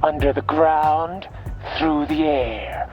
Under the ground, through the air.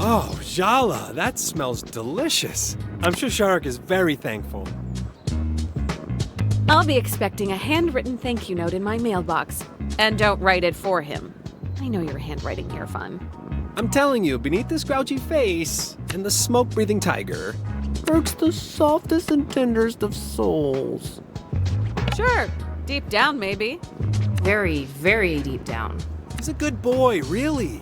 Oh, Jala, that smells delicious. I'm sure Shark is very thankful. I'll be expecting a handwritten thank you note in my mailbox. And don't write it for him. I know your handwriting here, fun. I'm telling you, beneath this grouchy face and the smoke-breathing tiger lurks the softest and tenderest of souls. Sure, deep down maybe. Very, very deep down. He's a good boy, really.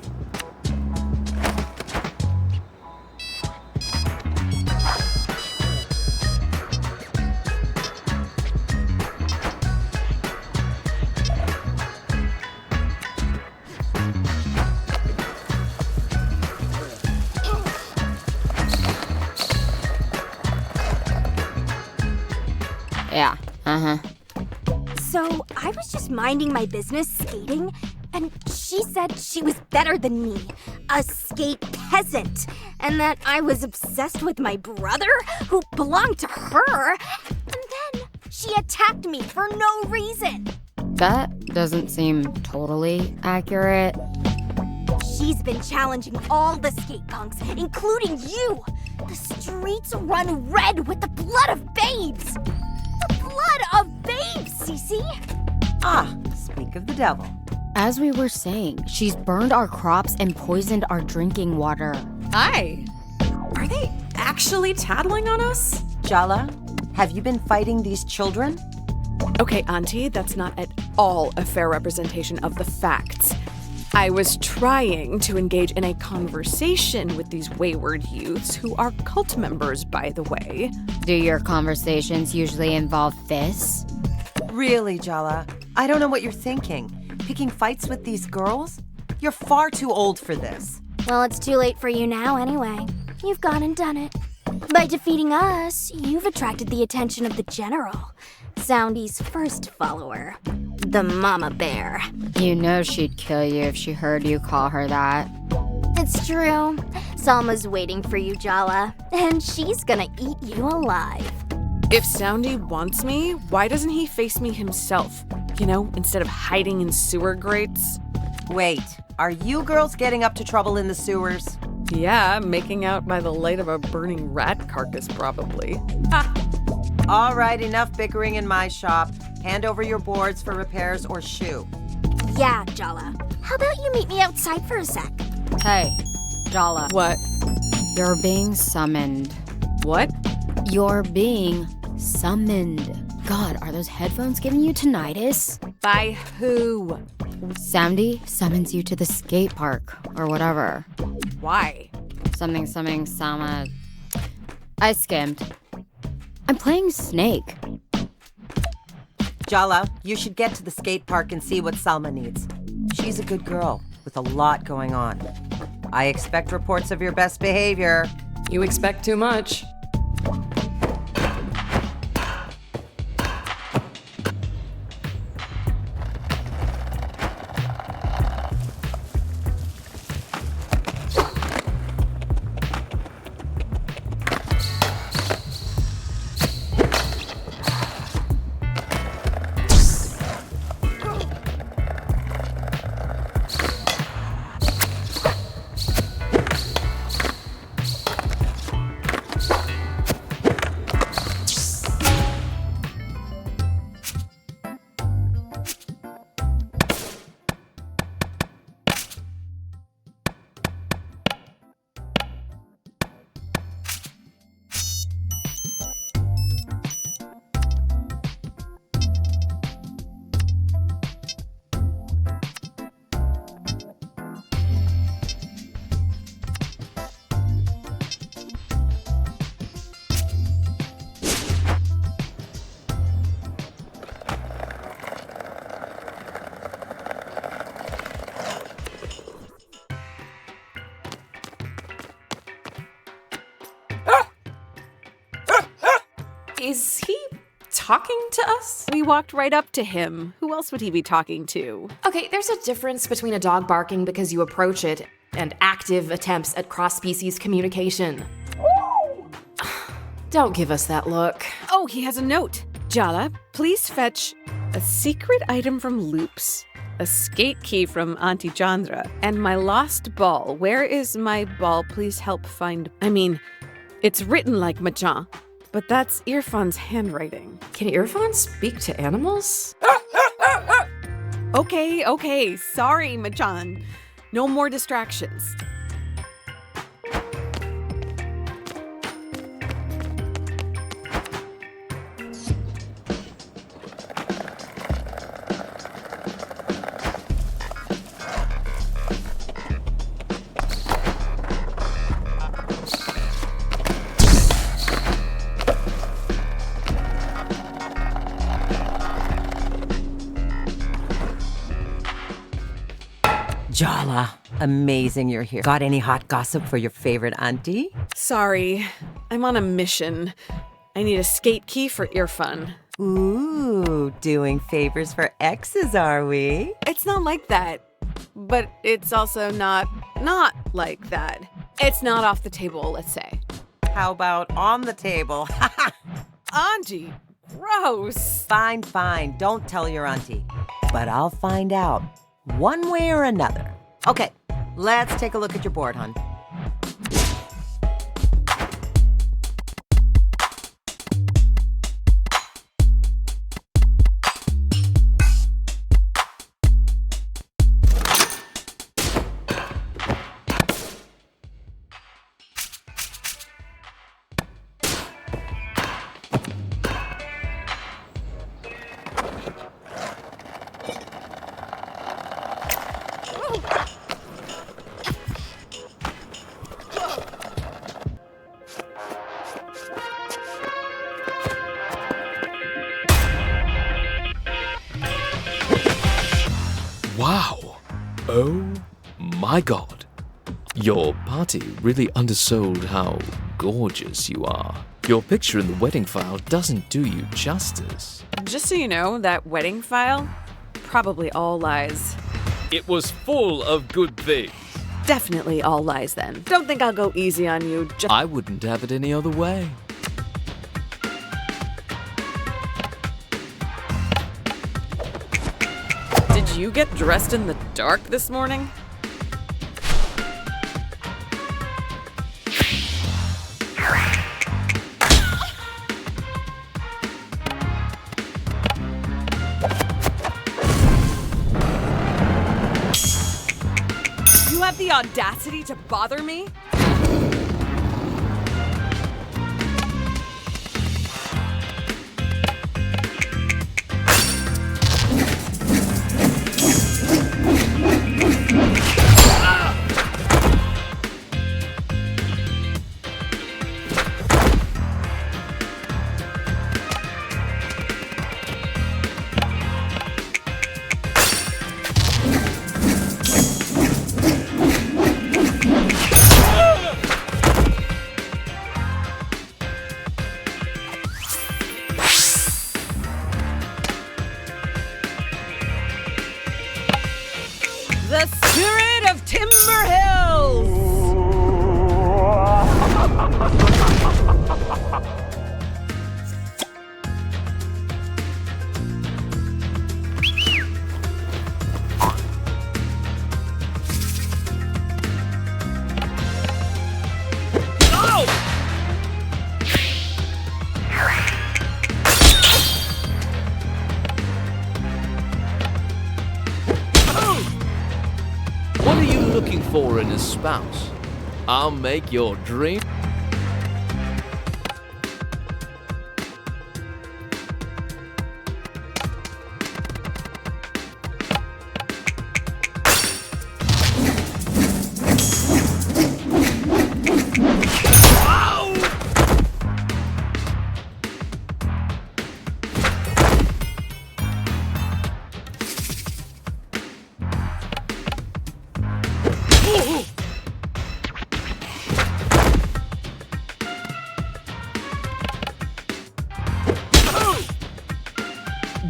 Yeah, So I was just minding my business skating, and she said she was better than me, a skate peasant, and that I was obsessed with my brother, who belonged to her, and then she attacked me for no reason. That doesn't seem totally accurate. She's been challenging all the skate punks, including you. The streets run red with the blood of babes. The blood of babes, Cece. Ah, speak of the devil. As we were saying, she's burned our crops and poisoned our drinking water. Hi. Are they actually tattling on us? Jala, have you been fighting these children? Okay, Auntie, that's not at all a fair representation of the facts. I was trying to engage in a conversation with these wayward youths who are cult members, by the way. Do your conversations usually involve fists? Really, Jala? I don't know what you're thinking. Picking fights with these girls? You're far too old for this. Well, it's too late for you now anyway. You've gone and done it. By defeating us, you've attracted the attention of the General, Soundy's first follower, the Mama Bear. You know she'd kill you if she heard you call her that. It's true. Salma's waiting for you, Jala, and she's gonna eat you alive. If Soundy wants me, why doesn't he face me himself? You know, instead of hiding in sewer grates? Wait, are you girls getting up to trouble in the sewers? Yeah, making out by the light of a burning rat carcass, probably. All right, enough bickering in my shop. Hand over your boards for repairs or shoo. Yeah, Jala. How about you meet me outside for a sec? Hey, Jala. What? You're being summoned. What? You're being summoned. God, are those headphones giving you tinnitus? By who? Soundy summons you to the skate park, or whatever. Why? Something, Sama. I skimmed. I'm playing Snake. Jala, you should get to the skate park and see what Salma needs. She's a good girl with a lot going on. I expect reports of your best behavior. You expect too much. Is he talking to us? We walked right up to him. Who else would he be talking to? Okay, there's a difference between a dog barking because you approach it and active attempts at cross-species communication. Don't give us that look. Oh, he has a note. Jala, please fetch a secret item from Loops, a skate key from Auntie Chandra, and my lost ball. Where is my ball? Please help find... it's written like Machan, but that's Irfan's handwriting. Can Irfan speak to animals? Okay. Sorry, Machan. No more distractions. Jala, amazing you're here. Got any hot gossip for your favorite auntie? Sorry, I'm on a mission. I need a skate key for Irfan. Ooh, doing favors for exes, are we? It's not like that, but it's also not like that. It's not off the table, let's say. How about on the table? Auntie, gross. Fine, don't tell your auntie. But I'll find out, one way or another. Okay, let's take a look at your board, hon. Oh my god. Your party really undersold how gorgeous you are. Your picture in the wedding file doesn't do you justice. Just so you know, that wedding file, probably all lies. It was full of good things. Definitely all lies then. Don't think I'll go easy on you. Just I wouldn't have it any other way. Did you get dressed in the dark this morning? You have the audacity to bother me? The spirit of Timber Hills! What are you looking for in a spouse? I'll make your dream.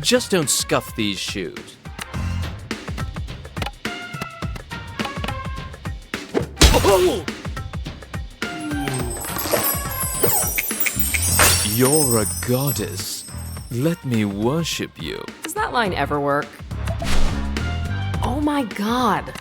Just don't scuff these shoes. You're a goddess. Let me worship you. Does that line ever work? Oh my god.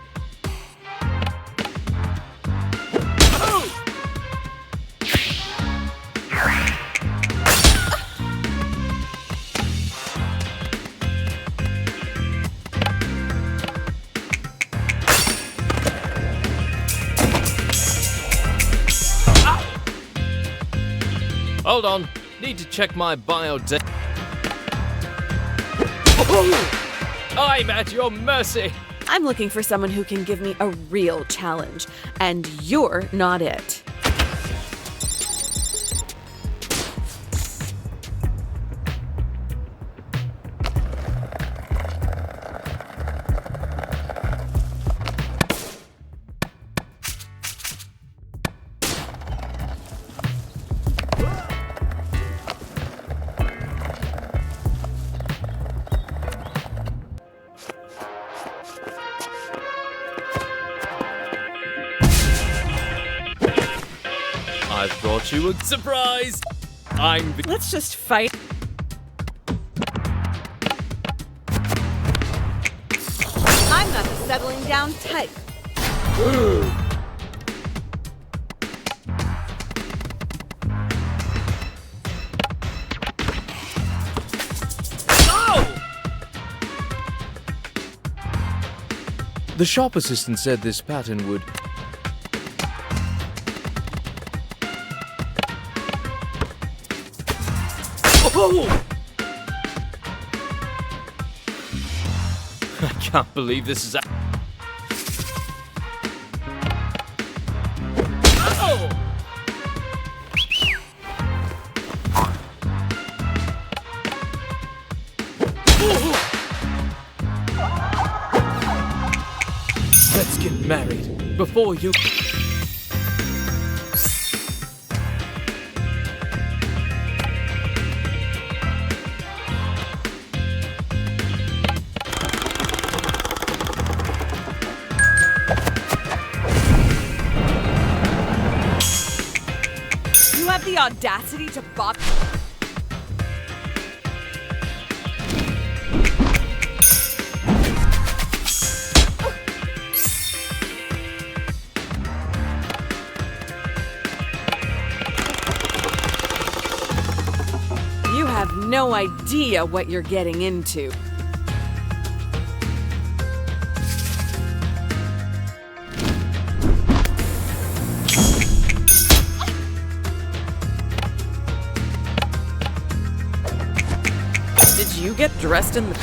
Hold on. Need to check my bio data. I'm at your mercy. I'm looking for someone who can give me a real challenge, and you're not it. I've brought you a surprise. Let's just fight. I'm not the settling down type. The shop assistant said this pattern would... I can't believe this is... Let's get married before you. You have the audacity to bop. You have no idea what you're getting into. Did you get dressed in the...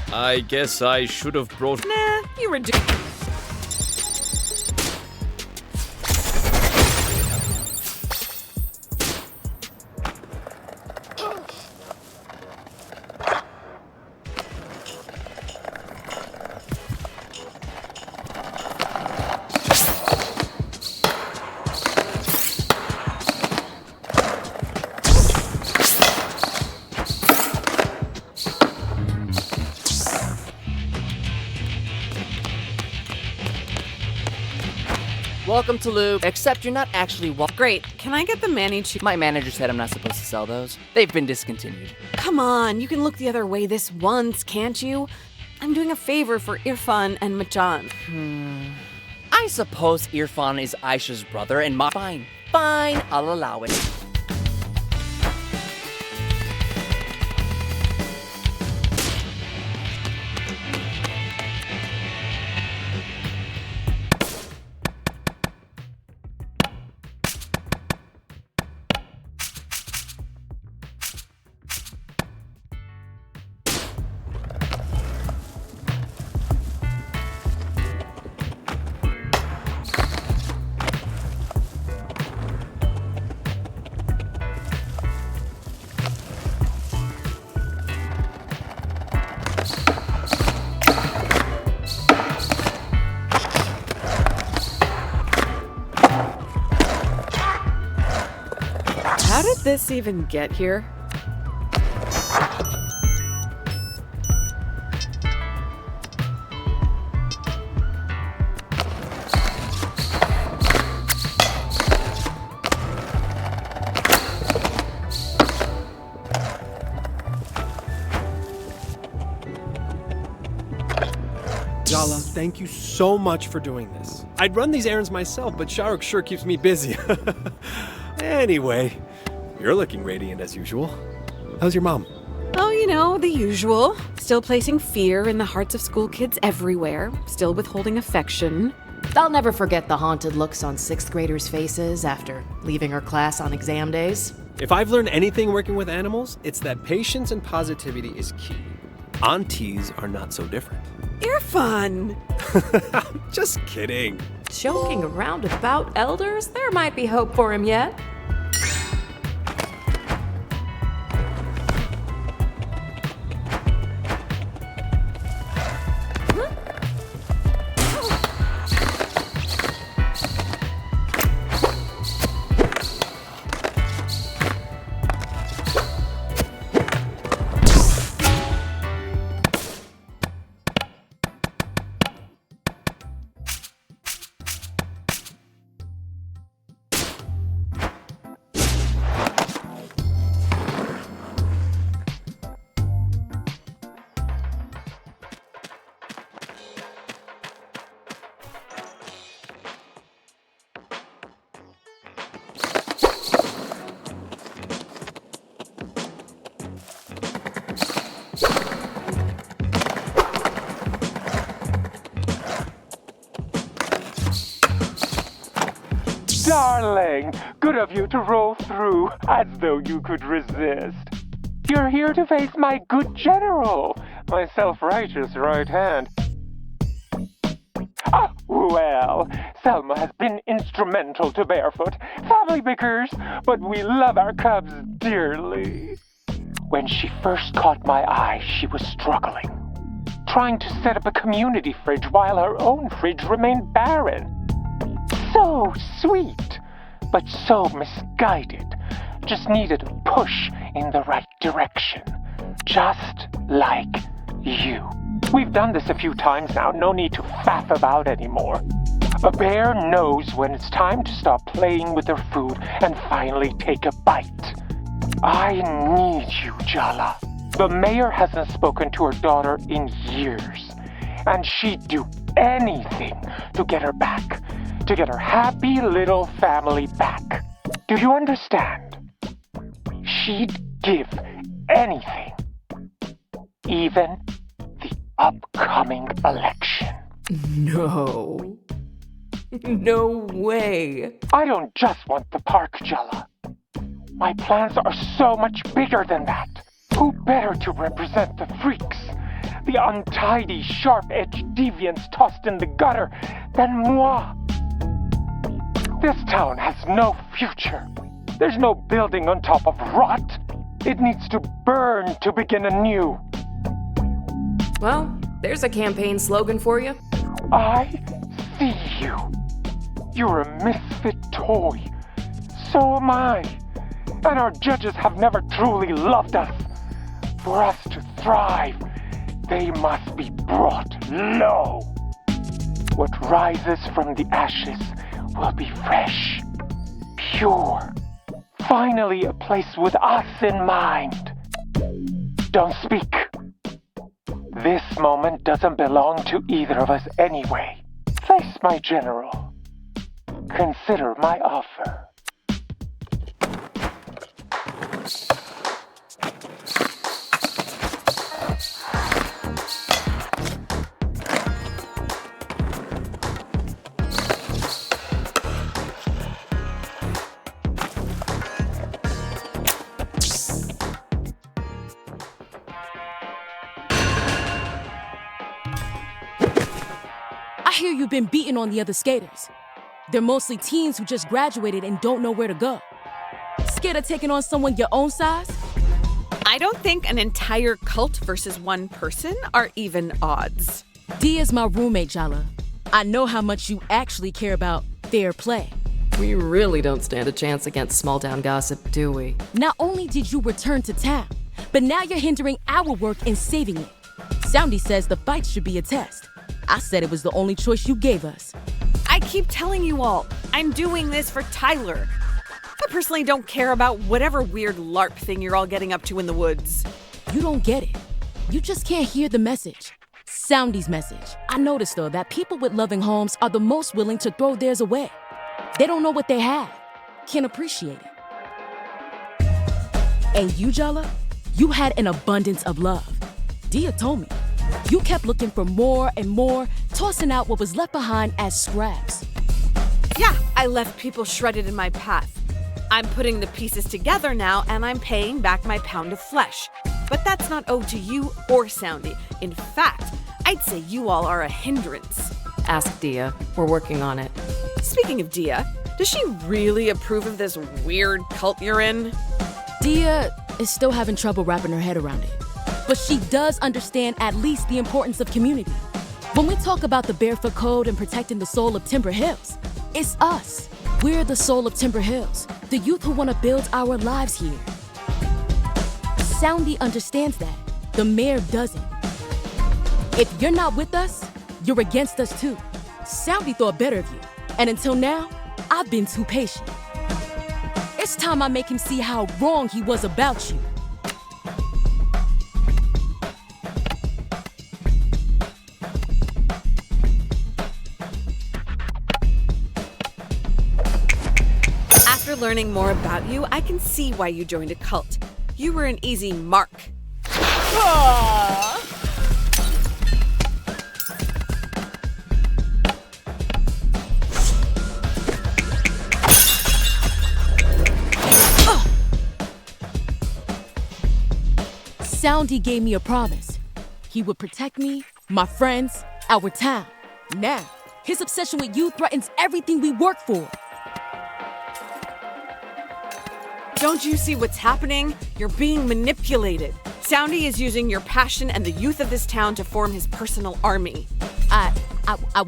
I guess I should have brought. Nah, you were doing... Welcome to Lube, except you're not actually Great, can I get the Manny cheese? My manager said I'm not supposed to sell those. They've been discontinued. Come on, you can look the other way this once, can't you? I'm doing a favor for Irfan and Machan. I suppose Irfan is Aisha's brother and my... Fine, I'll allow it. How did this even get here? Jala, thank you so much for doing this. I'd run these errands myself, but Shahrukh sure keeps me busy. Anyway, you're looking radiant as usual. How's your mom? Oh, you know, the usual. Still placing fear in the hearts of school kids everywhere. Still withholding affection. I'll never forget the haunted looks on 6th graders' faces after leaving her class on exam days. If I've learned anything working with animals, it's that patience and positivity is key. Aunties are not so different. Irfan! Just kidding. Joking around about elders? There might be hope for him yet. darling! Good of you to roll through, as though you could resist. You're here to face my good general, my self-righteous right hand. Ah, well, Selma has been instrumental to Barefoot. Family bickers, but we love our cubs dearly. When she first caught my eye, she was struggling, trying to set up a community fridge while her own fridge remained barren. So sweet, but so misguided. Just needed a push in the right direction. Just like you. We've done this a few times now, no need to faff about anymore. A bear knows when it's time to stop playing with her food and finally take a bite. I need you, Jala. The mayor hasn't spoken to her daughter in years, and she'd do anything to get her back, to get her happy little family back. Do you understand? She'd give anything, even the upcoming election. No. No way. I don't just want the park, Jella. My plans are so much bigger than that. Who better to represent the freaks, the untidy, sharp-edged deviants tossed in the gutter than moi? This town has no future. There's no building on top of rot. It needs to burn to begin anew. Well, there's a campaign slogan for you. I see you. You're a misfit toy. So am I. And our judges have never truly loved us. For us to thrive, they must be brought low. What rises from the ashes will be fresh, pure. Finally, a place with us in mind. Don't speak. This moment doesn't belong to either of us anyway. Face my general. Consider my offer. I hear you've been beating on the other skaters. They're mostly teens who just graduated and don't know where to go. Scared of taking on someone your own size? I don't think an entire cult versus one person are even odds. Dia's my roommate, Jala. I know how much you actually care about fair play. We really don't stand a chance against small town gossip, do we? Not only did you return to town, but now you're hindering our work in saving it. Soundy says the fight should be a test. I said it was the only choice you gave us. I keep telling you all, I'm doing this for Tyler. I personally don't care about whatever weird LARP thing you're all getting up to in the woods. You don't get it. You just can't hear the message. Soundy's message. I noticed, though, that people with loving homes are the most willing to throw theirs away. They don't know what they have, can't appreciate it. And you, Jala, you had an abundance of love. Dia told me. You kept looking for more and more, tossing out what was left behind as scraps. Yeah, I left people shredded in my path. I'm putting the pieces together now, and I'm paying back my pound of flesh. But that's not owed to you or Soundy. In fact, I'd say you all are a hindrance. Ask Dia. We're working on it. Speaking of Dia, does she really approve of this weird cult you're in? Dia is still having trouble wrapping her head around it. But she does understand at least the importance of community. When we talk about the Barefoot Code and protecting the soul of Timber Hills, it's us. We're the soul of Timber Hills, the youth who want to build our lives here. Soundy understands that. The mayor doesn't. If you're not with us, you're against us too. Soundy thought better of you. And until now, I've been too patient. It's time I make him see how wrong he was about you. After learning more about you, I can see why you joined a cult. You were an easy mark. Soundy gave me a promise. He would protect me, my friends, our town. Now, his obsession with you threatens everything we work for. Don't you see what's happening? You're being manipulated. Soundy is using your passion and the youth of this town to form his personal army. I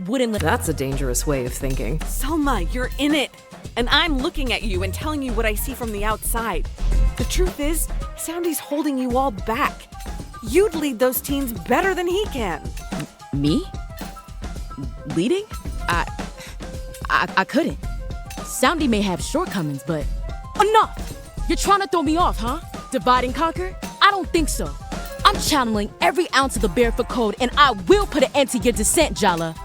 wouldn't let— That's a dangerous way of thinking. Selma, you're in it. And I'm looking at you and telling you what I see from the outside. The truth is, Soundy's holding you all back. You'd lead those teens better than he can. Me? Leading? I couldn't. Soundy may have shortcomings, but enough! You're trying to throw me off, huh? Divide and conquer? I don't think so. I'm channeling every ounce of the Barefoot Code, and I will put an end to your descent, Jala.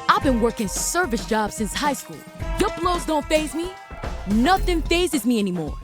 I've been working service jobs since high school. Your blows don't faze me. Nothing phases me anymore.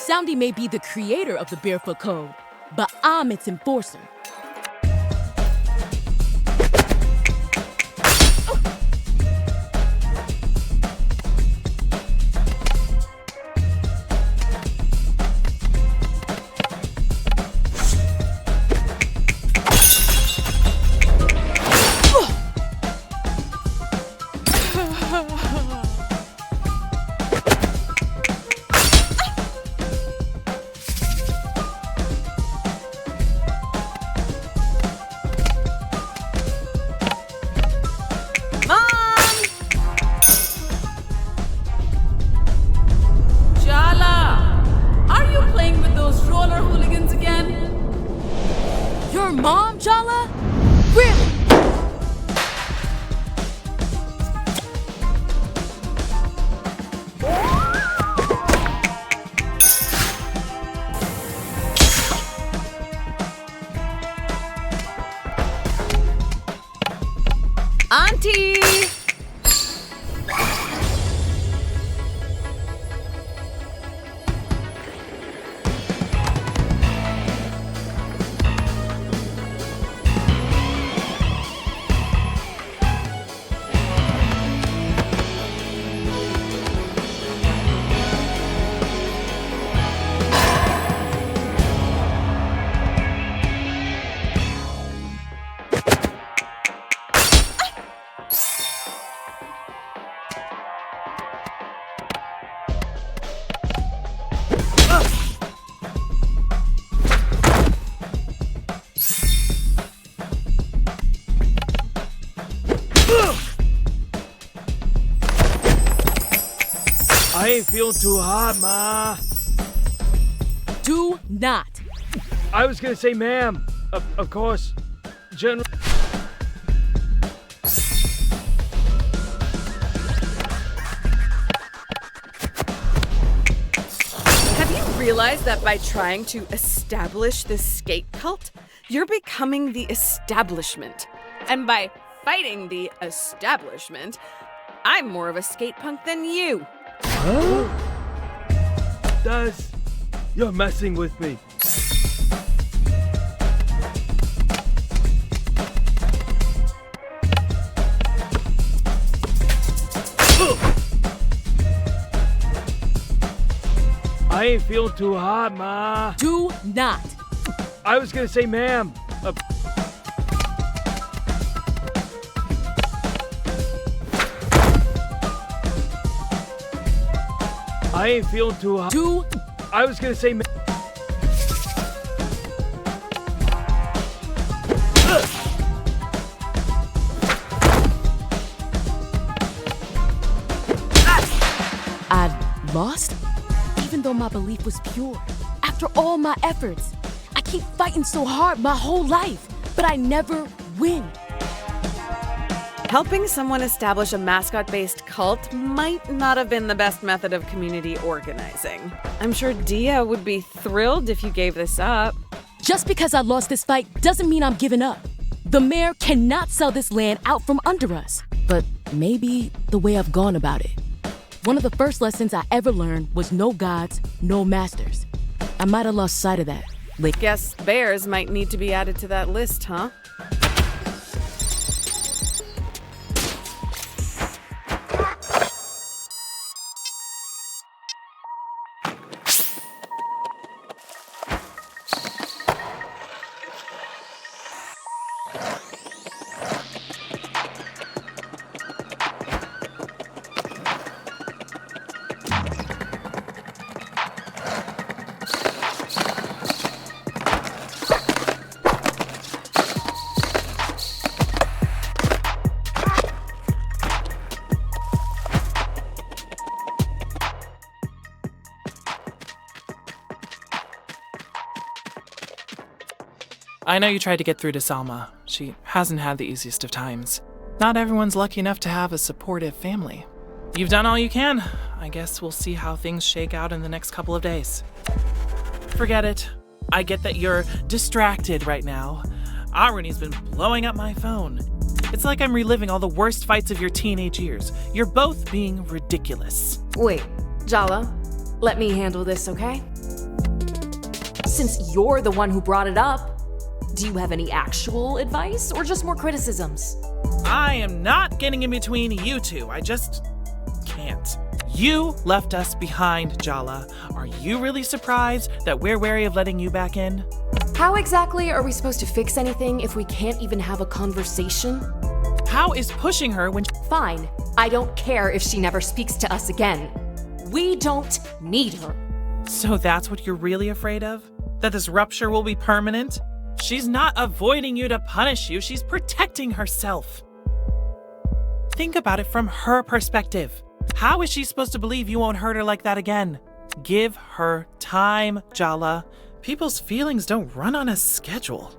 Soundy may be the creator of the Barefoot Code, but I'm its enforcer. Your mom, Jala? Really? Auntie! I ain't feeling too hot, Ma. Do not. I was gonna say, ma'am. Of course. General. Have you realized that by trying to establish this skate cult, you're becoming the establishment? And by fighting the establishment, I'm more of a skate punk than you. Huh? Daz, you're messing with me. I ain't feeling too hot, Ma. Do not. I was gonna say, ma'am. I ain't feeling too hot. I was gonna say. lost? Even though my belief was pure, after all my efforts, I keep fighting so hard my whole life, but I never win. Helping someone establish a mascot-based cult might not have been the best method of community organizing. I'm sure Dia would be thrilled if you gave this up. Just because I lost this fight doesn't mean I'm giving up. The mayor cannot sell this land out from under us. But maybe the way I've gone about it. One of the first lessons I ever learned was no gods, no masters. I might have lost sight of that. Guess bears might need to be added to that list, huh? I know you tried to get through to Salma. She hasn't had the easiest of times. Not everyone's lucky enough to have a supportive family. You've done all you can. I guess we'll see how things shake out in the next couple of days. Forget it. I get that you're distracted right now. Aruni's been blowing up my phone. It's like I'm reliving all the worst fights of your teenage years. You're both being ridiculous. Wait, Jala, let me handle this, okay? Since you're the one who brought it up, do you have any actual advice or just more criticisms? I am not getting in between you two. I just can't. You left us behind, Jala. Are you really surprised that we're wary of letting you back in? How exactly are we supposed to fix anything if we can't even have a conversation? How is pushing her when— Fine. I don't care if she never speaks to us again. We don't need her. So that's what you're really afraid of? That this rupture will be permanent? She's not avoiding you to punish you, she's protecting herself. Think about it from her perspective. How is she supposed to believe you won't hurt her like that again? Give her time, Jala. People's feelings don't run on a schedule.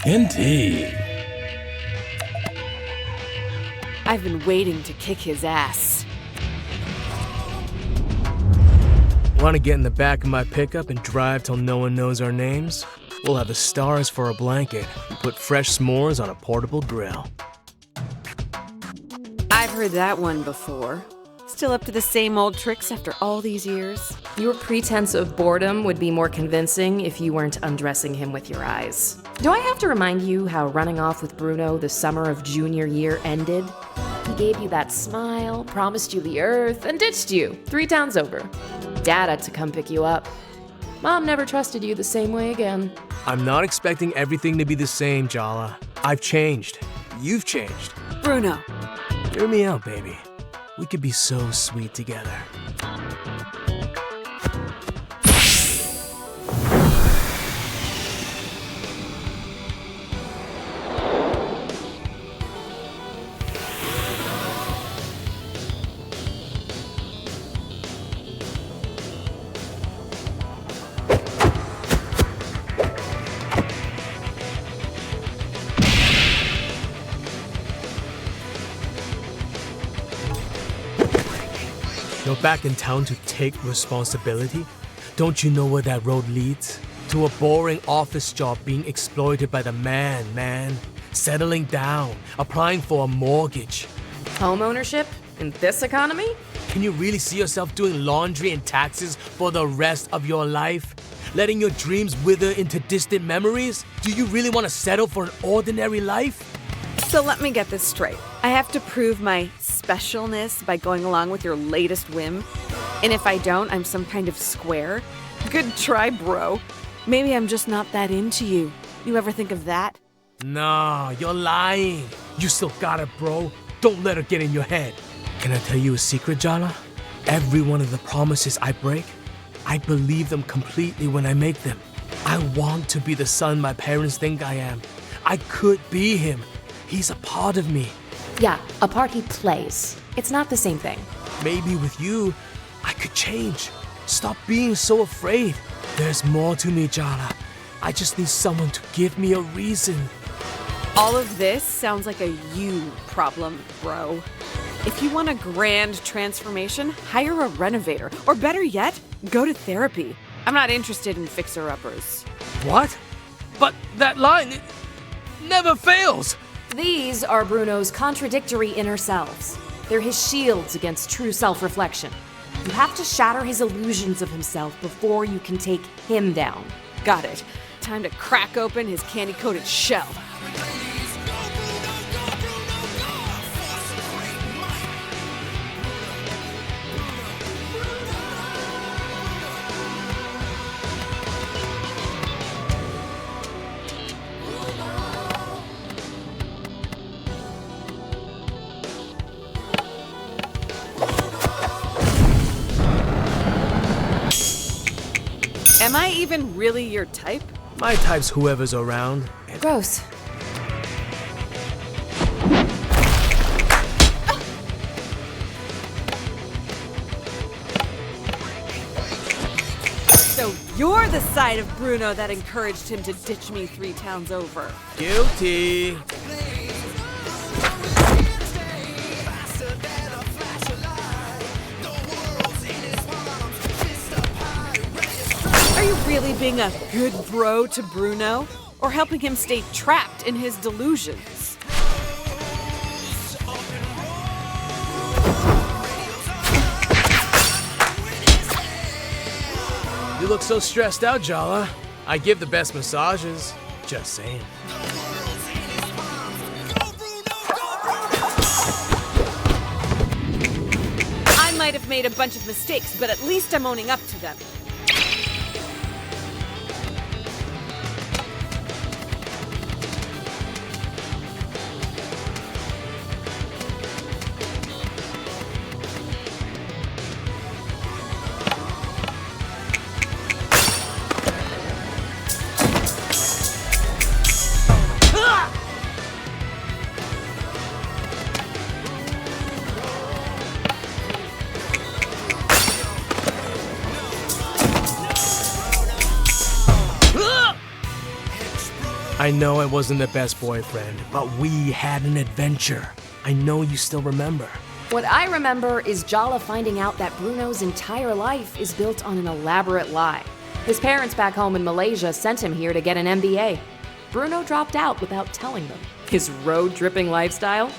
Indeed. I've been waiting to kick his ass. Want to get in the back of my pickup and drive till no one knows our names? We'll have the stars for a blanket and put fresh s'mores on a portable grill. I've heard that one before. Still up to the same old tricks after all these years? Your pretense of boredom would be more convincing if you weren't undressing him with your eyes. Do I have to remind you how running off with Bruno the summer of junior year ended? He gave you that smile, promised you the earth, and ditched you 3 towns over. Dad had to come pick you up. Mom never trusted you the same way again. I'm not expecting everything to be the same, Jala. I've changed. You've changed. Bruno. Hear me out, baby. We could be so sweet together. You're back in town to take responsibility? Don't you know where that road leads? to a boring office job being exploited by the man. Settling down, applying for a mortgage. Home ownership? In this economy? Can you really see yourself doing laundry and taxes for the rest of your life? Letting your dreams wither into distant memories? Do you really want to settle for an ordinary life? So let me get this straight. I have to prove my specialness by going along with your latest whim? And if I don't, I'm some kind of square? Good try, bro. Maybe I'm just not that into you. You ever think of that? Nah, you're lying. You still got it, bro. Don't let her get in your head. Can I tell you a secret, Jala? Every one of the promises I break, I believe them completely when I make them. I want to be the son my parents think I am. I could be him. He's a part of me. Yeah, a part he plays. It's not the same thing. Maybe with you, I could change. Stop being so afraid. There's more to me, Jala. I just need someone to give me a reason. All of this sounds like a you problem, bro. If you want a grand transformation, hire a renovator. Or better yet, go to therapy. I'm not interested in fixer-uppers. What? But that line, it never fails. These are Bruno's contradictory inner selves. They're his shields against true self-reflection. You have to shatter his illusions of himself before you can take him down. Got it. Time to crack open his candy-coated shell. Am I even really your type? My type's whoever's around. Gross. So you're the side of Bruno that encouraged him to ditch me 3 towns over. Guilty. Are you really being a good bro to Bruno? Or helping him stay trapped in his delusions? You look so stressed out, Jala. I give the best massages. Just saying. I might have made a bunch of mistakes, but at least I'm owning up to them. I know I wasn't the best boyfriend, but we had an adventure. I know you still remember. What I remember is Jala finding out that Bruno's entire life is built on an elaborate lie. His parents back home in Malaysia sent him here to get an MBA. Bruno dropped out without telling them. His road-tripping lifestyle?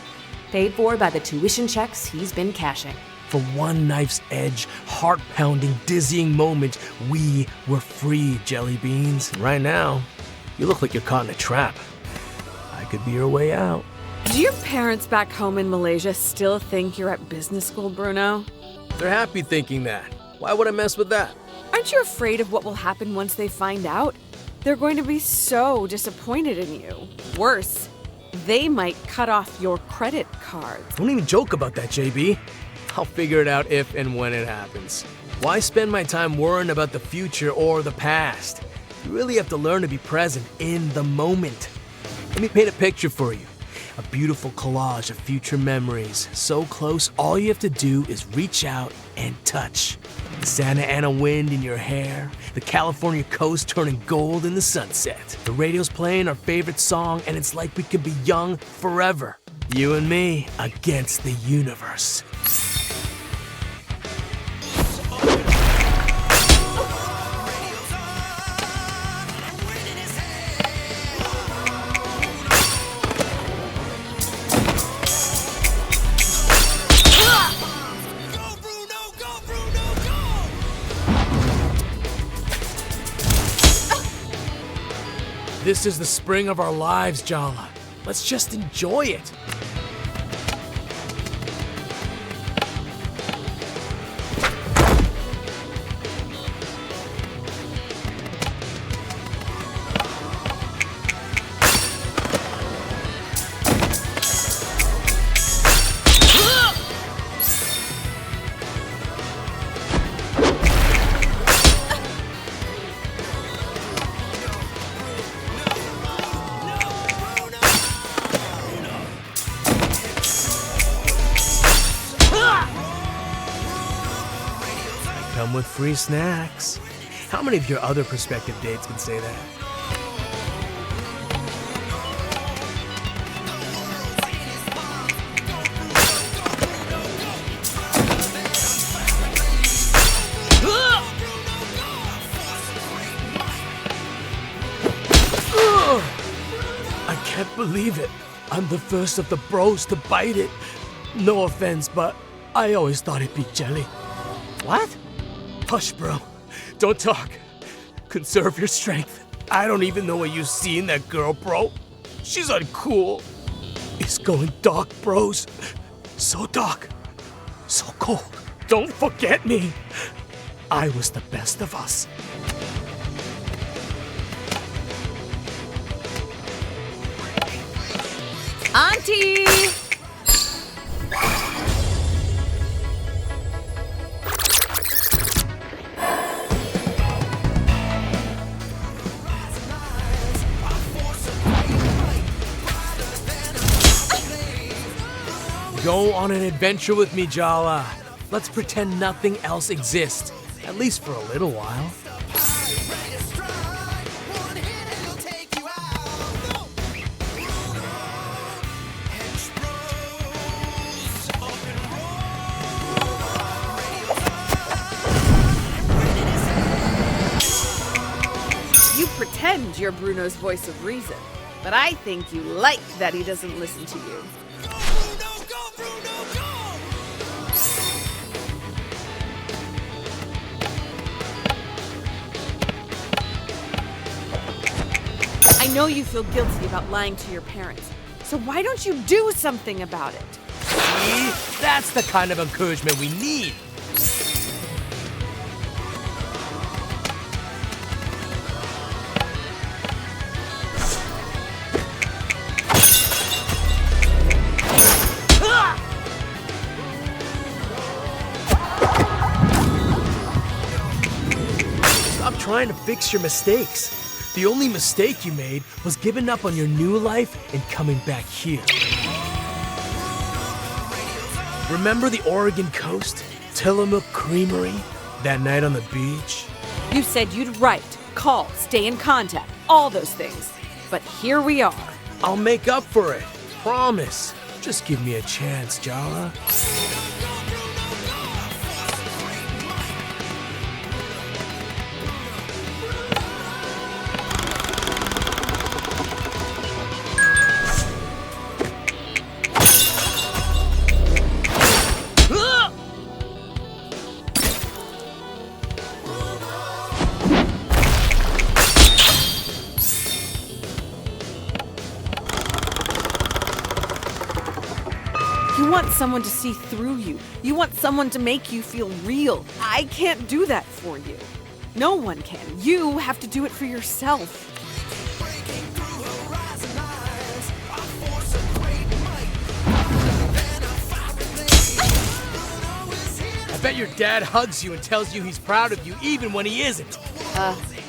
Paid for by the tuition checks he's been cashing. For one knife's edge, heart-pounding, dizzying moment, we were free, jelly beans. Right now, you look like you're caught in a trap. I could be your way out. Do your parents back home in Malaysia still think you're at business school, Bruno? They're happy thinking that. Why would I mess with that? Aren't you afraid of what will happen once they find out? They're going to be so disappointed in you. Worse, they might cut off your credit cards. Don't even joke about that, JB. I'll figure it out if and when it happens. Why spend my time worrying about the future or the past? You really have to learn to be present in the moment. Let me paint a picture for you. A beautiful collage of future memories. So close, all you have to do is reach out and touch. The Santa Ana wind in your hair, the California coast turning gold in the sunset. The radio's playing our favorite song, and it's like we could be young forever. You and me against the universe. This is the spring of our lives, Jala. Let's just enjoy it. Come with free snacks. How many of your other prospective dates can say that? I can't believe it. I'm the first of the bros to bite it. No offense, but I always thought it'd be jelly. What? Hush, bro. Don't talk. Conserve your strength. I don't even know what you see in that girl, bro. She's uncool. It's going dark, bros. So dark. So cold. Don't forget me. I was the best of us. Auntie! Go on an adventure with me, Jala. Let's pretend nothing else exists, at least for a little while. You pretend you're Bruno's voice of reason, but I think you like that he doesn't listen to you. I know you feel guilty about lying to your parents, so why don't you do something about it? See? That's the kind of encouragement we need. Stop trying to fix your mistakes. The only mistake you made was giving up on your new life and coming back here. Remember the Oregon coast? Tillamook Creamery? That night on the beach? You said you'd write, call, stay in contact, all those things. But here we are. I'll make up for it. Promise. Just give me a chance, Jala. You want someone to see through you. You want someone to make you feel real. I can't do that for you. No one can. You have to do it for yourself. I bet your dad hugs you and tells you he's proud of you even when he isn't.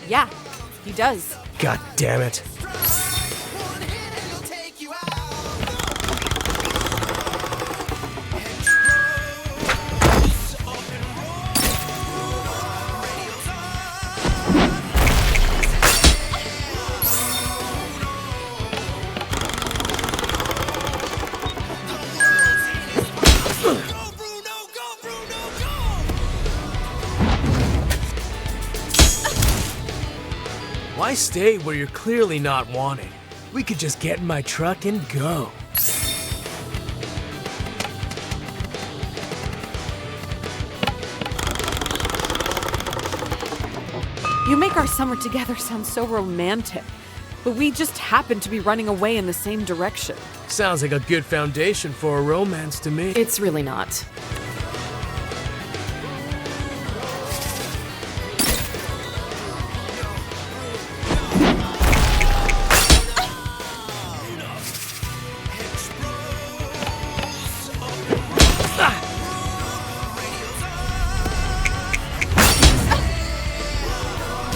Yeah, he does. God damn it. Why stay where you're clearly not wanted? We could just get in my truck and go. You make our summer together sound so romantic. but we just happened to be running away in the same direction. Sounds like a good foundation for a romance to me. It's really not.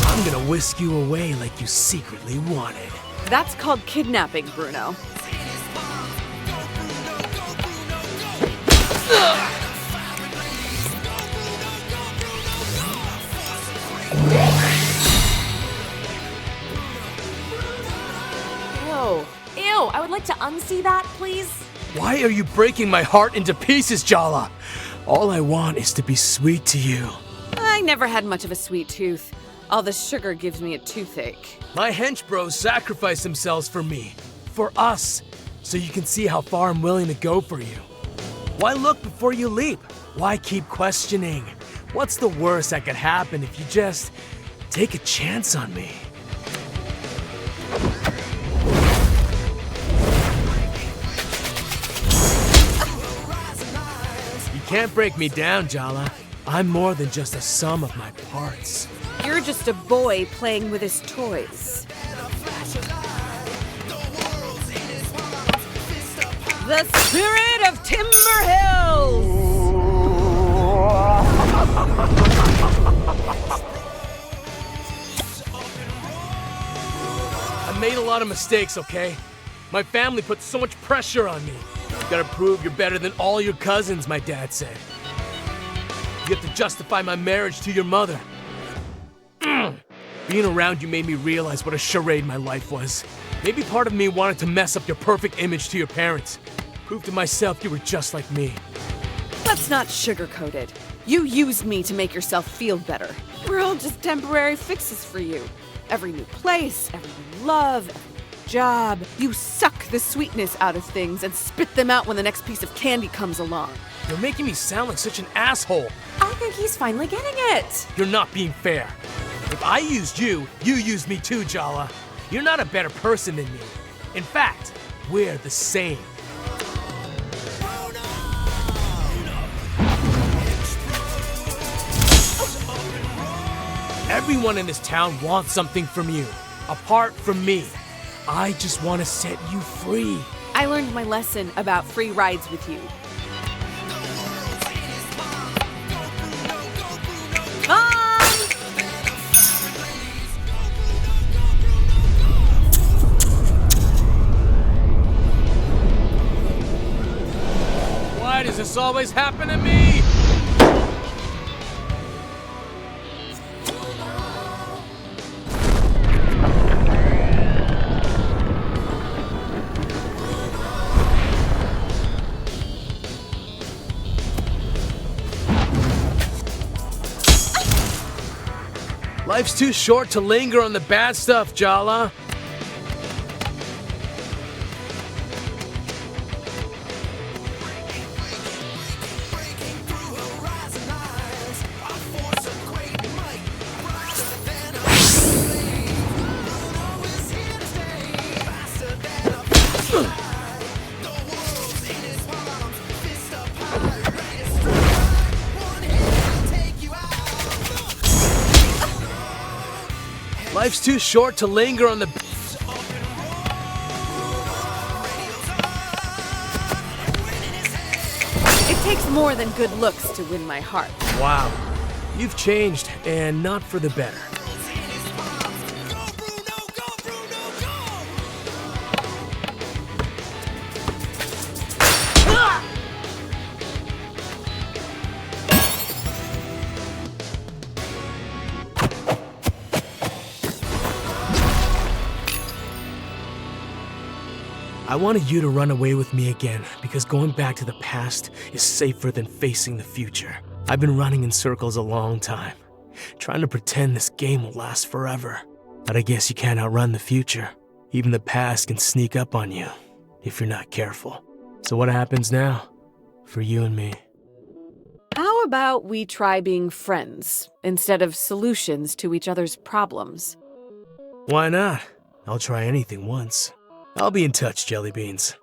I'm gonna whisk you away like you secretly wanted. That's called kidnapping, Bruno. Ew, I would like to unsee that, please. Why are you breaking my heart into pieces, Jala? All I want is to be sweet to you. I never had much of a sweet tooth. All the sugar gives me a toothache. My hench bros sacrifice themselves for me, for us, so you can see how far I'm willing to go for you. Why look before you leap? Why keep questioning? What's the worst that could happen if you just take a chance on me? You can't break me down, Jala. I'm more than just a sum of my parts. You're just a boy playing with his toys. The spirit of Timber Hills! I made a lot of mistakes, okay? My family put so much pressure on me. You gotta prove you're better than all your cousins, my dad said. You have to justify my marriage to your mother. Being around you made me realize what a charade my life was. Maybe part of me wanted to mess up your perfect image to your parents. Prove to myself you were just like me. Let's not sugarcoat it. You used me to make yourself feel better. We're all just temporary fixes for you. Every new place, every new love, every new job. You suck the sweetness out of things and spit them out when the next piece of candy comes along. You're making me sound like such an asshole. I think he's finally getting it. You're not being fair. If I used you, you used me too, Jala. You're not a better person than me. In fact, we're the same. Everyone in this town wants something from you, apart from me. I just want to set you free. I learned my lesson about free rides with you. Why does this always happen to me? Life's too short to linger on the bad stuff, Jala. Life's too short to linger on the... It takes more than good looks to win my heart. Wow. You've changed, and not for the better. I wanted you to run away with me again, because going back to the past is safer than facing the future. I've been running in circles a long time, trying to pretend this game will last forever. But I guess you can't outrun the future. Even the past can sneak up on you, if you're not careful. So what happens now, for you and me? How about we try being friends, instead of solutions to each other's problems? Why not? I'll try anything once. I'll be in touch, Jelly Beans.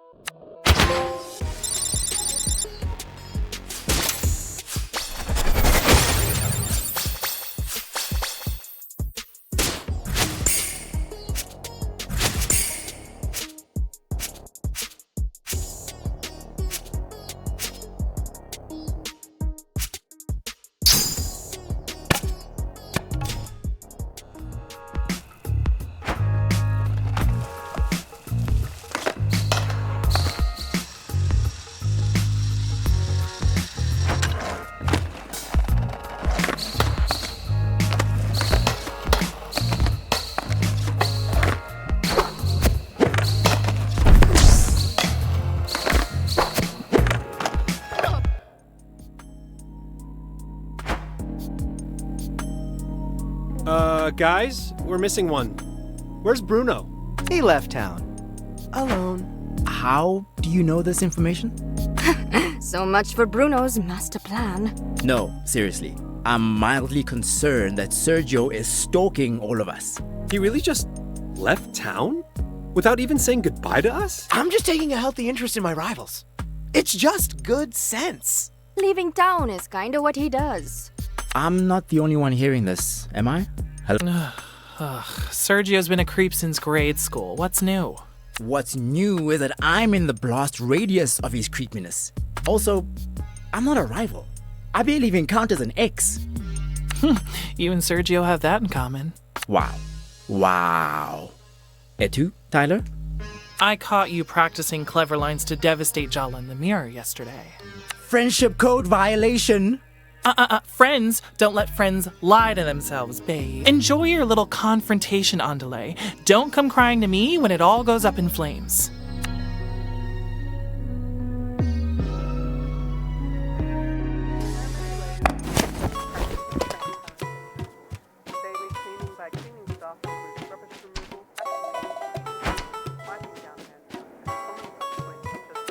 Guys, we're missing one. Where's Bruno? He left town. Alone. How do you know this information? So much for Bruno's master plan. No, seriously. I'm mildly concerned that Sergio is stalking all of us. He really just left town? Without even saying goodbye to us? I'm just taking a healthy interest in my rivals. It's just good sense. Leaving town is kinda what he does. I'm not the only one hearing this, am I? Sergio's been a creep since grade school. What's new? What's new is that I'm in the blast radius of his creepiness. Also, I'm not a rival. I barely even count as an ex. You and Sergio have that in common. Wow. Et tu, Tyler? I caught you practicing clever lines to devastate Jala in the mirror yesterday. Friendship code violation. Friends don't let friends lie to themselves, babe. Enjoy your little confrontation, Andale. Don't come crying to me when it all goes up in flames.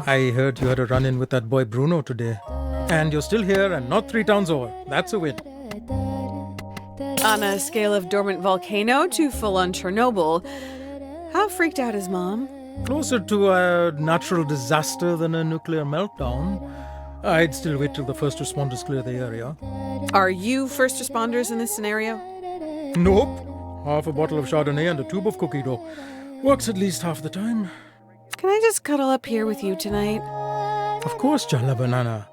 I heard you had a run-in with that boy Bruno today. And you're still here and not 3 towns over. That's a win. On a scale of dormant volcano to full-on Chernobyl, how freaked out is Mom? Closer to a natural disaster than a nuclear meltdown. I'd still wait till the first responders clear the area. Are you first responders in this scenario? Nope. Half a bottle of Chardonnay and a tube of cookie dough. Works at least half the time. Can I just cuddle up here with you tonight? Of course, Jala Banana.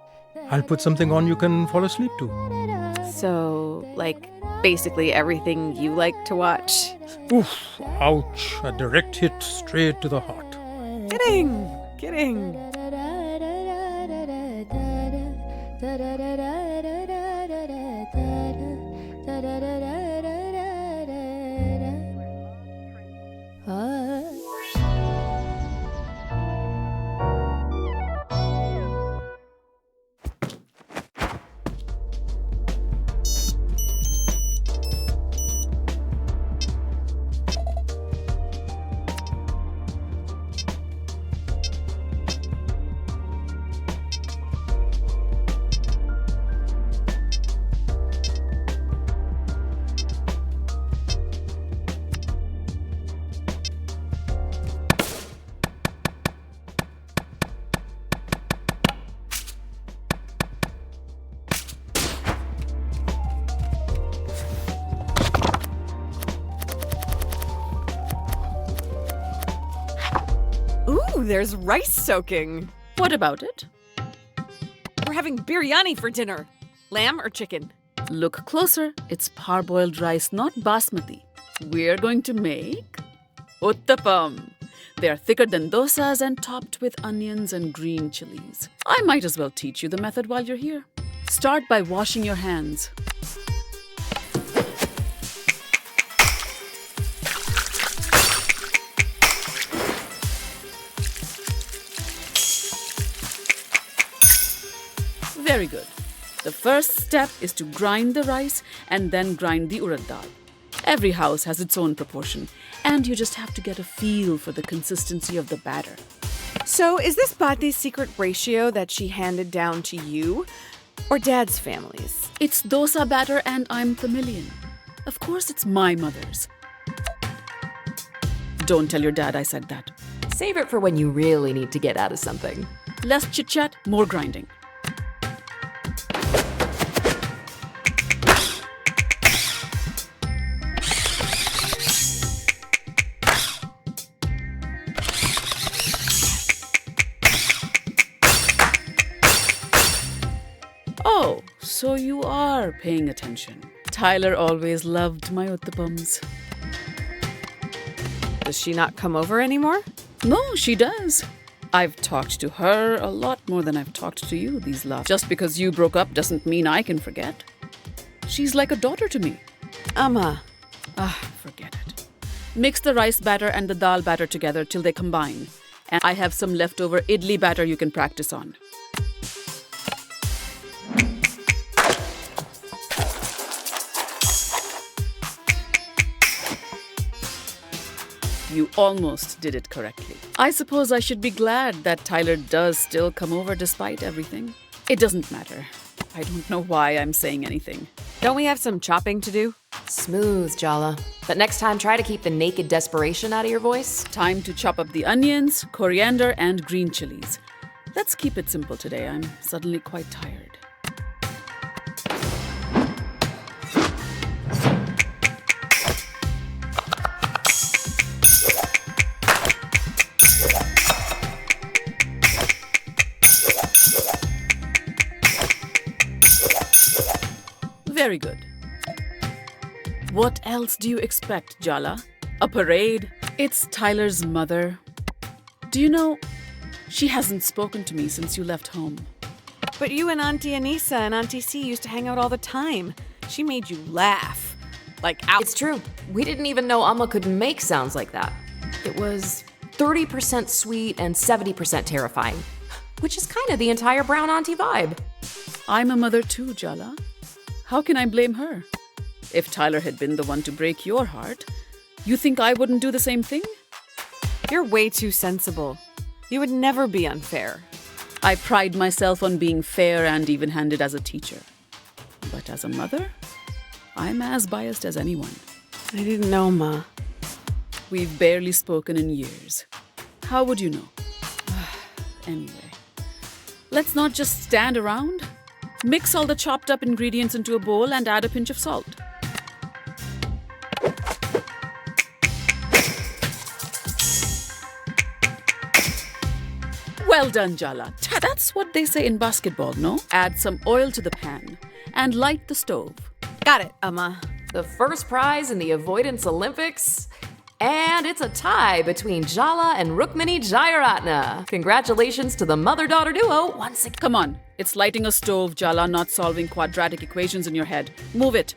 I'll put something on you can fall asleep to. So, like, basically everything you like to watch? Oof, ouch. A direct hit straight to the heart. Kidding. Ooh, there's rice soaking. What about it? We're having biryani for dinner. Lamb or chicken? Look closer. It's parboiled rice, not basmati. We're going to make uttapam. They are thicker than dosas and topped with onions and green chilies. I might as well teach you the method while you're here. Start by washing your hands. Very good. The first step is to grind the rice and then grind the urad dal. Every house has its own proportion, and you just have to get a feel for the consistency of the batter. So is this Bhatti's secret ratio that she handed down to you? Or Dad's family's? It's dosa batter and I'm familiar. Of course it's my mother's. Don't tell your dad I said that. Save it for when you really need to get out of something. Less chit-chat, more grinding. Oh, so you are paying attention. Tyler always loved my uttapams. Does she not come over anymore? No, she does. I've talked to her a lot more than I've talked to you these last. Just because you broke up doesn't mean I can forget. She's like a daughter to me. Amma. Forget it. Mix the rice batter and the dal batter together till they combine. And I have some leftover idli batter you can practice on. You almost did it correctly. I suppose I should be glad that Tyler does still come over despite everything. It doesn't matter. I don't know why I'm saying anything. Don't we have some chopping to do? Smooth, Jala. But next time, try to keep the naked desperation out of your voice. Time to chop up the onions, coriander, and green chilies. Let's keep it simple today. I'm suddenly quite tired. Very good. What else do you expect, Jala? A parade? It's Tyler's mother. Do you know, she hasn't spoken to me since you left home. But you and Auntie Anissa and Auntie C used to hang out all the time. She made you laugh. Like, out. It's true. We didn't even know Amma could make sounds like that. It was 30% sweet and 70% terrifying, which is kind of the entire brown auntie vibe. I'm a mother too, Jala. How can I blame her? If Tyler had been the one to break your heart, you think I wouldn't do the same thing? You're way too sensible. You would never be unfair. I pride myself on being fair and even-handed as a teacher. But as a mother, I'm as biased as anyone. I didn't know, Ma. We've barely spoken in years. How would you know? Anyway, let's not just stand around. Mix all the chopped up ingredients into a bowl and add a pinch of salt. Well done, Jala. That's what they say in basketball, no? Add some oil to the pan and light the stove. Got it, Amma. The first prize in the Avoidance Olympics. And it's a tie between Jala and Rukmini Jayaratna. Congratulations to the mother-daughter duo once again. Come on, it's lighting a stove, Jala, not solving quadratic equations in your head. Move it.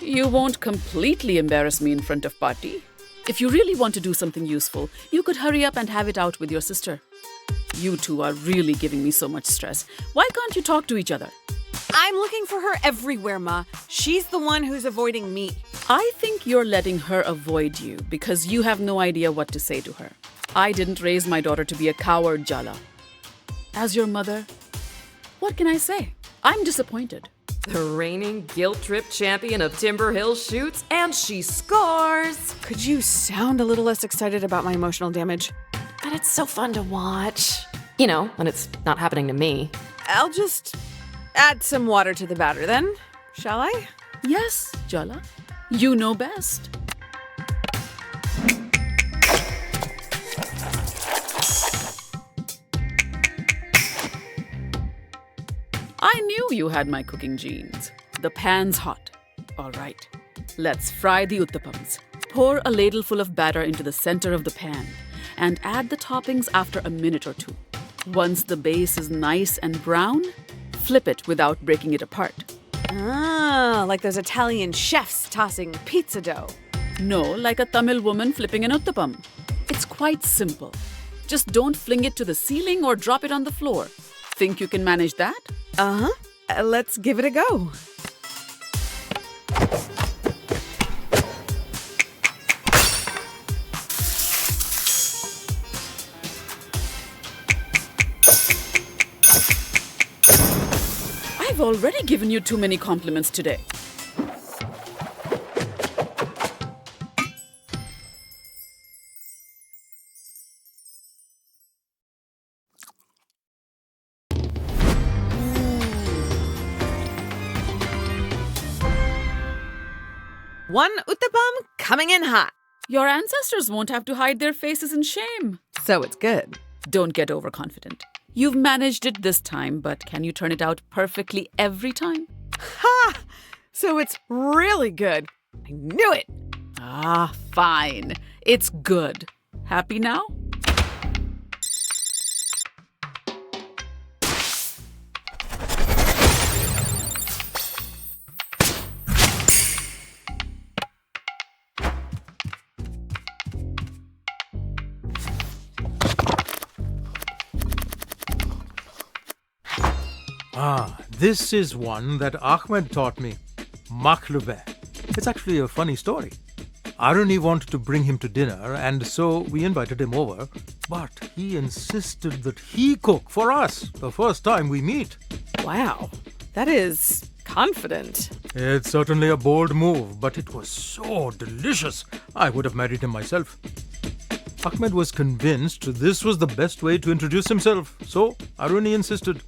You won't completely embarrass me in front of Patti. If you really want to do something useful, you could hurry up and have it out with your sister. You two are really giving me so much stress. Why can't you talk to each other? I'm looking for her everywhere, Ma. She's the one who's avoiding me. I think you're letting her avoid you because you have no idea what to say to her. I didn't raise my daughter to be a coward, Jala. As your mother, what can I say? I'm disappointed. The reigning guilt trip champion of Timber Hill shoots, and she scores! Could you sound a little less excited about my emotional damage? But it's so fun to watch. You know, when it's not happening to me. I'll just add some water to the batter then, shall I? Yes, Jala. You know best. I knew you had my cooking genes. The pan's hot. All right, let's fry the uttapams. Pour a ladleful of batter into the center of the pan and add the toppings after a minute or two. Once the base is nice and brown, flip it without breaking it apart. Ah, like those Italian chefs tossing pizza dough. No, like a Tamil woman flipping an uttapam. It's quite simple. Just don't fling it to the ceiling or drop it on the floor. Think you can manage that? Uh-huh. Let's give it a go. I've already given you too many compliments today. One uttapam coming in hot. Your ancestors won't have to hide their faces in shame. So it's good. Don't get overconfident. You've managed it this time, but can you turn it out perfectly every time? Ha! So it's really good. I knew it. Ah, fine. It's good. Happy now? This is one that Ahmed taught me. Makhlube. It's actually a funny story. Aruni wanted to bring him to dinner, and so we invited him over. But he insisted that he cook for us the first time we meet. Wow, that is confident. It's certainly a bold move, but it was so delicious. I would have married him myself. Ahmed was convinced this was the best way to introduce himself, so Aruni insisted.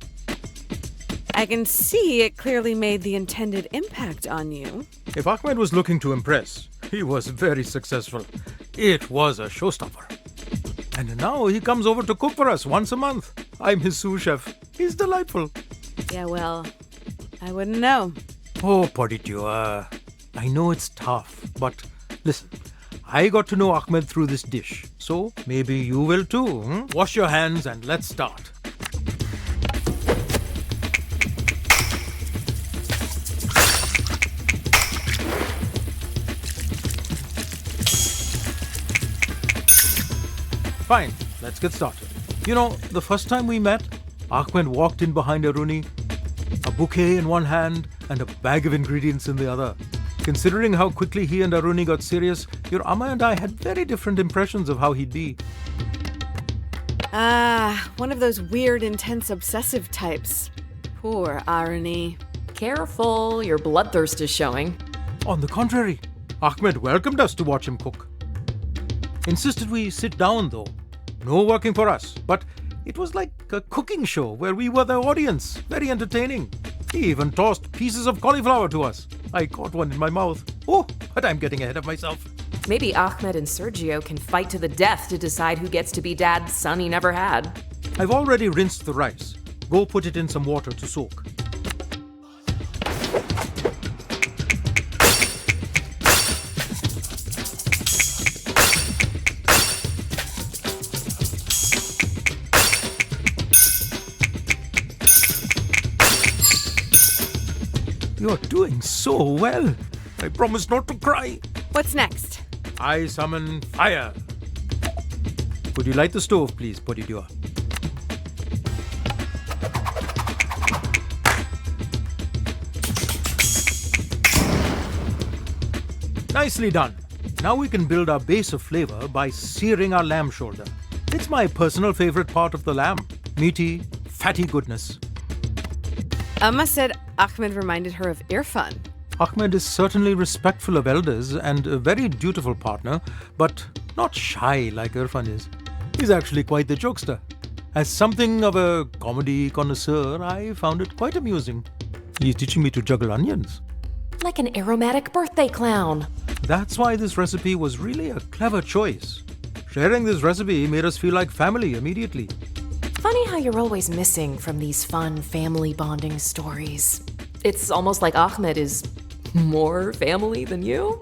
I can see it clearly made the intended impact on you. If Ahmed was looking to impress, he was very successful. It was a showstopper. And now he comes over to cook for us once a month. I'm his sous chef. He's delightful. Yeah, well, I wouldn't know. Oh, Poditu, I know it's tough, but listen, I got to know Ahmed through this dish, so maybe you will too. Wash your hands and let's start. Fine, let's get started. You know, the first time we met, Ahmed walked in behind Aruni, a bouquet in one hand and a bag of ingredients in the other. Considering how quickly he and Aruni got serious, your Amma and I had very different impressions of how he'd be. One of those weird, intense, obsessive types. Poor Aruni. Careful, your bloodthirst is showing. On the contrary, Ahmed welcomed us to watch him cook. Insisted we sit down though. No working for us, but it was like a cooking show where we were the audience. Very entertaining. He even tossed pieces of cauliflower to us. I caught one in my mouth. Oh, but I'm getting ahead of myself. Maybe Ahmed and Sergio can fight to the death to decide who gets to be Dad's son he never had. I've already rinsed the rice. Go put it in some water to soak. You're doing so well. I promise not to cry. What's next? I summon fire. Would you light the stove, please, Podidua? Nicely done. Now we can build our base of flavor by searing our lamb shoulder. It's my personal favorite part of the lamb. Meaty, fatty goodness. Amma said Ahmed reminded her of Irfan. Ahmed is certainly respectful of elders and a very dutiful partner, but not shy like Irfan is. He's actually quite the jokester. As something of a comedy connoisseur, I found it quite amusing. He's teaching me to juggle onions. Like an aromatic birthday clown. That's why this recipe was really a clever choice. Sharing this recipe made us feel like family immediately. Funny how you're always missing from these fun family bonding stories. It's almost like Ahmed is more family than you.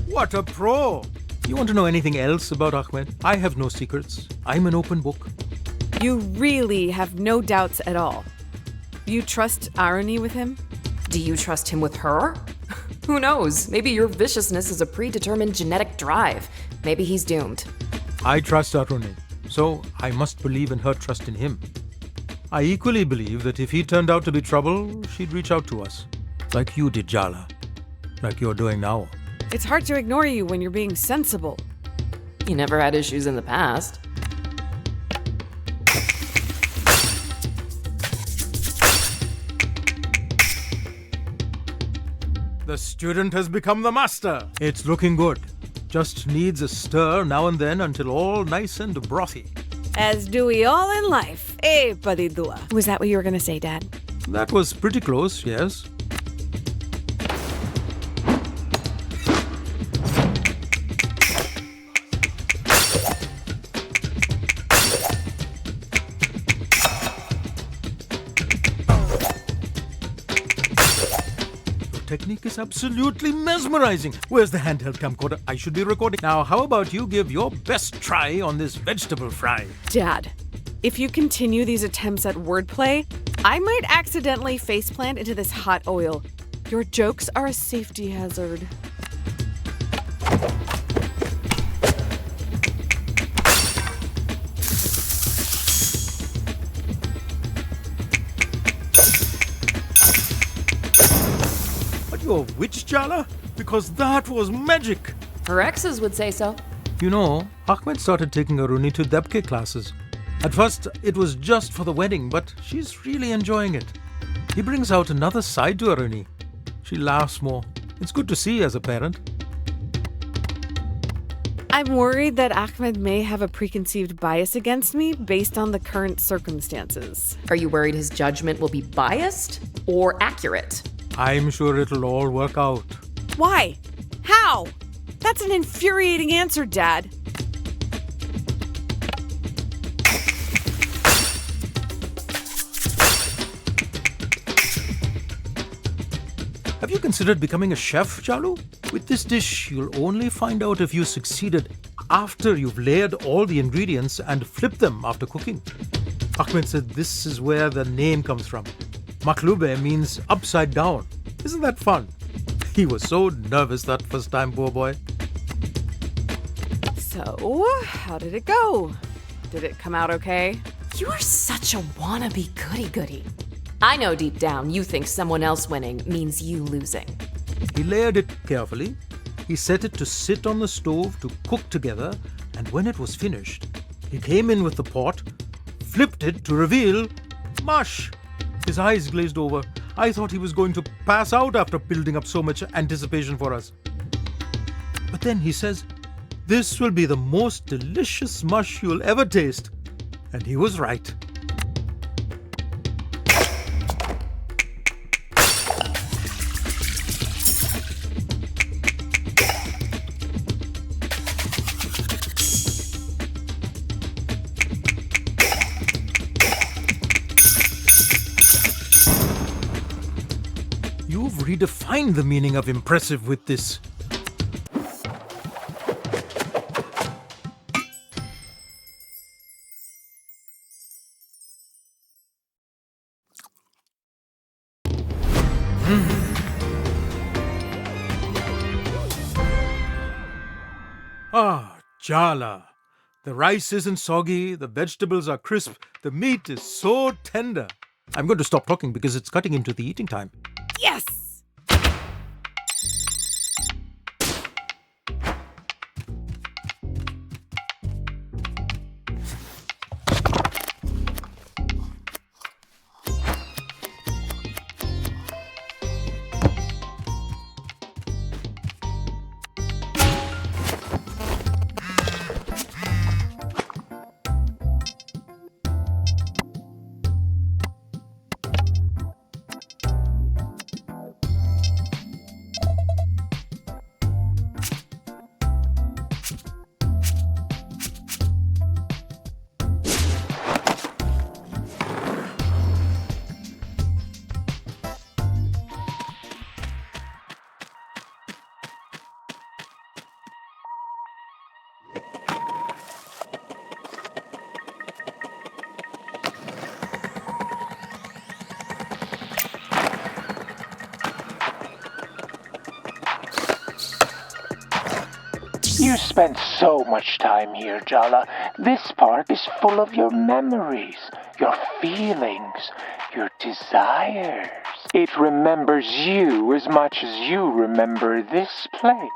What a pro! You want to know anything else about Ahmed? I have no secrets. I'm an open book. You really have no doubts at all. You trust Aruni with him? Do you trust him with her? Who knows? Maybe your viciousness is a predetermined genetic drive. Maybe he's doomed. I trust Aruni. So I must believe in her trust in him. I equally believe that if he turned out to be trouble, she'd reach out to us. Like you did, Jala. Like you're doing now. It's hard to ignore you when you're being sensible. You never had issues in the past. The student has become the master. It's looking good. Just needs a stir now and then until all nice and brothy. As do we all in life, eh, Paridua? Was that what you were gonna say, Dad? That was pretty close, yes. Technique is absolutely mesmerizing. Where's the handheld camcorder? I should be recording. Now, how about you give your best try on this vegetable fry? Dad, if you continue these attempts at wordplay, I might accidentally faceplant into this hot oil. Your jokes are a safety hazard. You're a witch, Jala? Because that was magic. Her exes would say so. You know, Ahmed started taking Aruni to Debke classes. At first, it was just for the wedding, but she's really enjoying it. He brings out another side to Aruni. She laughs more. It's good to see as a parent. I'm worried that Ahmed may have a preconceived bias against me based on the current circumstances. Are you worried his judgment will be biased or accurate? I'm sure it'll all work out. Why? How? That's an infuriating answer, Dad. Have you considered becoming a chef, Jalu? With this dish, you'll only find out if you succeeded after you've layered all the ingredients and flipped them after cooking. Ahmed said this is where the name comes from. Maklube means upside down. Isn't that fun? He was so nervous that first time, poor boy. So, how did it go? Did it come out okay? You are such a wannabe goody-goody. I know deep down you think someone else winning means you losing. He layered it carefully. He set it to sit on the stove to cook together, and when it was finished, he came in with the pot, flipped it to reveal mush. His eyes glazed over. I thought he was going to pass out after building up so much anticipation for us. But then he says, "This will be the most delicious mush you'll ever taste." And he was right. You've redefined the meaning of impressive with this. Ah, Jala. The rice isn't soggy, the vegetables are crisp, the meat is so tender. I'm going to stop talking because it's cutting into the eating time. Yes! spent so much time here, Jala. This park is full of your memories, your feelings, your desires. It remembers you as much as you remember this place.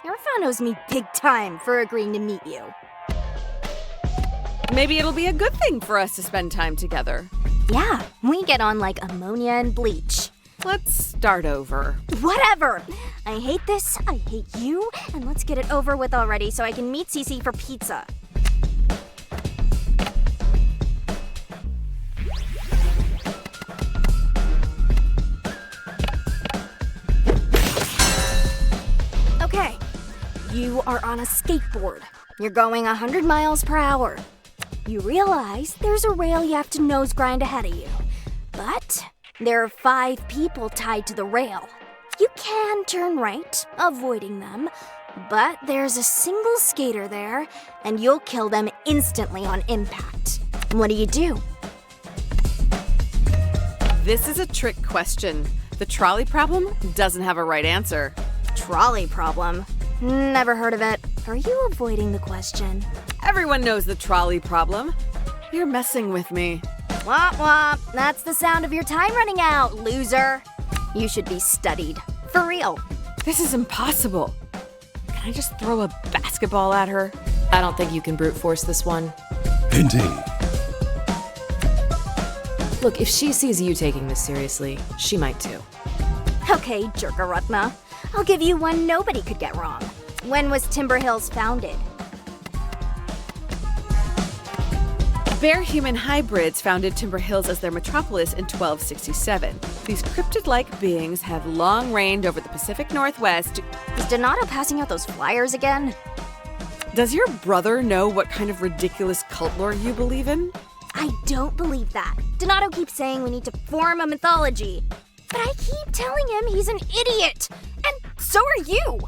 Irfan owes me big time for agreeing to meet you. Maybe it'll be a good thing for us to spend time together. Yeah, we get on like ammonia and bleach. Let's start over. Whatever! I hate this, I hate you, and let's get it over with already so I can meet Cece for pizza. Okay, you are on a skateboard. You're going 100 miles per hour. You realize there's a rail you have to nose grind ahead of you. But there are 5 people tied to the rail. You can turn right, avoiding them, but there's a single skater there, and you'll kill them instantly on impact. What do you do? This is a trick question. The trolley problem doesn't have a right answer. Trolley problem? Never heard of it. Are you avoiding the question? Everyone knows the trolley problem. You're messing with me. Womp womp. That's the sound of your time running out, loser. You should be studied. For real. This is impossible. Can I just throw a basketball at her? I don't think you can brute force this one. Indeed. Look, if she sees you taking this seriously, she might too. Okay, Jerkarutna. I'll give you one nobody could get wrong. When was Timber Hills founded? Bear-human hybrids founded Timber Hills as their metropolis in 1267. These cryptid-like beings have long reigned over the Pacific Northwest. Is Donato passing out those flyers again? Does your brother know what kind of ridiculous cult lore you believe in? I don't believe that. Donato keeps saying we need to form a mythology. But I keep telling him he's an idiot. And so are you.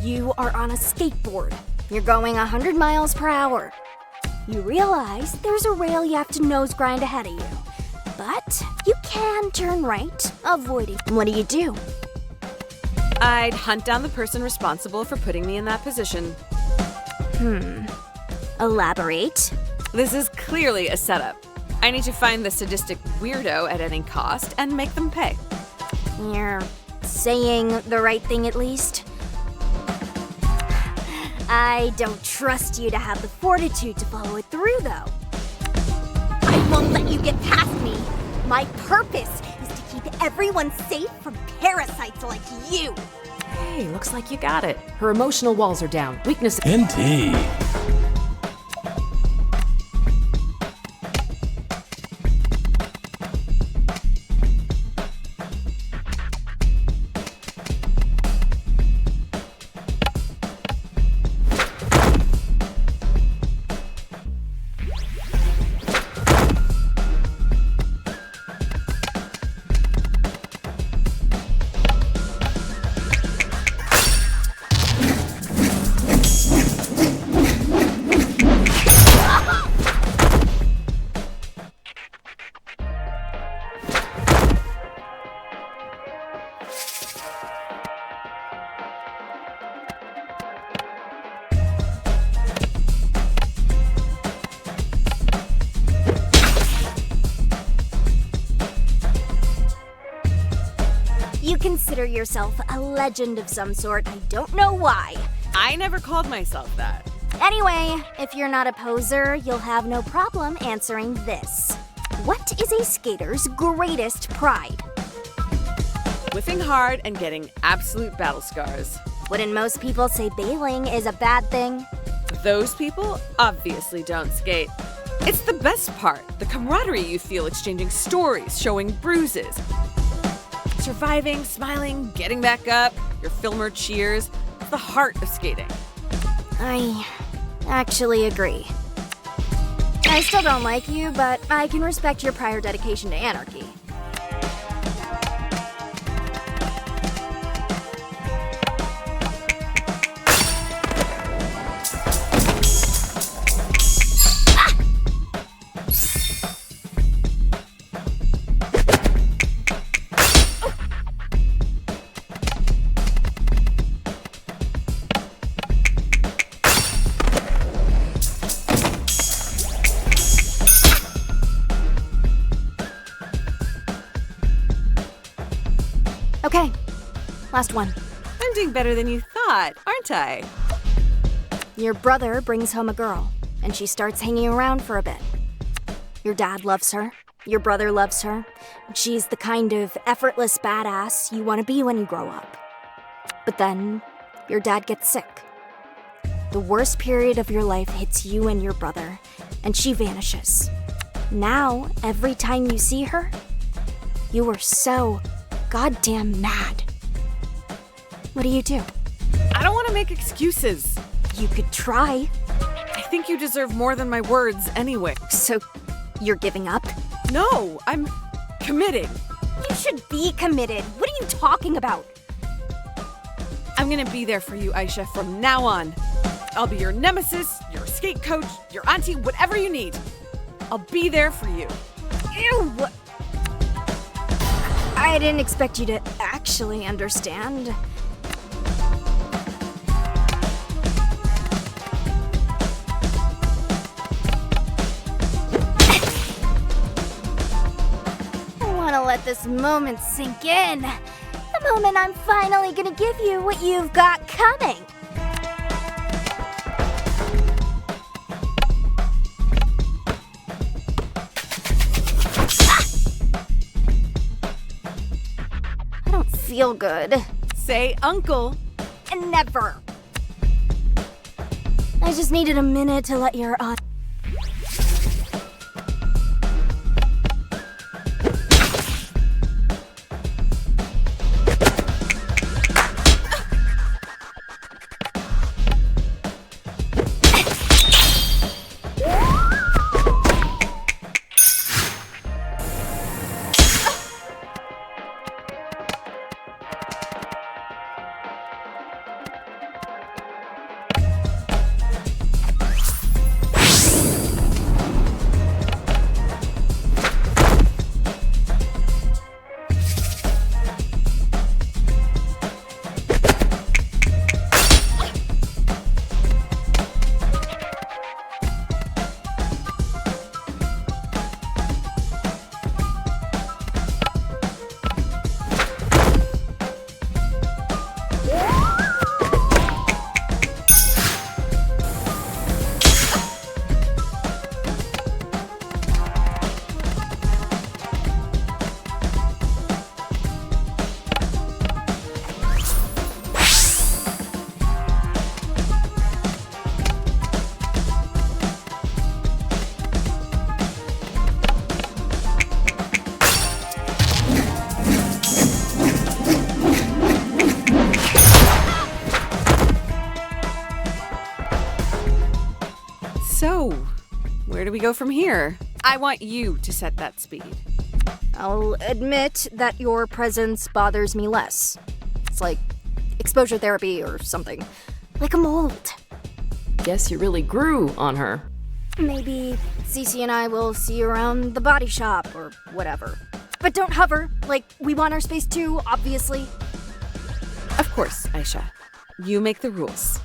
You are on a skateboard. You're going 100 miles per hour. You realize there's a rail you have to nose grind ahead of you. But you can turn right, avoiding. What do you do? I'd hunt down the person responsible for putting me in that position. Elaborate. This is clearly a setup. I need to find the sadistic weirdo at any cost and make them pay. You're saying the right thing at least? I don't trust you to have the fortitude to follow it through, though. I won't let you get past me. My purpose is to keep everyone safe from parasites like you. Hey, looks like you got it. Her emotional walls are down. Weakness. Indeed. You consider yourself a legend of some sort. I don't know why. I never called myself that. Anyway, if you're not a poser, you'll have no problem answering this. What is a skater's greatest pride? Whiffing hard and getting absolute battle scars. Wouldn't most people say bailing is a bad thing? Those people obviously don't skate. It's the best part, the camaraderie you feel exchanging stories, showing bruises. Surviving, smiling, getting back up, your filmer cheers. It's the heart of skating. I actually agree. I still don't like you, but I can respect your prior dedication to anarchy. Okay, last one. I'm doing better than you thought, aren't I? Your brother brings home a girl, and she starts hanging around for a bit. Your dad loves her. Your brother loves her. She's the kind of effortless badass you want to be when you grow up. But then, your dad gets sick. The worst period of your life hits you and your brother, and she vanishes. Now, every time you see her, you are so goddamn mad. What do you do? I don't want to make excuses. You could try. I think you deserve more than my words anyway. So, you're giving up? No, I'm committing. You should be committed. What are you talking about? I'm gonna be there for you, Aisha, from now on. I'll be your nemesis, your skate coach, your auntie, whatever you need. I'll be there for you. Ew! I didn't expect you to actually understand. I want to let this moment sink in. The moment I'm finally gonna give you what you've got coming. I don't feel good. Say uncle. And never. I just needed a minute to let your aunt. So, where do we go from here? I want you to set that speed. I'll admit that your presence bothers me less. It's like exposure therapy or something. Like a mold. Guess you really grew on her. Maybe Cece and I will see you around the body shop or whatever. But don't hover, like we want our space too, obviously. Of course, Aisha. You make the rules.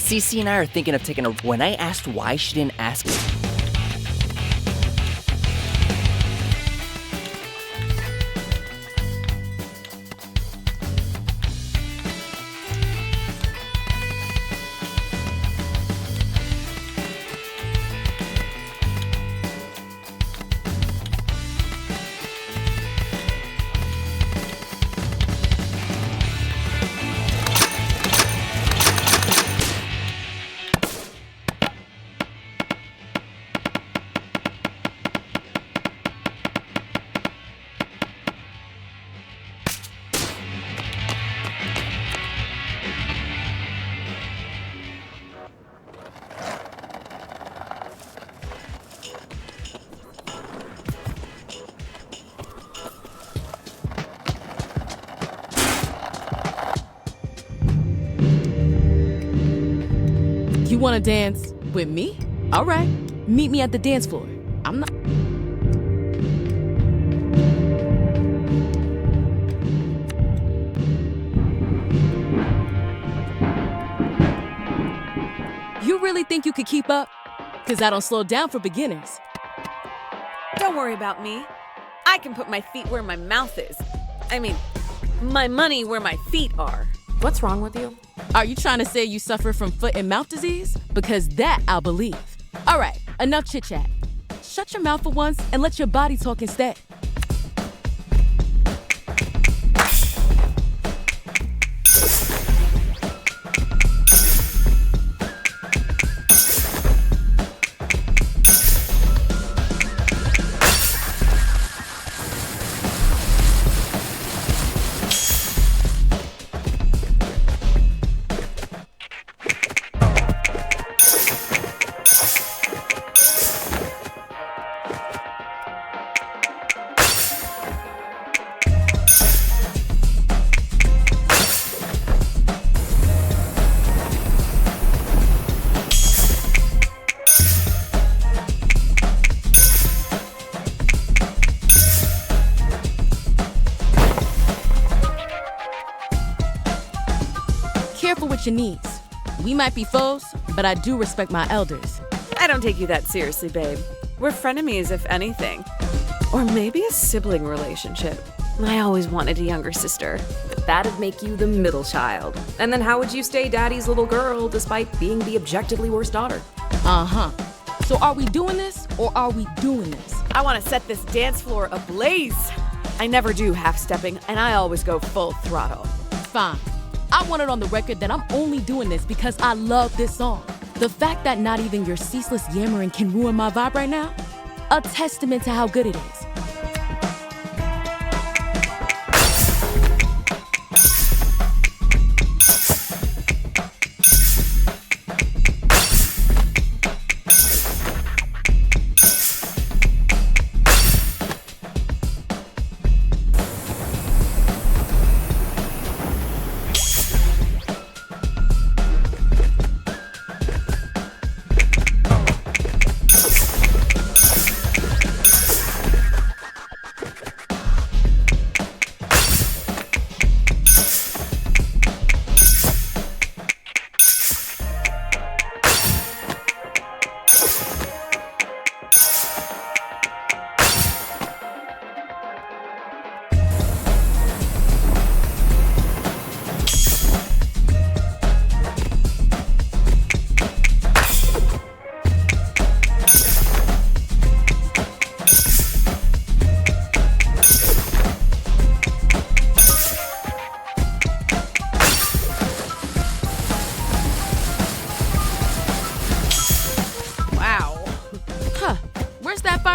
Cece and I are thinking of taking her. When I asked why, she didn't ask me. You wanna dance with me? All right, meet me at the dance floor. I'm not. You really think you could keep up? Cause I don't slow down for beginners. Don't worry about me. I can put my feet where my mouth is. I mean, my money where my feet are. What's wrong with you? Are you trying to say you suffer from foot and mouth disease? Because that I'll believe. All right, enough chit-chat. Shut your mouth for once and let your body talk instead. Careful with your knees. We might be foes, but I do respect my elders. I don't take you that seriously, babe. We're frenemies, if anything. Or maybe a sibling relationship. I always wanted a younger sister. But that'd make you the middle child. And then how would you stay daddy's little girl despite being the objectively worst daughter? Uh-huh. So are we doing this or are we doing this? I want to set this dance floor ablaze. I never do half-stepping, and I always go full throttle. Fine. I want it on the record that I'm only doing this because I love this song. The fact that not even your ceaseless yammering can ruin my vibe right now, a testament to how good it is.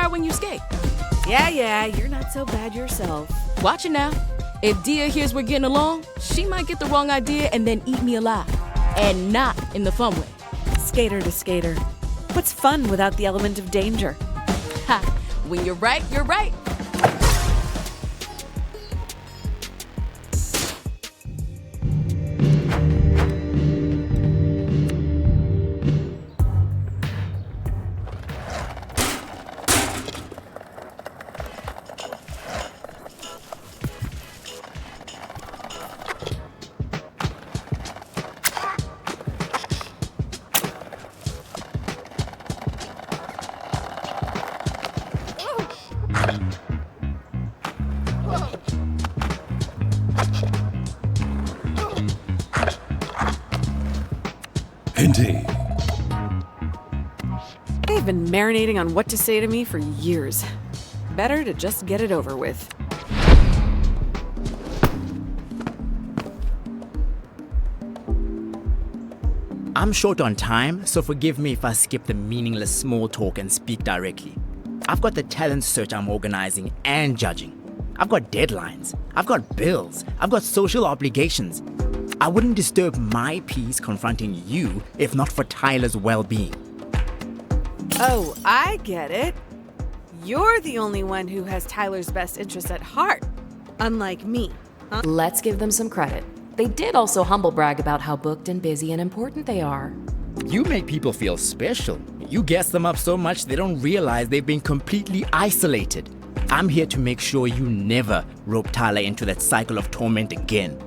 When you skate. Yeah, you're not so bad yourself. Watch it now. If Dia hears we're getting along, she might get the wrong idea and then eat me alive. And not in the fun way. Skater to skater. What's fun without the element of danger? Ha! When you're right, you're right. Indeed. They've been marinating on what to say to me for years. Better to just get it over with. I'm short on time, so forgive me if I skip the meaningless small talk and speak directly. I've got the talent search I'm organizing and judging. I've got deadlines. I've got bills. I've got social obligations. I wouldn't disturb my peace confronting you if not for Tyler's well-being. Oh, I get it. You're the only one who has Tyler's best interests at heart, unlike me. Huh? Let's give them some credit. They did also humble brag about how booked and busy and important they are. You make people feel special. You gas them up so much they don't realize they've been completely isolated. I'm here to make sure you never rope Tyler into that cycle of torment again.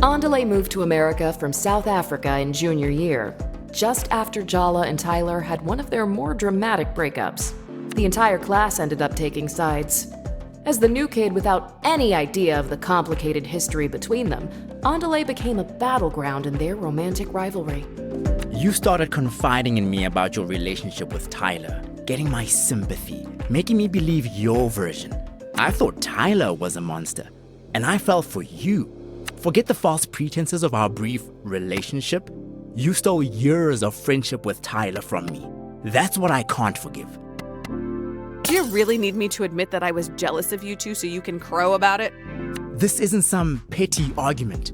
Andale moved to America from South Africa in junior year, just after Jala and Tyler had one of their more dramatic breakups. The entire class ended up taking sides. As the new kid without any idea of the complicated history between them, Andale became a battleground in their romantic rivalry. You started confiding in me about your relationship with Tyler, getting my sympathy, making me believe your version. I thought Tyler was a monster, and I fell for you. Forget the false pretenses of our brief relationship. You stole years of friendship with Tyler from me. That's what I can't forgive. Do you really need me to admit that I was jealous of you two so you can crow about it? This isn't some petty argument.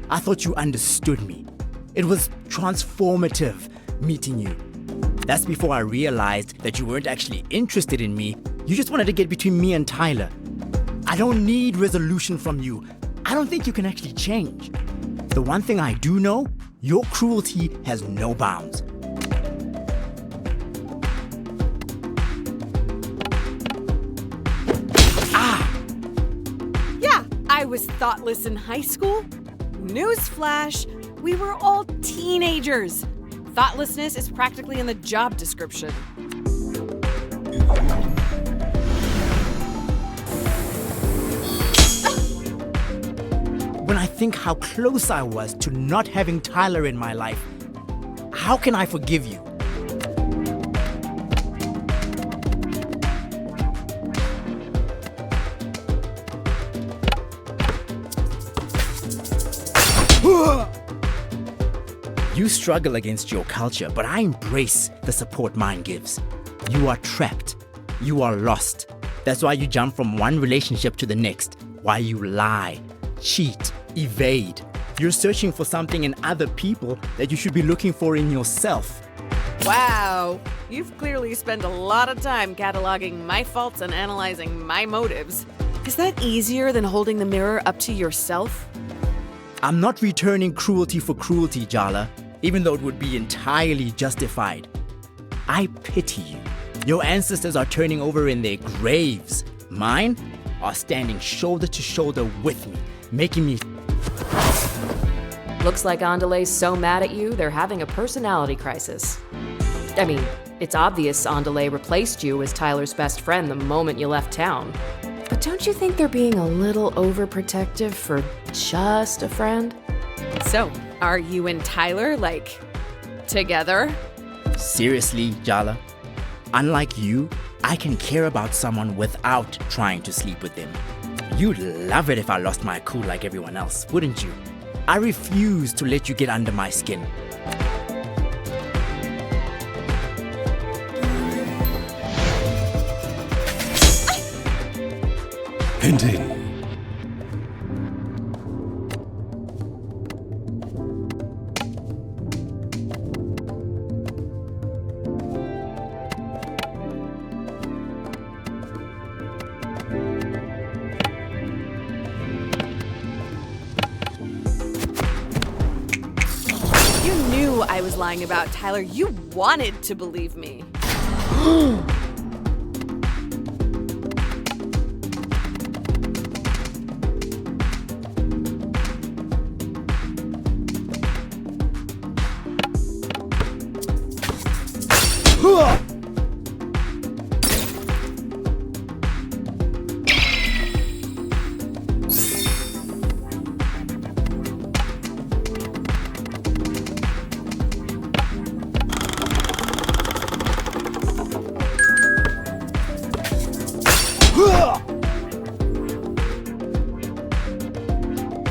I thought you understood me. It was transformative meeting you. That's before I realized that you weren't actually interested in me. You just wanted to get between me and Tyler. I don't need resolution from you. I don't think you can actually change. The one thing I do know, your cruelty has no bounds. Yeah, I was thoughtless in high school. Newsflash, we were all teenagers. Thoughtlessness is practically in the job description. When I think how close I was to not having Tyler in my life, how can I forgive you? You struggle against your culture, but I embrace the support mine gives. You are trapped. You are lost. That's why you jump from one relationship to the next. Why you lie, cheat, evade. You're searching for something in other people that you should be looking for in yourself. Wow, you've clearly spent a lot of time cataloging my faults and analyzing my motives. Is that easier than holding the mirror up to yourself? I'm not returning cruelty for cruelty, Jala, even though it would be entirely justified. I pity you. Your ancestors are turning over in their graves. Mine are standing shoulder to shoulder with me, making me... Looks like Andale's so mad at you, they're having a personality crisis. I mean, it's obvious Andale replaced you as Tyler's best friend the moment you left town. But don't you think they're being a little overprotective for just a friend? So, are you and Tyler, like, together? Seriously, Jala? Unlike you, I can care about someone without trying to sleep with them. You'd love it if I lost my cool like everyone else, wouldn't you? I refuse to let you get under my skin. Indeed. You knew I was lying about Tyler. You wanted to believe me.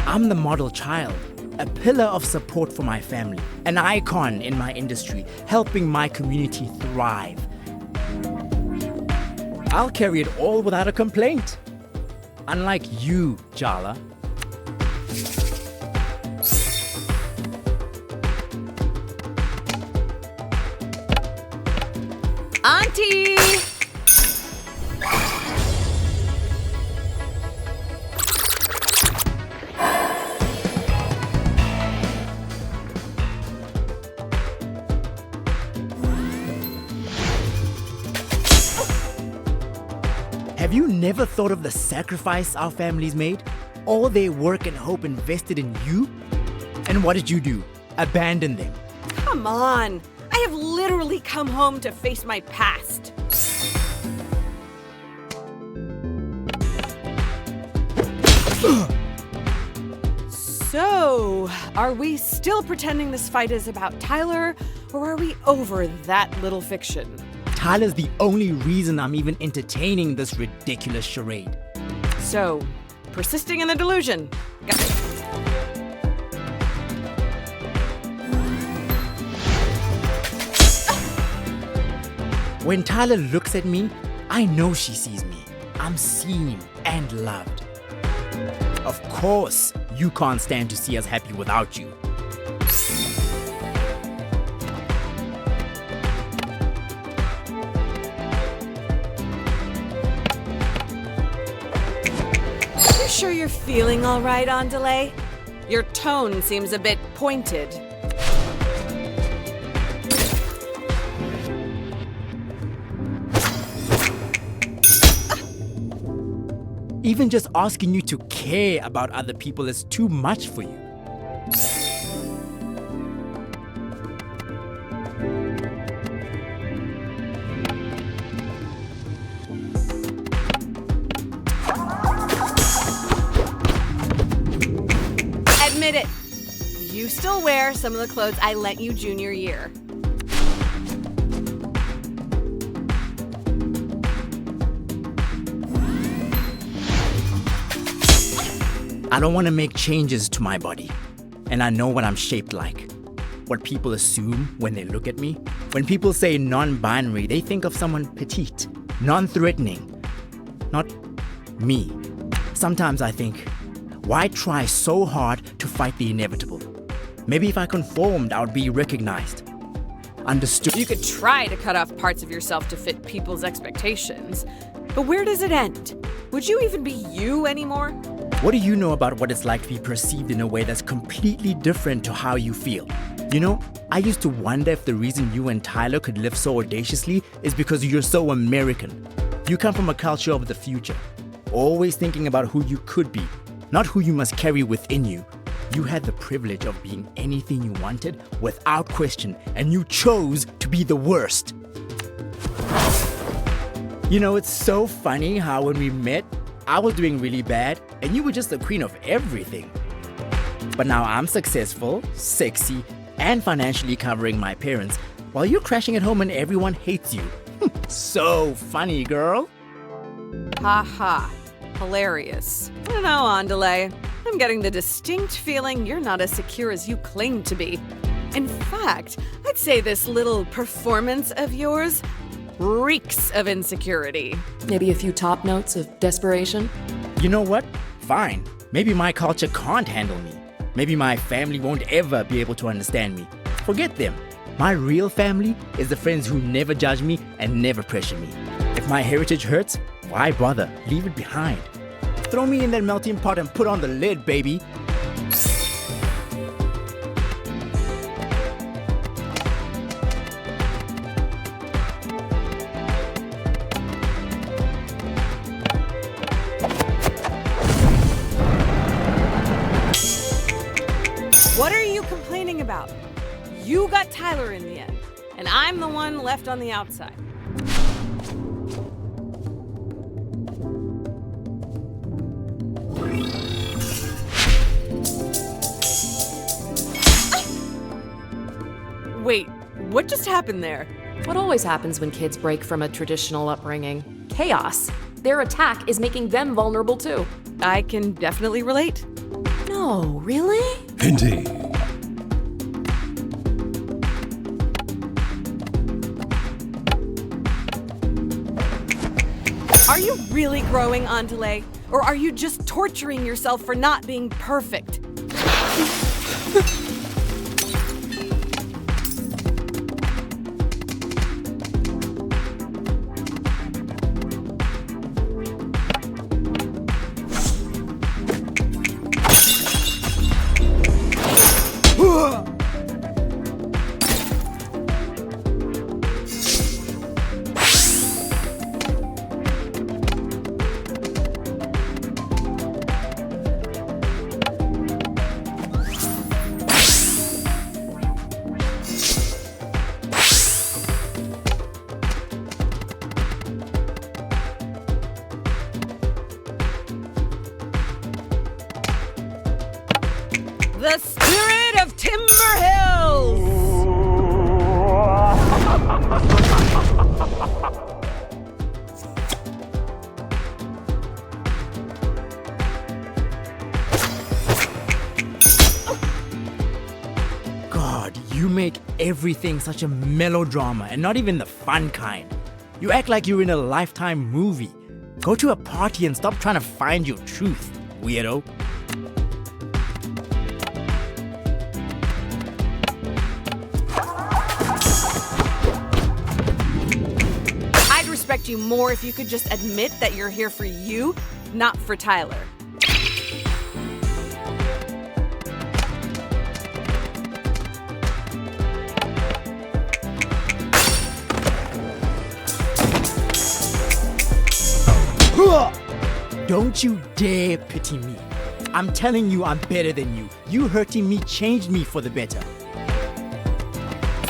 I'm the model child, a pillar of support for my family, an icon in my industry, helping my community thrive. I'll carry it all without a complaint. Unlike you, Jala. Auntie! Have you never thought of the sacrifice our families made? All their work and hope invested in you? And what did you do? Abandon them. Come on! I have literally come home to face my past. So, are we still pretending this fight is about Tyler, or are we over that little fiction? Tyler's the only reason I'm even entertaining this ridiculous charade. So, persisting in the delusion. Got it. When Tyler looks at me, I know she sees me. I'm seen and loved. Of course, you can't stand to see us happy without you. You sure you're feeling all right, Andale? Your tone seems a bit pointed. Even just asking you to care about other people is too much for you. Admit it. You still wear some of the clothes I lent you junior year. I don't want to make changes to my body. And I know what I'm shaped like. What people assume when they look at me. When people say non-binary, they think of someone petite, non-threatening. Not me. Sometimes I think, why try so hard to fight the inevitable? Maybe if I conformed, I would be recognized. Understood. You could try to cut off parts of yourself to fit people's expectations. But where does it end? Would you even be you anymore? What do you know about what it's like to be perceived in a way that's completely different to how you feel? You know, I used to wonder if the reason you and Tyler could live so audaciously is because you're so American. You come from a culture of the future, always thinking about who you could be, not who you must carry within you. You had the privilege of being anything you wanted without question, and you chose to be the worst. You know, it's so funny how when we met, I was doing really bad, and you were just the queen of everything. But now I'm successful, sexy, and financially covering my parents, while you're crashing at home and everyone hates you. So funny, girl. Ha ha. Hilarious. I don't know, Andale. I'm getting the distinct feeling you're not as secure as you claim to be. In fact, I'd say this little performance of yours reeks of insecurity. Maybe a few top notes of desperation? You know what? Fine. Maybe my culture can't handle me. Maybe my family won't ever be able to understand me. Forget them. My real family is the friends who never judge me and never pressure me. If my heritage hurts, why bother? Leave it behind. Throw me in that melting pot and put on the lid, baby. What are you complaining about? You got Tyler in the end, and I'm the one left on the outside. Wait, what just happened there? What always happens when kids break from a traditional upbringing? Chaos. Their attack is making them vulnerable too. I can definitely relate. No, really? Indeed. Are you really growing, Andale? Or are you just torturing yourself for not being perfect? The spirit of Timber Hills! God, you make everything such a melodrama and not even the fun kind. You act like you're in a Lifetime movie. Go to a party and stop trying to find your truth, weirdo. I'd respect you more if you could just admit that you're here for you, not for Tyler. Don't you dare pity me. I'm telling you I'm better than you. You hurting me changed me for the better.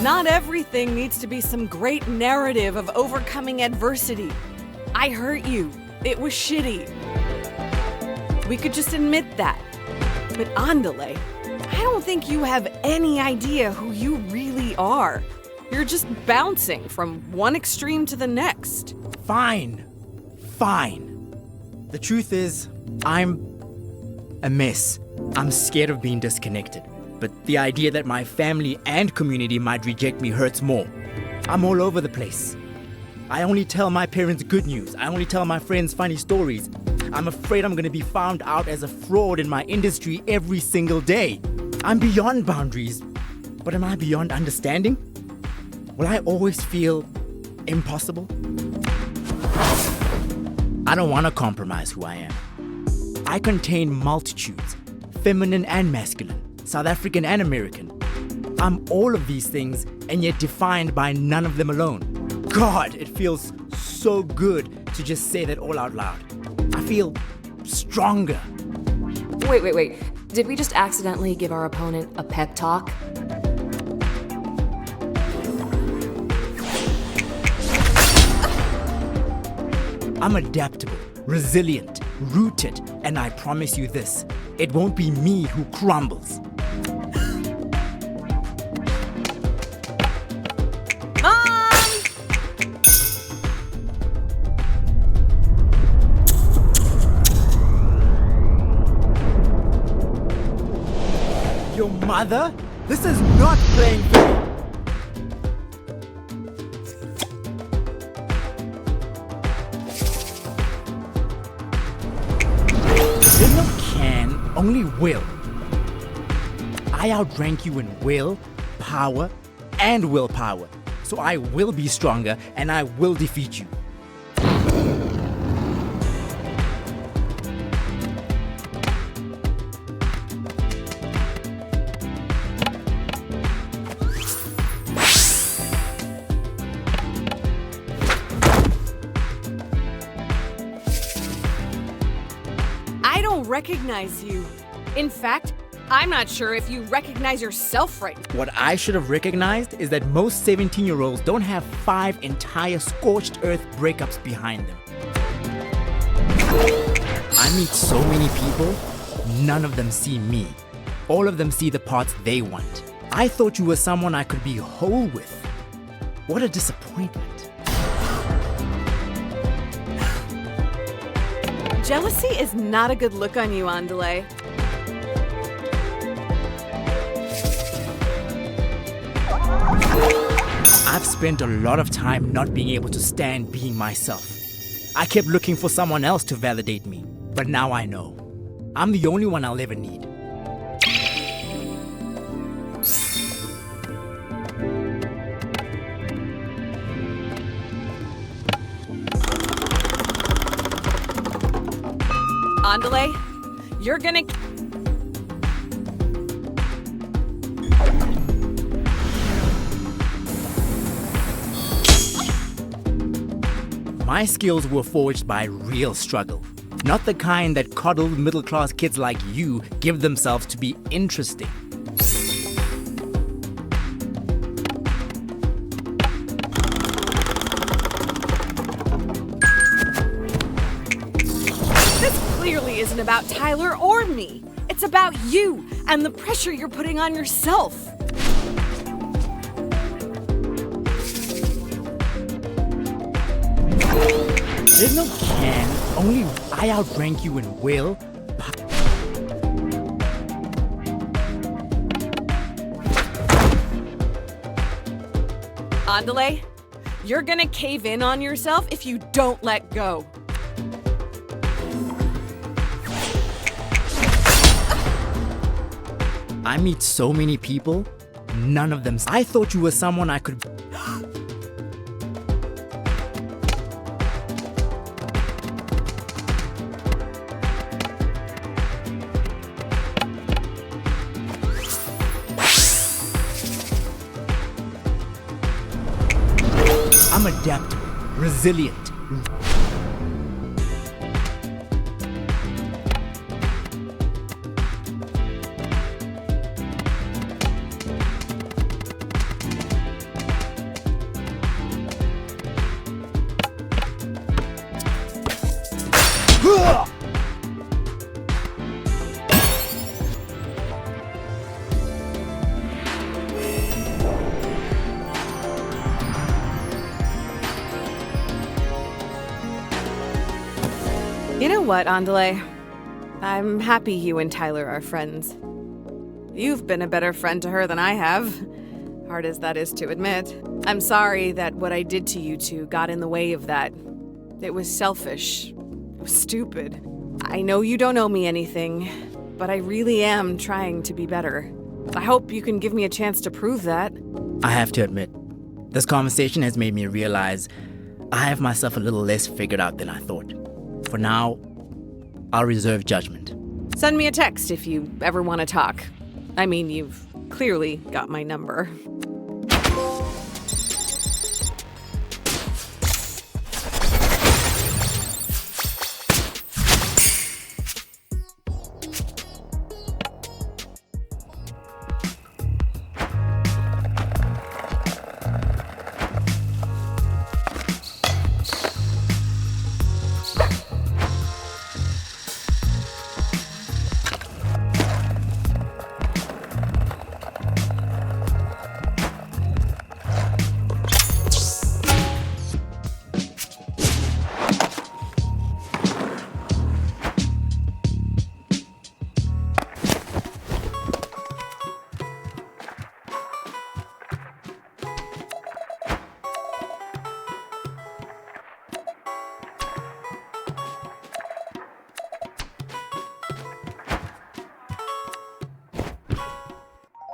Not everything needs to be some great narrative of overcoming adversity. I hurt you. It was shitty. We could just admit that. But Andale, I don't think you have any idea who you really are. You're just bouncing from one extreme to the next. Fine. The truth is, I'm a mess. I'm scared of being disconnected. But the idea that my family and community might reject me hurts more. I'm all over the place. I only tell my parents good news. I only tell my friends funny stories. I'm afraid I'm gonna be found out as a fraud in my industry every single day. I'm beyond boundaries. But am I beyond understanding? Will I always feel impossible? I don't want to compromise who I am. I contain multitudes, feminine and masculine, South African and American. I'm all of these things and yet defined by none of them alone. God, it feels so good to just say that all out loud. I feel stronger. Wait. Did we just accidentally give our opponent a pep talk? I'm adaptable, resilient, rooted, and I promise you this, it won't be me who crumbles. Your mother? This is not playing fair. There's no can, only will. I outrank you in will, power, and willpower. So I will be stronger and I will defeat you. I don't recognize you. In fact, I'm not sure if you recognize yourself right now. What I should have recognized is that most 17-year-olds don't have 5 entire scorched earth breakups behind them. I meet so many people, none of them see me. All of them see the parts they want. I thought you were someone I could be whole with. What a disappointment. Jealousy is not a good look on you, Andale. I've spent a lot of time not being able to stand being myself. I kept looking for someone else to validate me, but now I know. I'm the only one I'll ever need. Andale, you're gonna... My skills were forged by real struggle, not the kind that coddled middle-class kids like you give themselves to be interesting. This clearly isn't about Tyler or me. It's about you and the pressure you're putting on yourself. There's no can, only I outrank you in will. Andale, you're gonna cave in on yourself if you don't let go. I meet so many people, none of them. I thought you were someone I could... I'm adaptable, resilient. You know what, Andale? I'm happy you and Tyler are friends. You've been a better friend to her than I have, hard as that is to admit. I'm sorry that what I did to you two got in the way of that. It was selfish. It was stupid. I know you don't owe me anything, but I really am trying to be better. I hope you can give me a chance to prove that. I have to admit, this conversation has made me realize I have myself a little less figured out than I thought. For now, I'll reserve judgment. Send me a text if you ever want to talk. I mean, you've clearly got my number.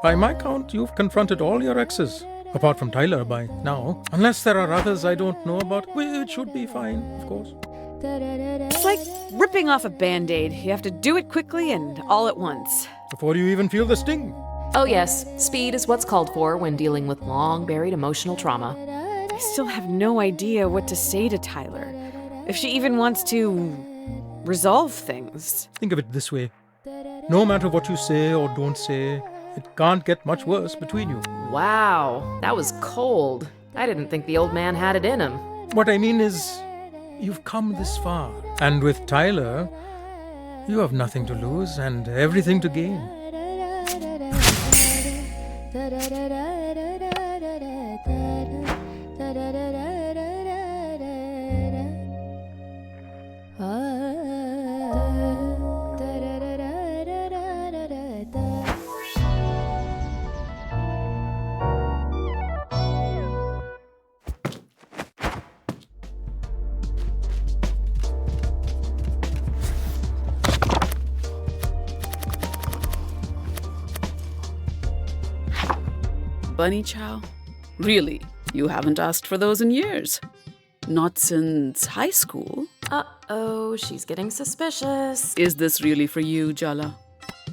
By my count, you've confronted all your exes, apart from Tyler by now. Unless there are others I don't know about, which should be fine, of course. It's like ripping off a Band-Aid. You have to do it quickly and all at once. Before you even feel the sting. Oh yes, speed is what's called for when dealing with long-buried emotional trauma. I still have no idea what to say to Tyler. If she even wants to resolve things. Think of it this way. No matter what you say or don't say, it can't get much worse between you. Wow, that was cold. I didn't think the old man had it in him. What I mean is, you've come this far. And with Tyler, you have nothing to lose and everything to gain. bunny chow? Really? You haven't asked for those in years? Not since high school? Uh-oh, she's getting suspicious. Is this really for you, Jala?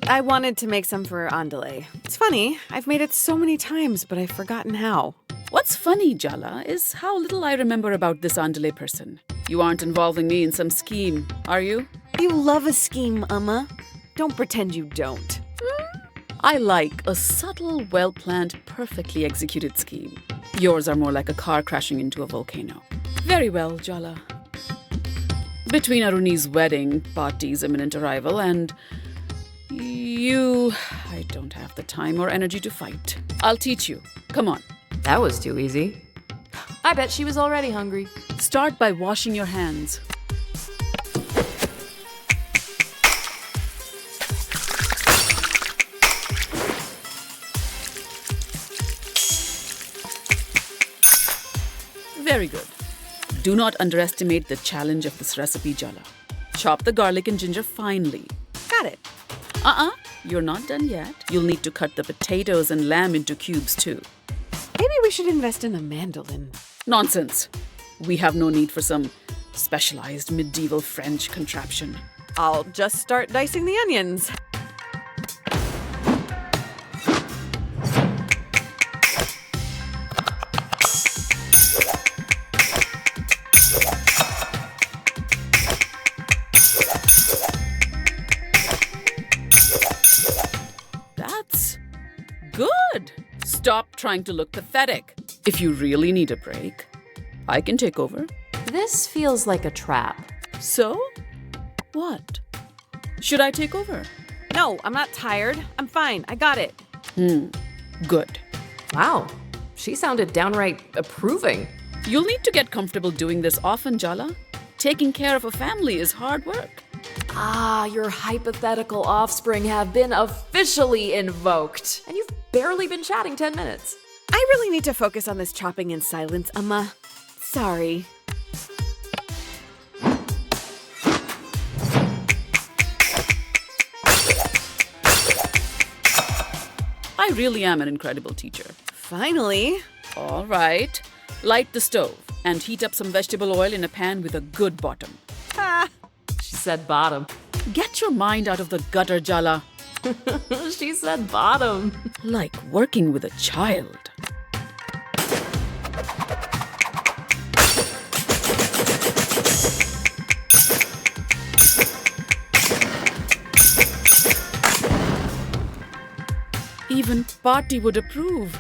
I wanted to make some for Andale. It's funny, I've made it so many times, but I've forgotten how. What's funny, Jala, is how little I remember about this Andale person. You aren't involving me in some scheme, are you? You love a scheme, Amma. Don't pretend you don't. I like a subtle, well-planned, perfectly executed scheme. Yours are more like a car crashing into a volcano. Very well, Jala. Between Aruni's wedding, Pati's imminent arrival, and you, I don't have the time or energy to fight. I'll teach you. Come on. That was too easy. I bet she was already hungry. Start by washing your hands. Very good. Do not underestimate the challenge of this recipe, Jala. Chop the garlic and ginger finely. Got it. You're not done yet. You'll need to cut the potatoes and lamb into cubes too. Maybe we should invest in a mandolin. Nonsense. We have no need for some specialized medieval French contraption. I'll just start dicing the onions. That's good. Stop trying to look pathetic. If you really need a break, I can take over. This feels like a trap. So? What? Should I take over? No, I'm not tired. I'm fine. I got it. Good. Wow, she sounded downright approving. You'll need to get comfortable doing this often, Jala. Taking care of a family is hard work. Ah, your hypothetical offspring have been officially invoked. And you've barely been chatting 10 minutes. I really need to focus on this chopping in silence, Amma. Sorry. I really am an incredible teacher. Finally. All right. Light the stove and heat up some vegetable oil in a pan with a good bottom. She said bottom. Get your mind out of the gutter, Jala. She said bottom. Like working with a child. Even Pati would approve.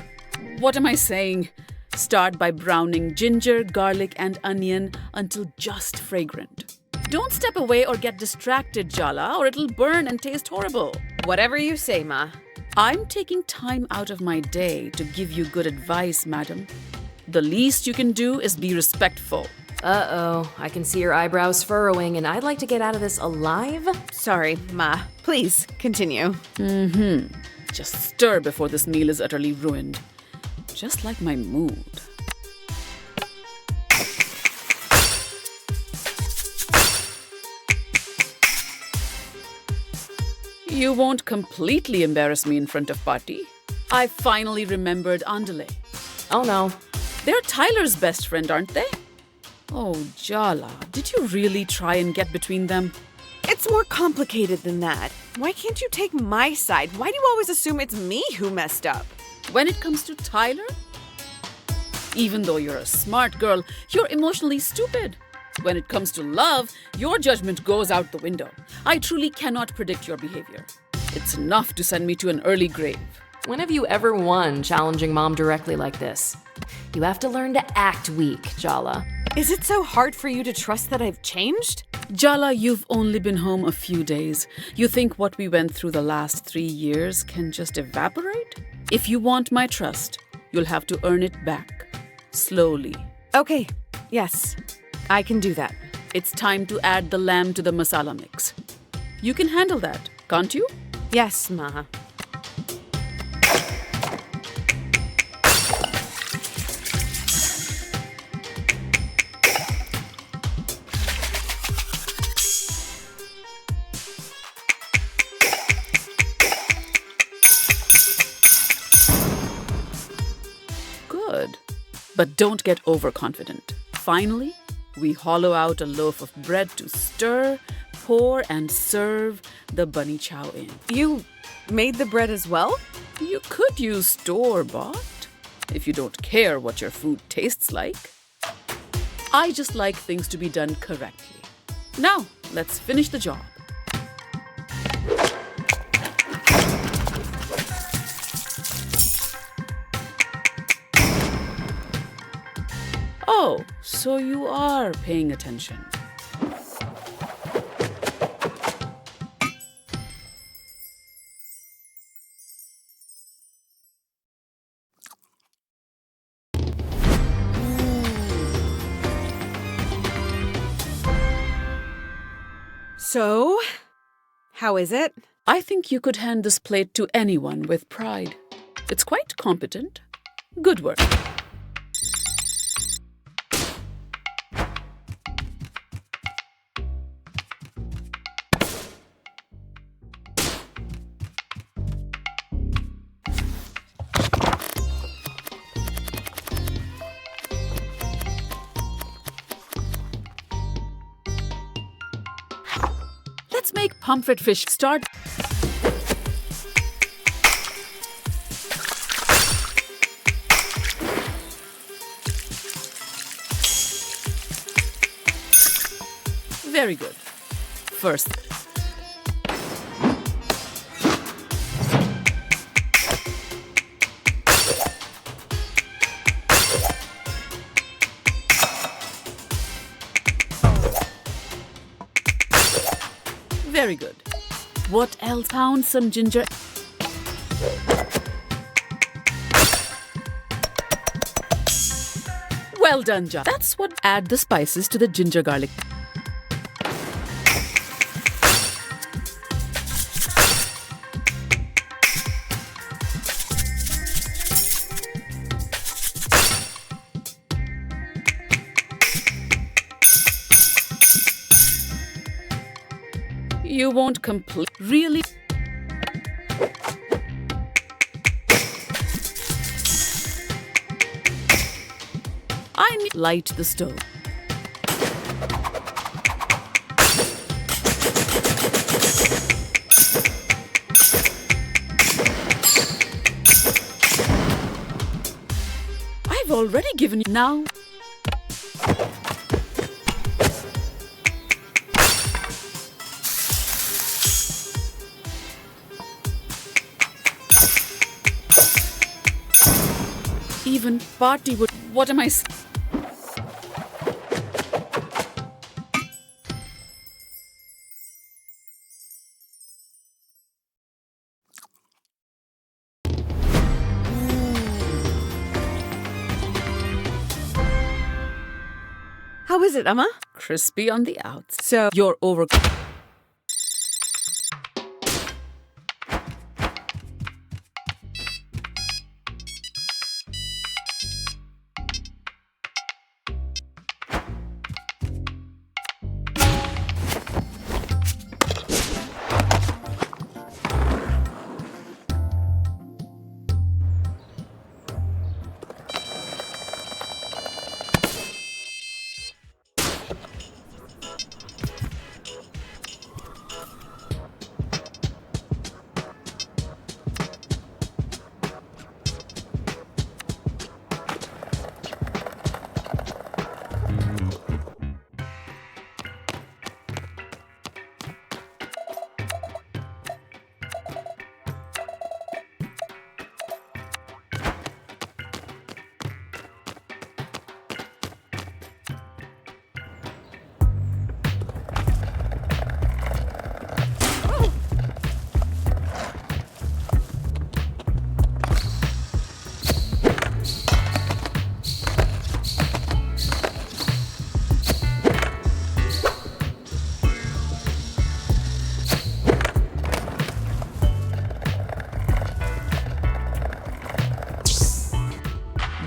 What am I saying? Start by browning ginger, garlic, and onion until just fragrant. Don't step away or get distracted, Jala, or it'll burn and taste horrible. Whatever you say, Ma. I'm taking time out of my day to give you good advice, madam. The least you can do is be respectful. Uh-oh, I can see your eyebrows furrowing, and I'd like to get out of this alive. Sorry, Ma. Please, continue. Just stir before this meal is utterly ruined. Just like my mood. You won't completely embarrass me in front of Pati. I finally remembered Andale. Oh no. They're Tyler's best friend, aren't they? Oh, Jala, did you really try and get between them? It's more complicated than that. Why can't you take my side? Why do you always assume it's me who messed up? When it comes to Tyler, even though you're a smart girl, you're emotionally stupid. When it comes to love, your judgment goes out the window. I truly cannot predict your behavior. It's enough to send me to an early grave. When have you ever won challenging Mom directly like this? You have to learn to act weak, Jala. Is it so hard for you to trust that I've changed? Jala, you've only been home a few days. You think what we went through the last 3 years can just evaporate? If you want my trust, you'll have to earn it back. Slowly. Okay, yes, I can do that. It's time to add the lamb to the masala mix. You can handle that, can't you? Yes, Ma. but don't get overconfident. Finally, we hollow out a loaf of bread to stir, pour, and serve the bunny chow in. You made the bread as well? You could use store-bought if you don't care what your food tastes like. I just like things to be done correctly. Now, let's finish the job. Oh, so you are paying attention. So, how is it? I think you could hand this plate to anyone with pride. It's quite competent. Good work. Let's make pomfret fish start. Very good. First, very good. What else? Pound some ginger. Well done, John. That's what. Add the spices to the ginger garlic. You won't complete. Really? I need light the stove. I've already given you now. Even party would. What am I saying? How is it, Emma? Crispy on the outs. So you're over.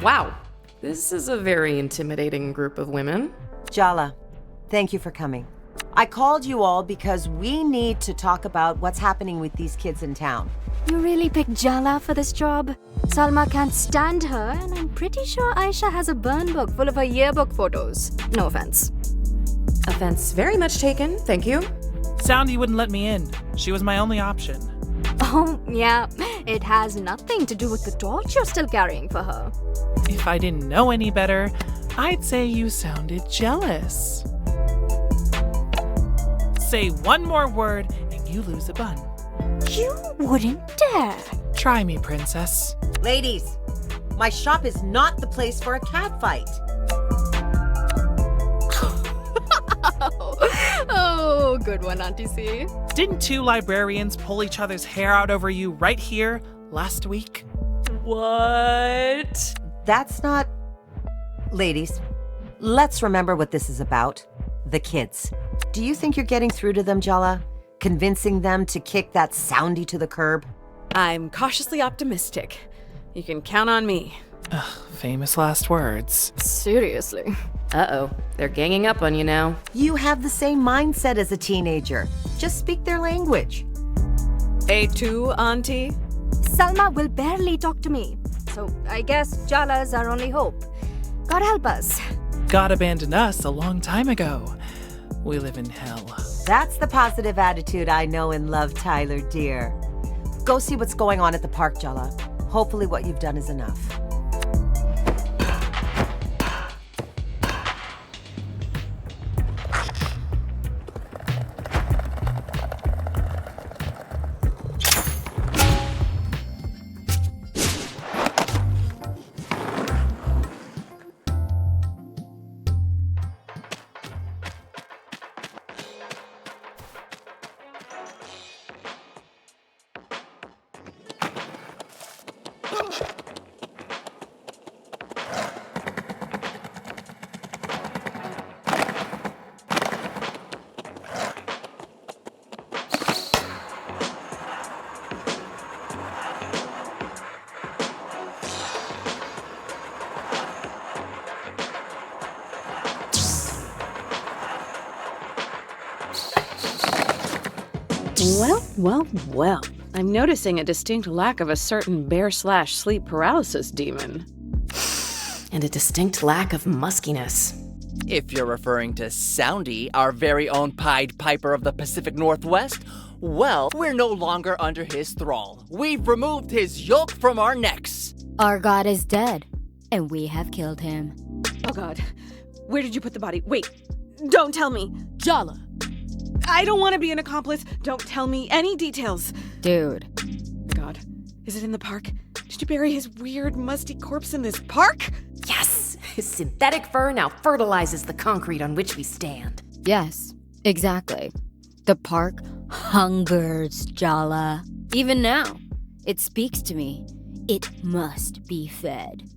Wow, this is a very intimidating group of women. Jala, thank you for coming. I called you all because we need to talk about what's happening with these kids in town. You really picked Jala for this job? Salma can't stand her, and I'm pretty sure Aisha has a burn book full of her yearbook photos. No offense. Offense very much taken, thank you. Soundy wouldn't let me in. She was my only option. Oh, yeah. It has nothing to do with the torch you're still carrying for her. If I didn't know any better, I'd say you sounded jealous. Say one more word and you lose a bun. You wouldn't dare. Try me, princess. Ladies, my shop is not the place for a cat fight. Oh, good one, Auntie C. Didn't two librarians pull each other's hair out over you right here last week? What? That's not... Ladies, let's remember what this is about. The kids. Do you think you're getting through to them, Jala? Convincing them to kick that Soundy to the curb? I'm cautiously optimistic. You can count on me. Ugh, famous last words. Seriously. Uh-oh, they're ganging up on you now. You have the same mindset as a teenager. Just speak their language. A2, Auntie? Salma will barely talk to me. So I guess Jala's our only hope. God help us. God abandoned us a long time ago. We live in hell. That's the positive attitude I know and love, Tyler, dear. Go see what's going on at the park, Jala. Hopefully what you've done is enough. Well. I'm noticing a distinct lack of a certain bear/sleep paralysis demon. And a distinct lack of muskiness. If you're referring to Soundy, our very own Pied Piper of the Pacific Northwest, well, we're no longer under his thrall. We've removed his yoke from our necks. Our god is dead, and we have killed him. Oh god. Where did you put the body? Wait. Don't tell me. Jala. I don't want to be an accomplice. Don't tell me any details. Dude. God. Is it in the park? Did you bury his weird, musty corpse in this park? Yes! His synthetic fur now fertilizes the concrete on which we stand. Yes, exactly. The park hungers, Jala. Even now, it speaks to me. It must be fed.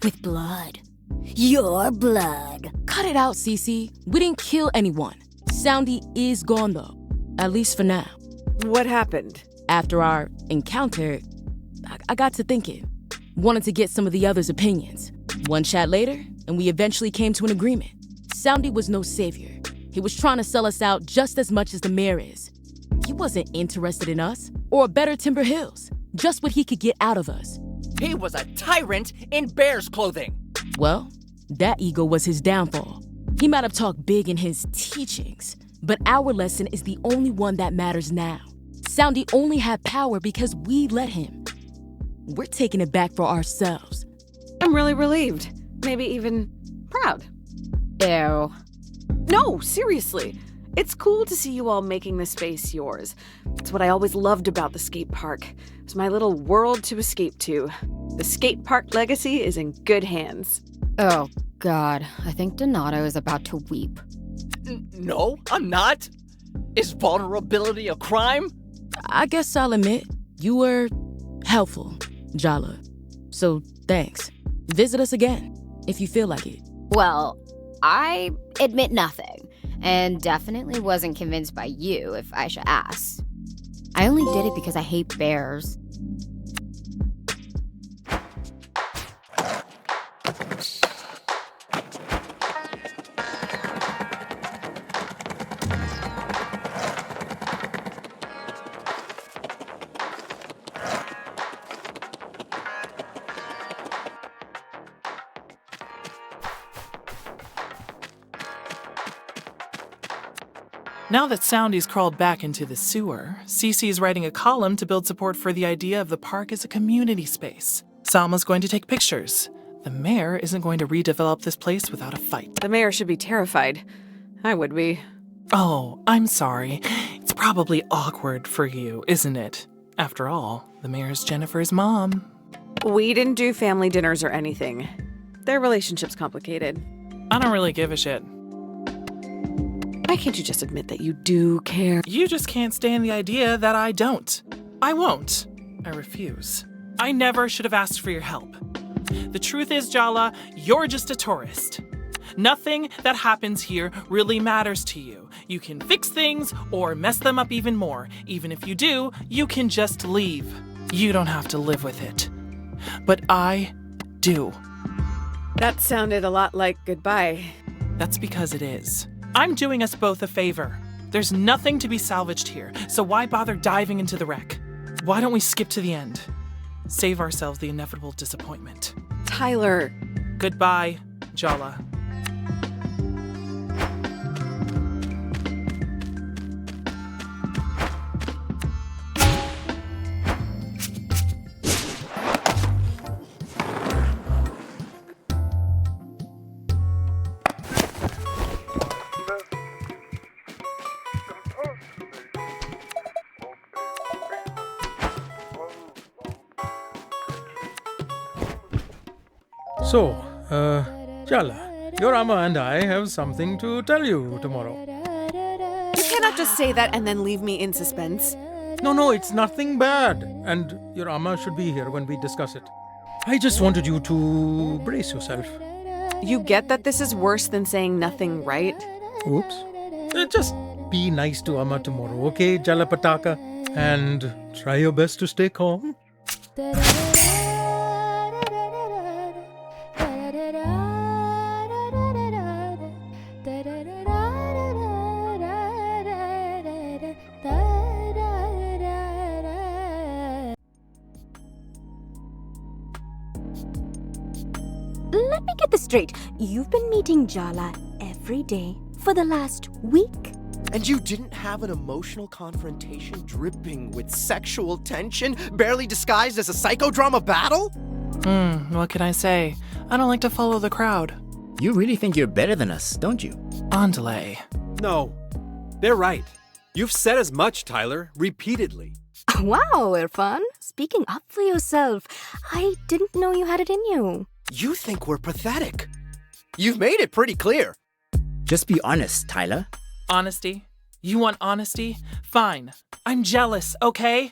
With blood. Your blood. Cut it out, Cece. We didn't kill anyone. Soundy is gone, though. At least for now. What happened? After our encounter, I got to thinking. Wanted to get some of the others' opinions. One chat later, and we eventually came to an agreement. Soundy was no savior. He was trying to sell us out just as much as the mayor is. He wasn't interested in us, or a better Timber Hills. Just what he could get out of us. He was a tyrant in bear's clothing. Well, that ego was his downfall. He might have talked big in his teachings, but our lesson is the only one that matters now. Soundy only had power because we let him. We're taking it back for ourselves. I'm really relieved. Maybe even proud. Ew. No, seriously. It's cool to see you all making the space yours. It's what I always loved about the skate park. It was my little world to escape to. The skate park legacy is in good hands. Oh, God. I think Donato is about to weep. No, I'm not. Is vulnerability a crime? I guess I'll admit, you were helpful, Jala. So thanks. Visit us again, if you feel like it. Well, I admit nothing, and definitely wasn't convinced by you, if Aisha asks. I only did it because I hate bears. Now that Soundy's crawled back into the sewer, Cece's writing a column to build support for the idea of the park as a community space. Salma's going to take pictures. The mayor isn't going to redevelop this place without a fight. The mayor should be terrified. I would be. Oh, I'm sorry. It's probably awkward for you, isn't it? After all, the mayor's Jennifer's mom. We didn't do family dinners or anything. Their relationship's complicated. I don't really give a shit. Why can't you just admit that you do care? You just can't stand the idea that I don't. I won't. I refuse. I never should have asked for your help. The truth is, Jala, you're just a tourist. Nothing that happens here really matters to you. You can fix things or mess them up even more. Even if you do, you can just leave. You don't have to live with it. But I do. That sounded a lot like goodbye. That's because it is. I'm doing us both a favor. There's nothing to be salvaged here, so why bother diving into the wreck? Why don't we skip to the end? Save ourselves the inevitable disappointment. Tyler. Goodbye, Jala. So, Jala, your Amma and I have something to tell you tomorrow. You cannot just say that and then leave me in suspense. No, it's nothing bad. And your Amma should be here when we discuss it. I just wanted you to brace yourself. You get that this is worse than saying nothing, right? Oops. Just be nice to Amma tomorrow, okay, Jala Pataka? And try your best to stay calm. Let me get this straight. You've been meeting Jala every day for the last week? And you didn't have an emotional confrontation dripping with sexual tension, barely disguised as a psychodrama battle? What can I say? I don't like to follow the crowd. You really think you're better than us, don't you? Andale. No, they're right. You've said as much, Tyler, repeatedly. Wow, Irfan. Speaking up for yourself. I didn't know you had it in you. You think we're pathetic. You've made it pretty clear. Just be honest, Tyler. Honesty? You want honesty? Fine. I'm jealous, okay?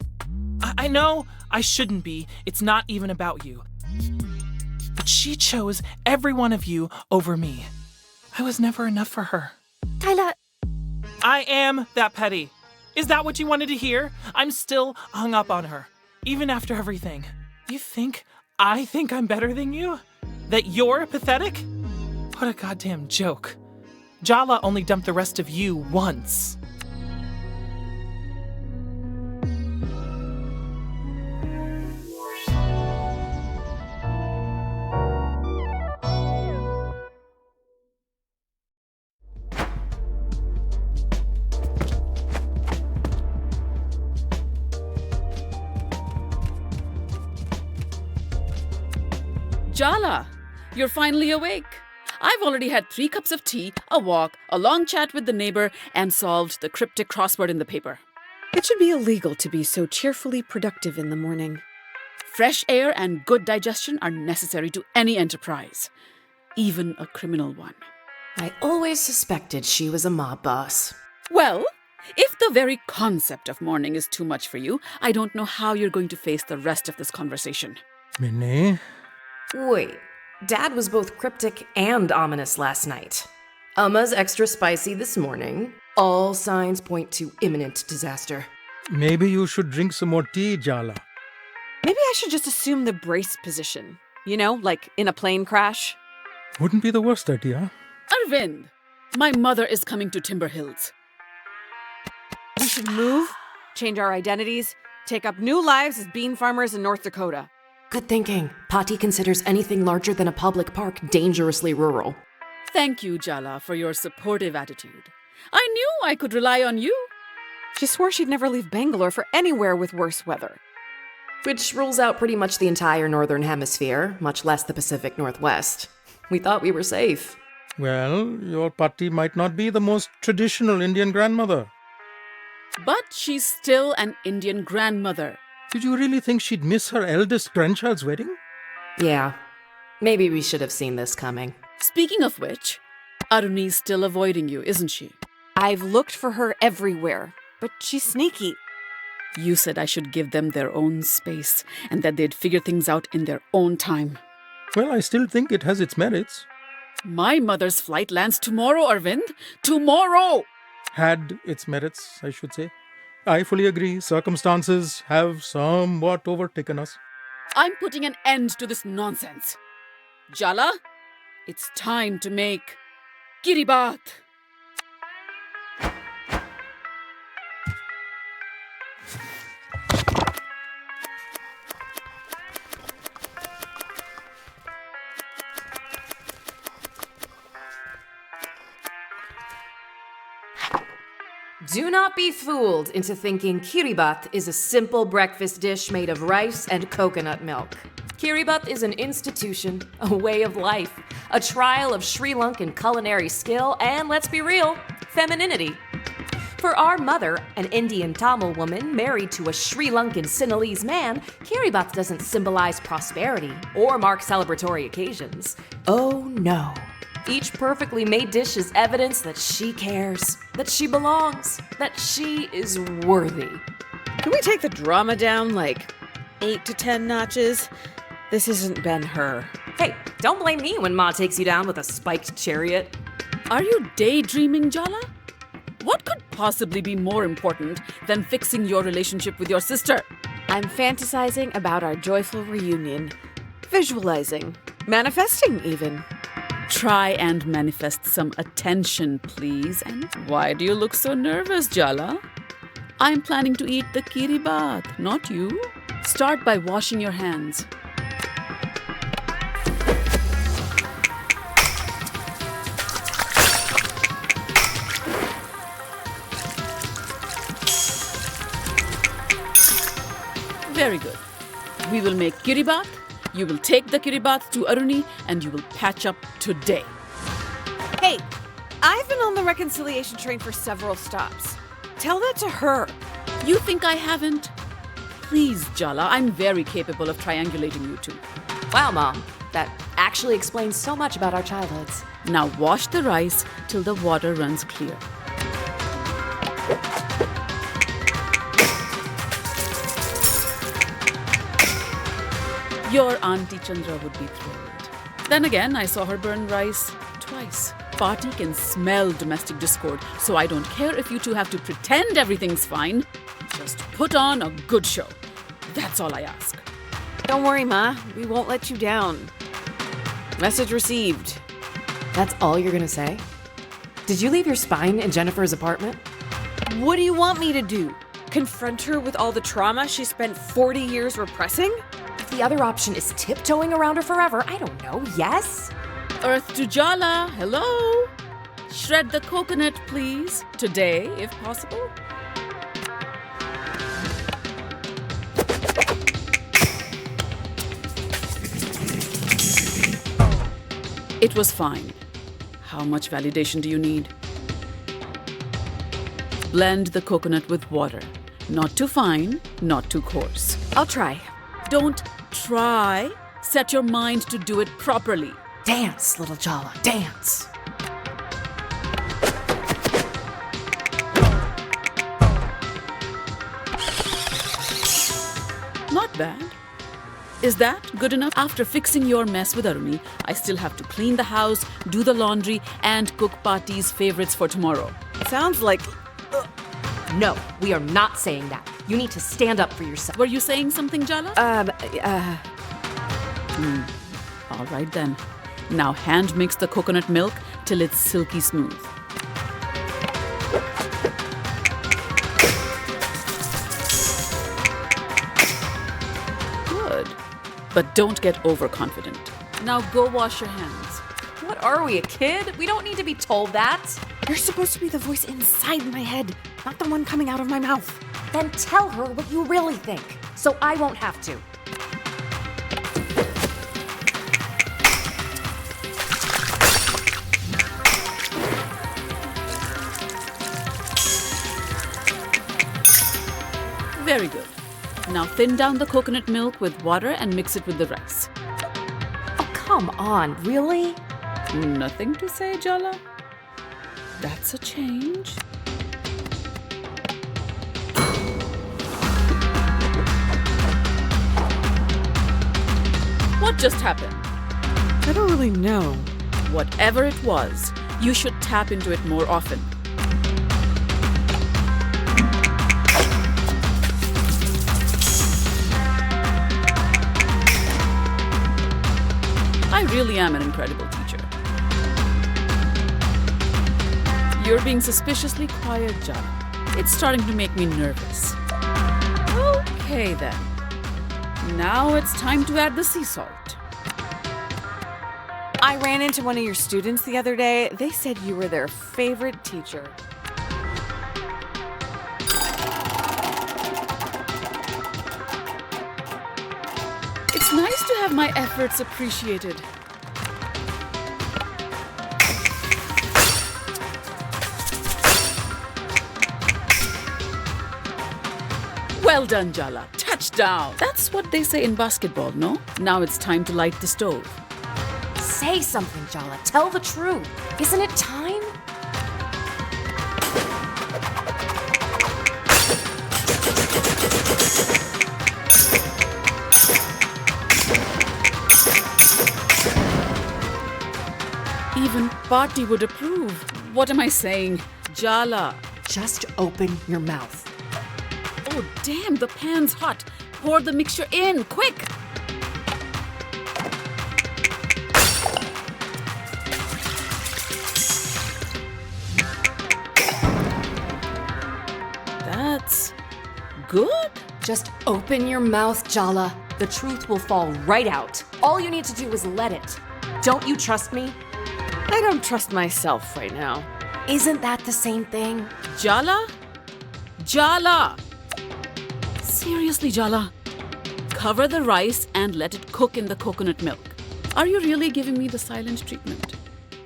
I know I shouldn't be. It's not even about you. But she chose every one of you over me. I was never enough for her. Tyler. I am that petty. Is that what you wanted to hear? I'm still hung up on her, even after everything. You think I think I'm better than you? That you're pathetic? What a goddamn joke. Jala only dumped the rest of you once. Jala, you're finally awake. I've already had 3 cups of tea, a walk, a long chat with the neighbor, and solved the cryptic crossword in the paper. It should be illegal to be so cheerfully productive in the morning. Fresh air and good digestion are necessary to any enterprise, even a criminal one. I always suspected she was a mob boss. Well, if the very concept of morning is too much for you, I don't know how you're going to face the rest of this conversation. Minnie? Wait, Dad was both cryptic and ominous last night. Umma's extra spicy this morning. All signs point to imminent disaster. Maybe you should drink some more tea, Jala. Maybe I should just assume the brace position. You know, like in a plane crash. Wouldn't be the worst idea. Arvind, my mother is coming to Timber Hills. We should move, change our identities, take up new lives as bean farmers in North Dakota. Good thinking. Pati considers anything larger than a public park dangerously rural. Thank you, Jala, for your supportive attitude. I knew I could rely on you. She swore she'd never leave Bangalore for anywhere with worse weather. Which rules out pretty much the entire Northern Hemisphere, much less the Pacific Northwest. We thought we were safe. Well, your Patti might not be the most traditional Indian grandmother. But she's still an Indian grandmother. Did you really think she'd miss her eldest grandchild's wedding? Yeah. Maybe we should have seen this coming. Speaking of which, Aruni's still avoiding you, isn't she? I've looked for her everywhere, but she's sneaky. You said I should give them their own space and that they'd figure things out in their own time. Well, I still think it has its merits. My mother's flight lands tomorrow, Arvind. Tomorrow! Had its merits, I should say. I fully agree. Circumstances have somewhat overtaken us. I'm putting an end to this nonsense. Jala, it's time to make Kiribat. Do not be fooled into thinking Kiribat is a simple breakfast dish made of rice and coconut milk. Kiribat is an institution, a way of life, a trial of Sri Lankan culinary skill, and let's be real, femininity. For our mother, an Indian Tamil woman married to a Sri Lankan Sinhalese man, Kiribat doesn't symbolize prosperity or mark celebratory occasions. Oh no. Each perfectly made dish is evidence that she cares, that she belongs, that she is worthy. Can we take the drama down like 8 to 10 notches? This isn't been her. Hey, don't blame me when Ma takes you down with a spiked chariot. Are you daydreaming, Jala? What could possibly be more important than fixing your relationship with your sister? I'm fantasizing about our joyful reunion. Visualizing. Manifesting, even. Try and manifest some attention, please. And why do you look so nervous, Jala? I'm planning to eat the Kiribat, not you. Start by washing your hands. Very good. We will make Kiribat. You will take the Kiribat to Aruni and you will patch up today. Hey, I've been on the reconciliation train for several stops. Tell that to her. You think I haven't? Please, Jala, I'm very capable of triangulating you two. Wow, Mom. That actually explains so much about our childhoods. Now wash the rice till the water runs clear. Your Auntie Chandra would be thrilled. Then again, I saw her burn rice twice. Party can smell domestic discord, so I don't care if you two have to pretend everything's fine. Just put on a good show. That's all I ask. Don't worry, Ma. We won't let you down. Message received. That's all you're gonna say? Did you leave your spine in Jennifer's apartment? What do you want me to do? Confront her with all the trauma she spent 40 years repressing? If the other option is tiptoeing around her forever, I don't know, yes? Earth to Jala, hello? Shred the coconut, please. Today, if possible. It was fine. How much validation do you need? Blend the coconut with water. Not too fine, not too coarse. I'll try. Don't try. Set your mind to do it properly. Dance, little Jala, dance. Not bad. Is that good enough? After fixing your mess with Aruni, I still have to clean the house, do the laundry, and cook Pati's favorites for tomorrow. Sounds like... No, we are not saying that. You need to stand up for yourself. Were you saying something, Jala? All right then. Now hand mix the coconut milk till it's silky smooth. Good. But don't get overconfident. Now go wash your hands. What are we, a kid? We don't need to be told that. You're supposed to be the voice inside my head, not the one coming out of my mouth. Then tell her what you really think, so I won't have to. Very good. Now thin down the coconut milk with water and mix it with the rice. Oh, come on, really? Nothing to say, Jala? That's a change. What just happened? I don't really know. Whatever it was, you should tap into it more often. I really am an incredible teacher. You're being suspiciously quiet, Jala. It's starting to make me nervous. Okay then. Now it's time to add the sea salt. I ran into one of your students the other day. They said you were their favorite teacher. It's nice to have my efforts appreciated. Well done, Jala. Touchdown. That's what they say in basketball, no? Now it's time to light the stove. Say something, Jala. Tell the truth. Isn't it time? Even Patti would approve. What am I saying? Jala. Just open your mouth. Oh, damn, the pan's hot. Pour the mixture in, quick! That's good. Just open your mouth, Jala. The truth will fall right out. All you need to do is let it. Don't you trust me? I don't trust myself right now. Isn't that the same thing? Jala? Jala! Seriously, Jala. Cover the rice and let it cook in the coconut milk. Are you really giving me the silent treatment?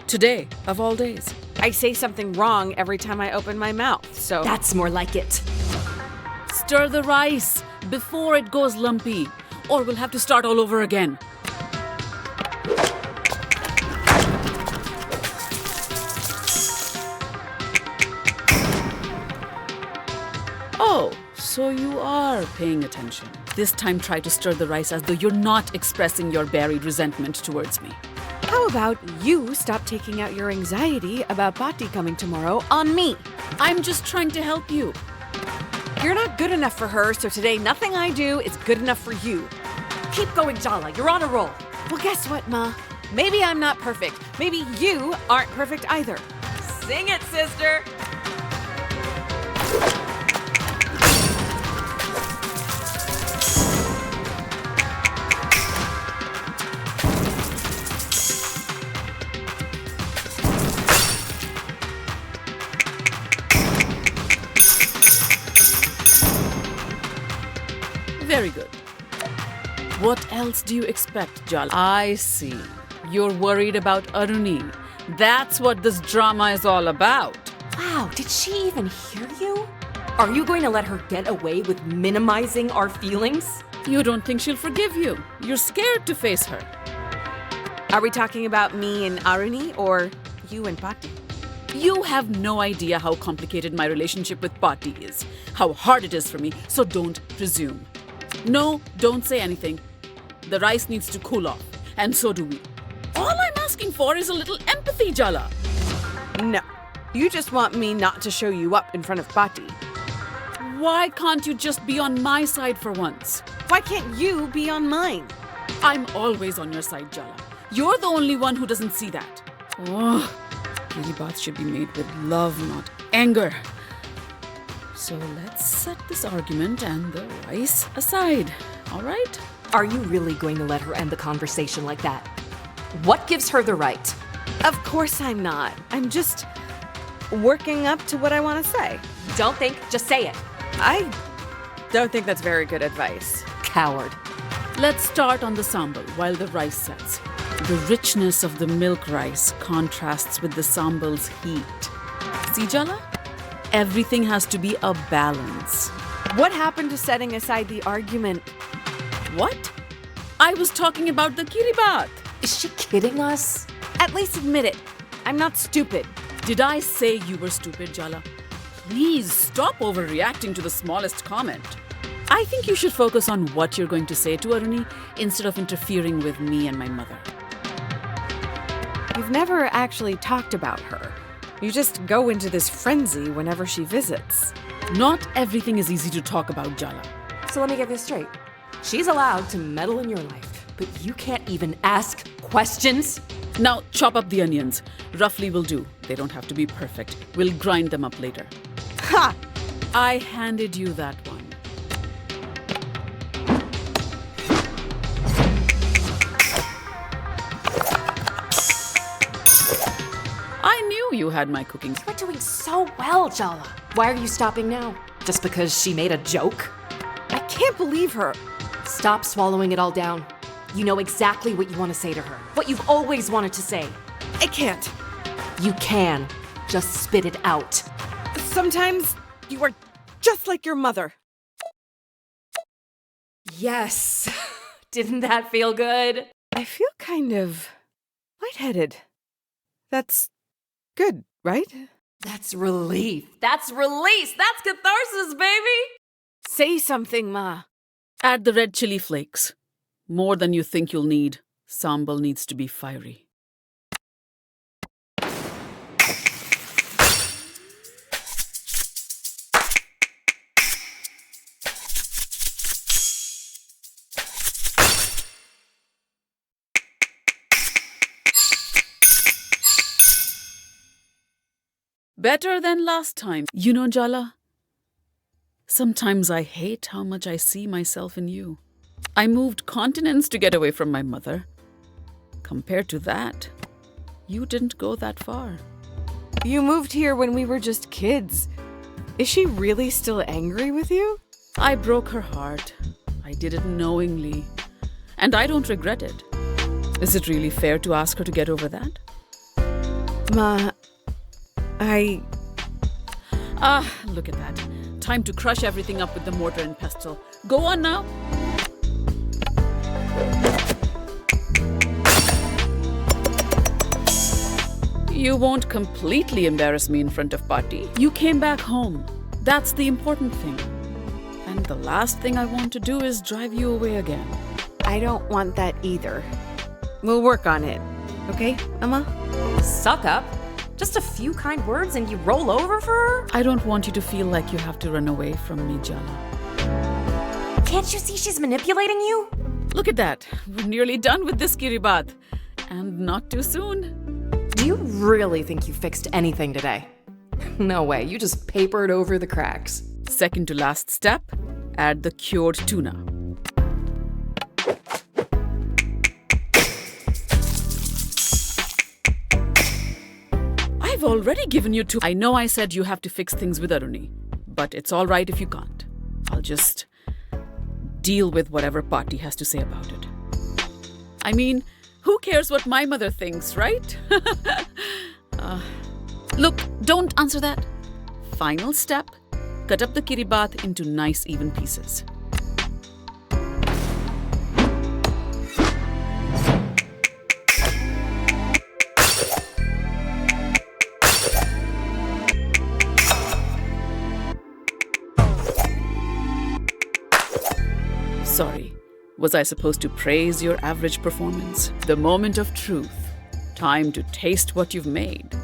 Today, of all days. I say something wrong every time I open my mouth, so... That's more like it. Stir the rice before it goes lumpy, or we'll have to start all over again. Oh, so you are paying attention. This time try to stir the rice as though you're not expressing your buried resentment towards me. How about you stop taking out your anxiety about Patti coming tomorrow on me? I'm just trying to help you. You're not good enough for her, so today nothing I do is good enough for you. Keep going, Jala. You're on a roll. Well, guess what, Ma? Maybe I'm not perfect. Maybe you aren't perfect either. Sing it, sister! Very good. What else do you expect, Jala? I see. You're worried about Aruni. That's what this drama is all about. Wow, did she even hear you? Are you going to let her get away with minimizing our feelings? You don't think she'll forgive you. You're scared to face her. Are we talking about me and Aruni, or you and Patti? You have no idea how complicated my relationship with Patti is, how hard it is for me, so don't presume. No, don't say anything. The rice needs to cool off, and so do we. All I'm asking for is a little empathy, Jala. No, you just want me not to show you up in front of Patti. Why can't you just be on my side for once? Why can't you be on mine? I'm always on your side, Jala. You're the only one who doesn't see that. Oh, Kiri baats should be made with love, not anger. So let's set this argument and the rice aside, all right? Are you really going to let her end the conversation like that? What gives her the right? Of course I'm not. I'm just working up to what I want to say. Don't think, just say it. I don't think that's very good advice. Coward. Let's start on the sambal while the rice sets. The richness of the milk rice contrasts with the sambal's heat. See, Jala? Everything has to be a balance. What happened to setting aside the argument? What? I was talking about the kiribat. Is she kidding us? At least admit it. I'm not stupid. Did I say you were stupid, Jala? Please stop overreacting to the smallest comment. I think you should focus on what you're going to say to Aruni instead of interfering with me and my mother. You've never actually talked about her. You just go into this frenzy whenever she visits. Not everything is easy to talk about, Jala. So let me get this straight. She's allowed to meddle in your life, but you can't even ask questions? Now chop up the onions. Roughly will do. They don't have to be perfect. We'll grind them up later. Ha! I handed you that one. I knew you had my cooking. You were doing so well, Jala. Why are you stopping now? Just because she made a joke? I can't believe her. Stop swallowing it all down. You know exactly what you want to say to her. What you've always wanted to say. I can't. You can. Just spit it out. Sometimes you are just like your mother. Yes. Didn't that feel good? I feel kind of lightheaded. That's good, right? That's relief. That's release. That's catharsis, baby. Say something, Ma. Add the red chili flakes. More than you think you'll need. Sambal needs to be fiery. Better than last time. You know, Jala, sometimes I hate how much I see myself in you. I moved continents to get away from my mother. Compared to that, you didn't go that far. You moved here when we were just kids. Is she really still angry with you? I broke her heart. I did it knowingly. And I don't regret it. Is it really fair to ask her to get over that? Ma, look at that. Time to crush everything up with the mortar and pestle. Go on now. You won't completely embarrass me in front of Patti. You came back home. That's the important thing. And the last thing I want to do is drive you away again. I don't want that either. We'll work on it. Okay, Emma? Suck up. Just a few kind words and you roll over for her? I don't want you to feel like you have to run away from me, Jala. Can't you see she's manipulating you? Look at that. We're nearly done with this kiribat. And not too soon. Do you really think you fixed anything today? No way, you just papered over the cracks. Second to last step, add the cured tuna. I've already given you two. I know I said you have to fix things with Aruni, but it's all right if you can't. I'll just deal with whatever Patti has to say about it. I mean, who cares what my mother thinks, right? Look, don't answer that. Final step, cut up the kiribat into nice even pieces. Sorry, was I supposed to praise your average performance? The moment of truth. Time to taste what you've made.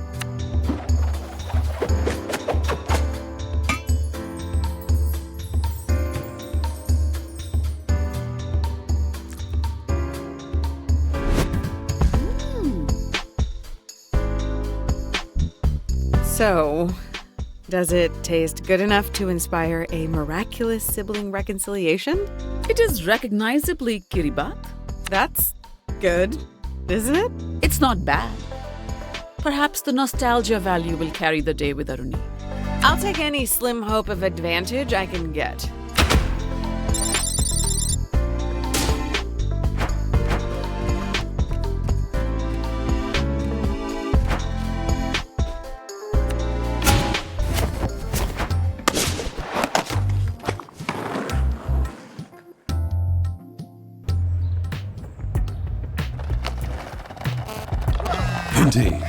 So, does it taste good enough to inspire a miraculous sibling reconciliation? It is recognizably kiribat. That's good, isn't it? It's not bad. Perhaps the nostalgia value will carry the day with Aruni. I'll take any slim hope of advantage I can get. Indeed.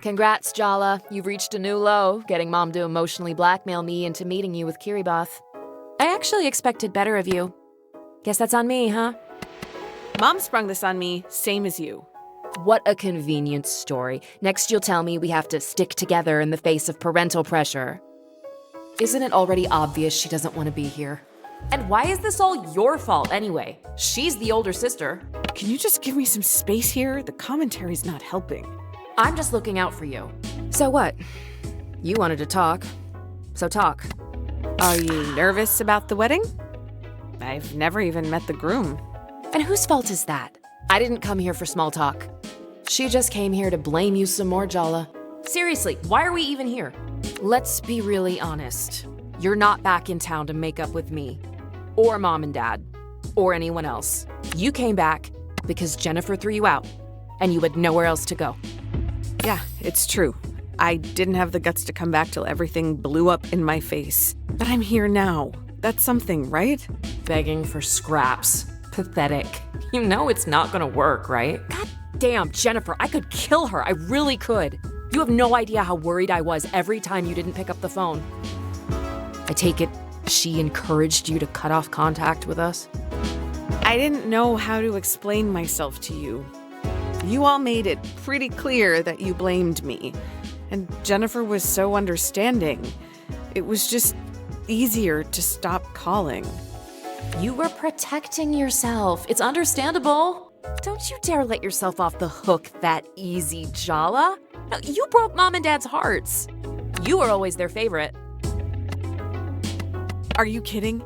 Congrats, Jala. You've reached a new low, getting Mom to emotionally blackmail me into meeting you with Kiribati. I actually expected better of you. Guess that's on me, huh? Mom sprung this on me, same as you. What a convenient story. Next you'll tell me we have to stick together in the face of parental pressure. Isn't it already obvious she doesn't want to be here? And why is this all your fault anyway? She's the older sister. Can you just give me some space here? The commentary's not helping. I'm just looking out for you. So what? You wanted to talk. So talk. Are you nervous about the wedding? I've never even met the groom. And whose fault is that? I didn't come here for small talk. She just came here to blame you some more, Jala. Seriously, why are we even here? Let's be really honest. You're not back in town to make up with me, or Mom and Dad, or anyone else. You came back because Jennifer threw you out, and you had nowhere else to go. Yeah, it's true. I didn't have the guts to come back till everything blew up in my face. But I'm here now. That's something, right? Begging for scraps. Pathetic. You know it's not gonna work, right? God damn, Jennifer, I could kill her. I really could. You have no idea how worried I was every time you didn't pick up the phone. I take it she encouraged you to cut off contact with us? I didn't know how to explain myself to you. You all made it pretty clear that you blamed me. And Jennifer was so understanding. It was just easier to stop calling. You were protecting yourself. It's understandable. Don't you dare let yourself off the hook that easy, Jala. No, you broke Mom and Dad's hearts. You were always their favorite. Are you kidding?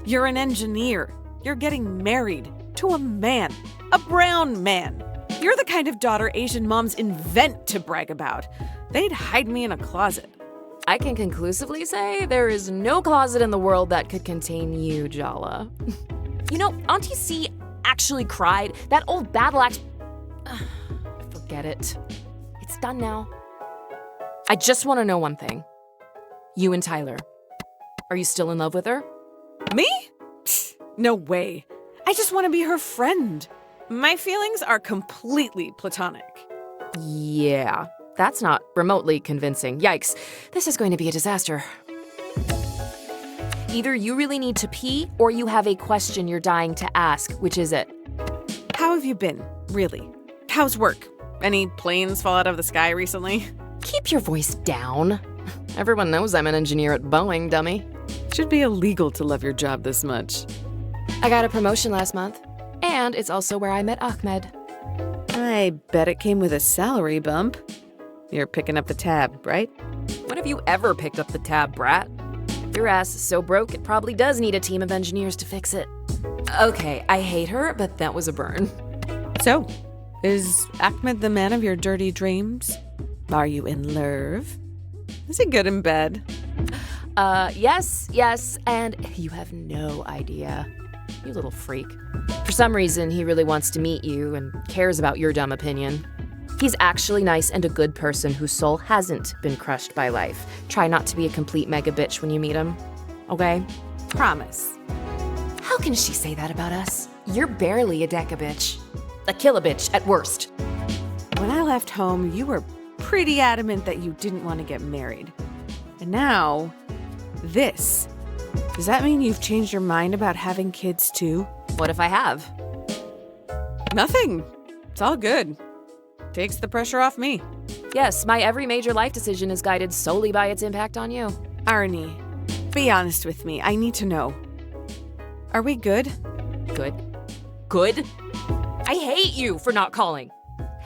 You're an engineer. You're getting married to a man, a brown man. You're the kind of daughter Asian moms invent to brag about. They'd hide me in a closet. I can conclusively say there is no closet in the world that could contain you, Jala. You know, Auntie C actually cried. That old battle axe... Forget it. It's done now. I just want to know one thing. You and Tyler. Are you still in love with her? Me? No way. I just want to be her friend. My feelings are completely platonic. Yeah, that's not remotely convincing. Yikes, this is going to be a disaster. Either you really need to pee or you have a question you're dying to ask. Which is it? How have you been, really? How's work? Any planes fall out of the sky recently? Keep your voice down. Everyone knows I'm an engineer at Boeing, dummy. Should be illegal to love your job this much. I got a promotion last month. And it's also where I met Ahmed. I bet it came with a salary bump. You're picking up the tab, right? When have you ever picked up the tab, brat? Your ass is so broke, it probably does need a team of engineers to fix it. Okay, I hate her, but that was a burn. So, is Ahmed the man of your dirty dreams? Are you in love? Is he good in bed? Yes, and you have no idea. You little freak. For some reason, he really wants to meet you and cares about your dumb opinion. He's actually nice and a good person whose soul hasn't been crushed by life. Try not to be a complete mega bitch when you meet him, okay? Promise. How can she say that about us? You're barely a deca bitch. A kill-a-bitch at worst. When I left home, you were pretty adamant that you didn't want to get married. And now, this. Does that mean you've changed your mind about having kids too? What if I have? Nothing. It's all good. Takes the pressure off me. Yes, my every major life decision is guided solely by its impact on you. Arnie, be honest with me. I need to know. Are we good? Good? Good? I hate you for not calling.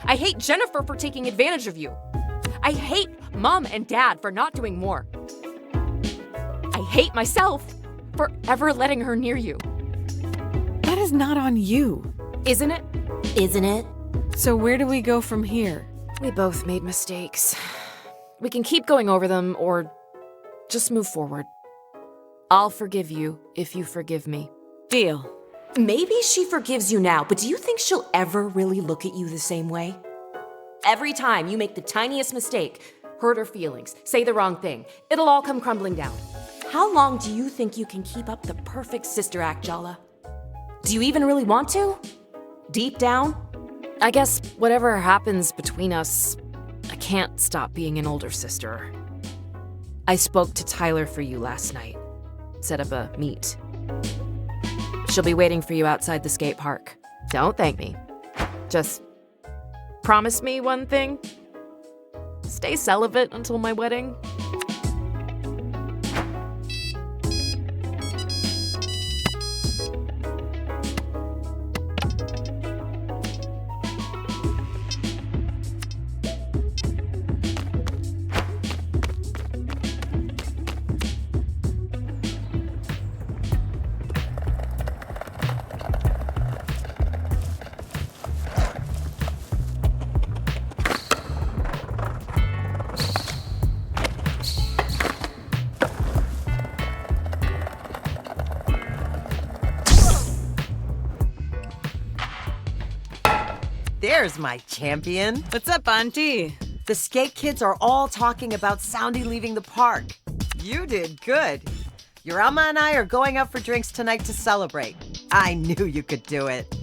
I hate Jennifer for taking advantage of you. I hate Mom and Dad for not doing more. I hate myself for ever letting her near you. That is not on you. Isn't it? Isn't it? So where do we go from here? We both made mistakes. We can keep going over them or just move forward. I'll forgive you if you forgive me. Deal. Maybe she forgives you now, but do you think she'll ever really look at you the same way? Every time you make the tiniest mistake, hurt her feelings, say the wrong thing, it'll all come crumbling down. How long do you think you can keep up the perfect sister act, Jala? Do you even really want to? Deep down? I guess whatever happens between us, I can't stop being an older sister. I spoke to Tyler for you last night. Set up a meet. She'll be waiting for you outside the skate park. Don't thank me. Just promise me one thing. Stay celibate until my wedding. There's my champion. What's up, Auntie? The skate kids are all talking about Soundy leaving the park. You did good. Your Alma and I are going out for drinks tonight to celebrate. I knew you could do it.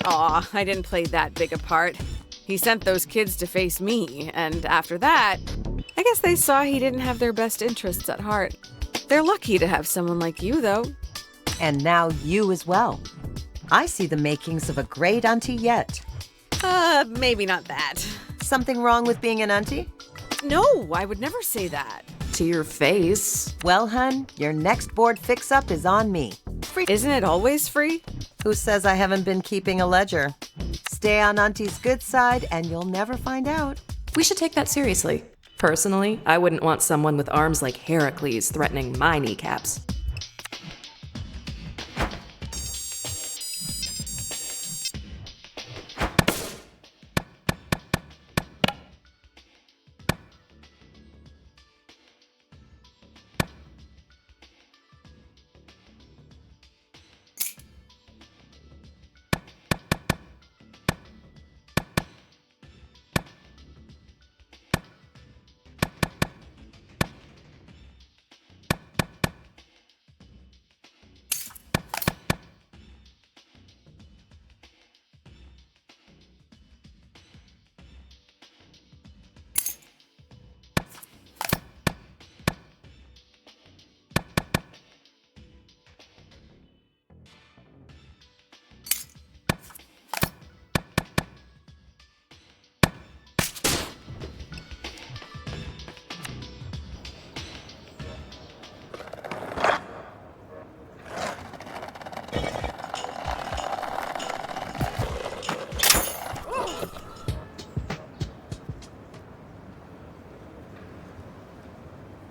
Aw, I didn't play that big a part. He sent those kids to face me, and after that, I guess they saw he didn't have their best interests at heart. They're lucky to have someone like you, though. And now you as well. I see the makings of a great auntie yet. Maybe not that. Something wrong with being an auntie? No, I would never say that. To your face. Well, hun, your next board fix-up is on me. Free. Isn't it always free? Who says I haven't been keeping a ledger? Stay on auntie's good side and you'll never find out. We should take that seriously. Personally, I wouldn't want someone with arms like Heracles threatening my kneecaps.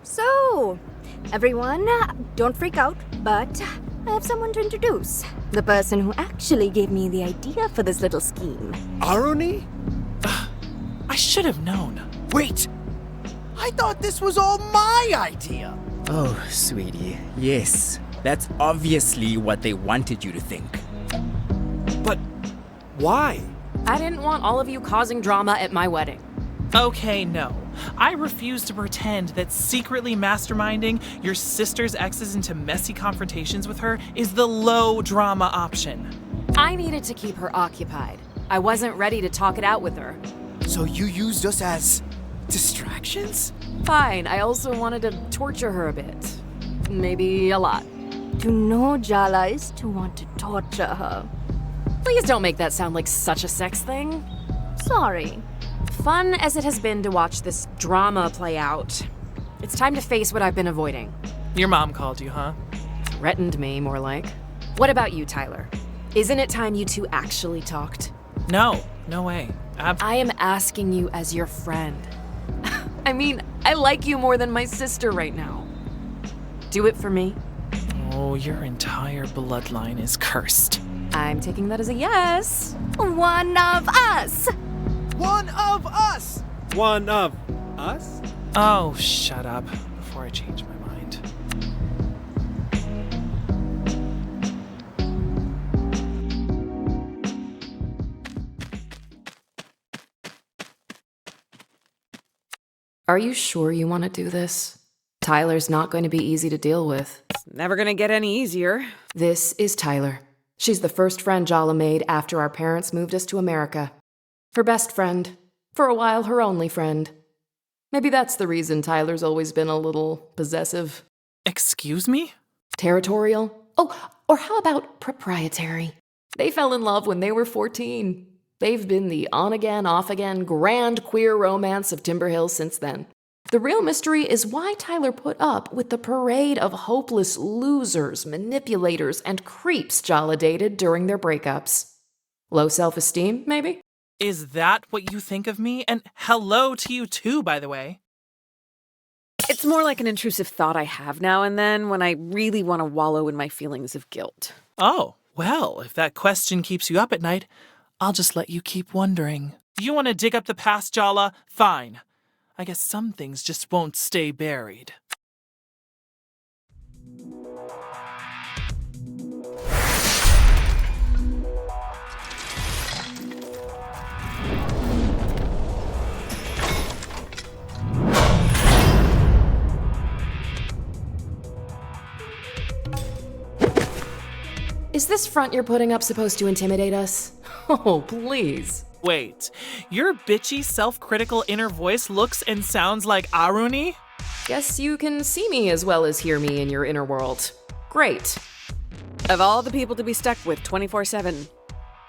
So, everyone, don't freak out, but I have someone to introduce. The person who actually gave me the idea for this little scheme. Aruni? I should have known. Wait! I thought this was all my idea! Oh, sweetie, yes. That's obviously what they wanted you to think. But why? I didn't want all of you causing drama at my wedding. Okay, no. I refuse to pretend that secretly masterminding your sister's exes into messy confrontations with her is the low drama option. I needed to keep her occupied. I wasn't ready to talk it out with her. So you used us as distractions? Fine, I also wanted to torture her a bit. Maybe a lot. To know Jala is to want to torture her. Please don't make that sound like such a sex thing. Sorry. Fun as it has been to watch this drama play out, it's time to face what I've been avoiding. Your mom called you, huh? Threatened me, more like. What about you, Tyler? Isn't it time you two actually talked? No way. I am asking you as your friend. I mean, I like you more than my sister right now. Do it for me. Oh, your entire bloodline is cursed. I'm taking that as a yes. One of us! One of us! One of us? Oh, shut up before I change my mind. Are you sure you want to do this? Tyler's not going to be easy to deal with. It's never gonna get any easier. This is Tyler. She's the first friend Jala made after our parents moved us to America. Her best friend. For a while, her only friend. Maybe that's the reason Tyler's always been a little possessive. Excuse me? Territorial? Oh, or how about proprietary? They fell in love when they were 14. They've been the on-again, off-again, grand queer romance of Timber Hill since then. The real mystery is why Tyler put up with the parade of hopeless losers, manipulators, and creeps Jala dated during their breakups. Low self-esteem, maybe? Is that what you think of me? And hello to you too, by the way. It's more like an intrusive thought I have now and then when I really want to wallow in my feelings of guilt. Oh, well, if that question keeps you up at night, I'll just let you keep wondering. You want to dig up the past, Jala? Fine. I guess some things just won't stay buried. Is this front you're putting up supposed to intimidate us? Oh, please. Wait, your bitchy, self-critical inner voice looks and sounds like Aruni? Guess you can see me as well as hear me in your inner world. Great. Of all the people to be stuck with 24/7,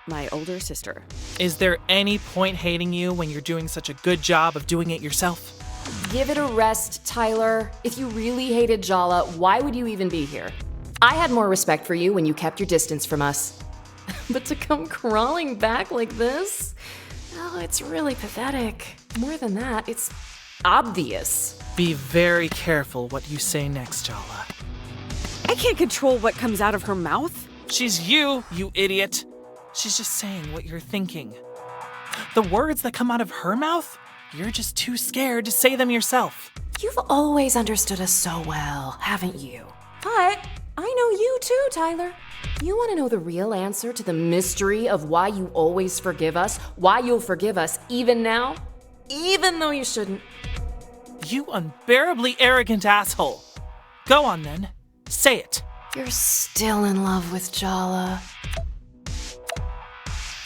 my older sister. Is there any point hating you when you're doing such a good job of doing it yourself? Give it a rest, Tyler. If you really hated Jala, why would you even be here? I had more respect for you when you kept your distance from us. But to come crawling back like this? Oh, it's really pathetic. More than that, it's obvious. Be very careful what you say next, Jala. I can't control what comes out of her mouth. She's you idiot. She's just saying what you're thinking. The words that come out of her mouth, you're just too scared to say them yourself. You've always understood us so well, haven't you? But I know you too, Tyler. You want to know the real answer to the mystery of why you always forgive us, why you'll forgive us even now, even though you shouldn't? You unbearably arrogant asshole. Go on then, say it. You're still in love with Jala.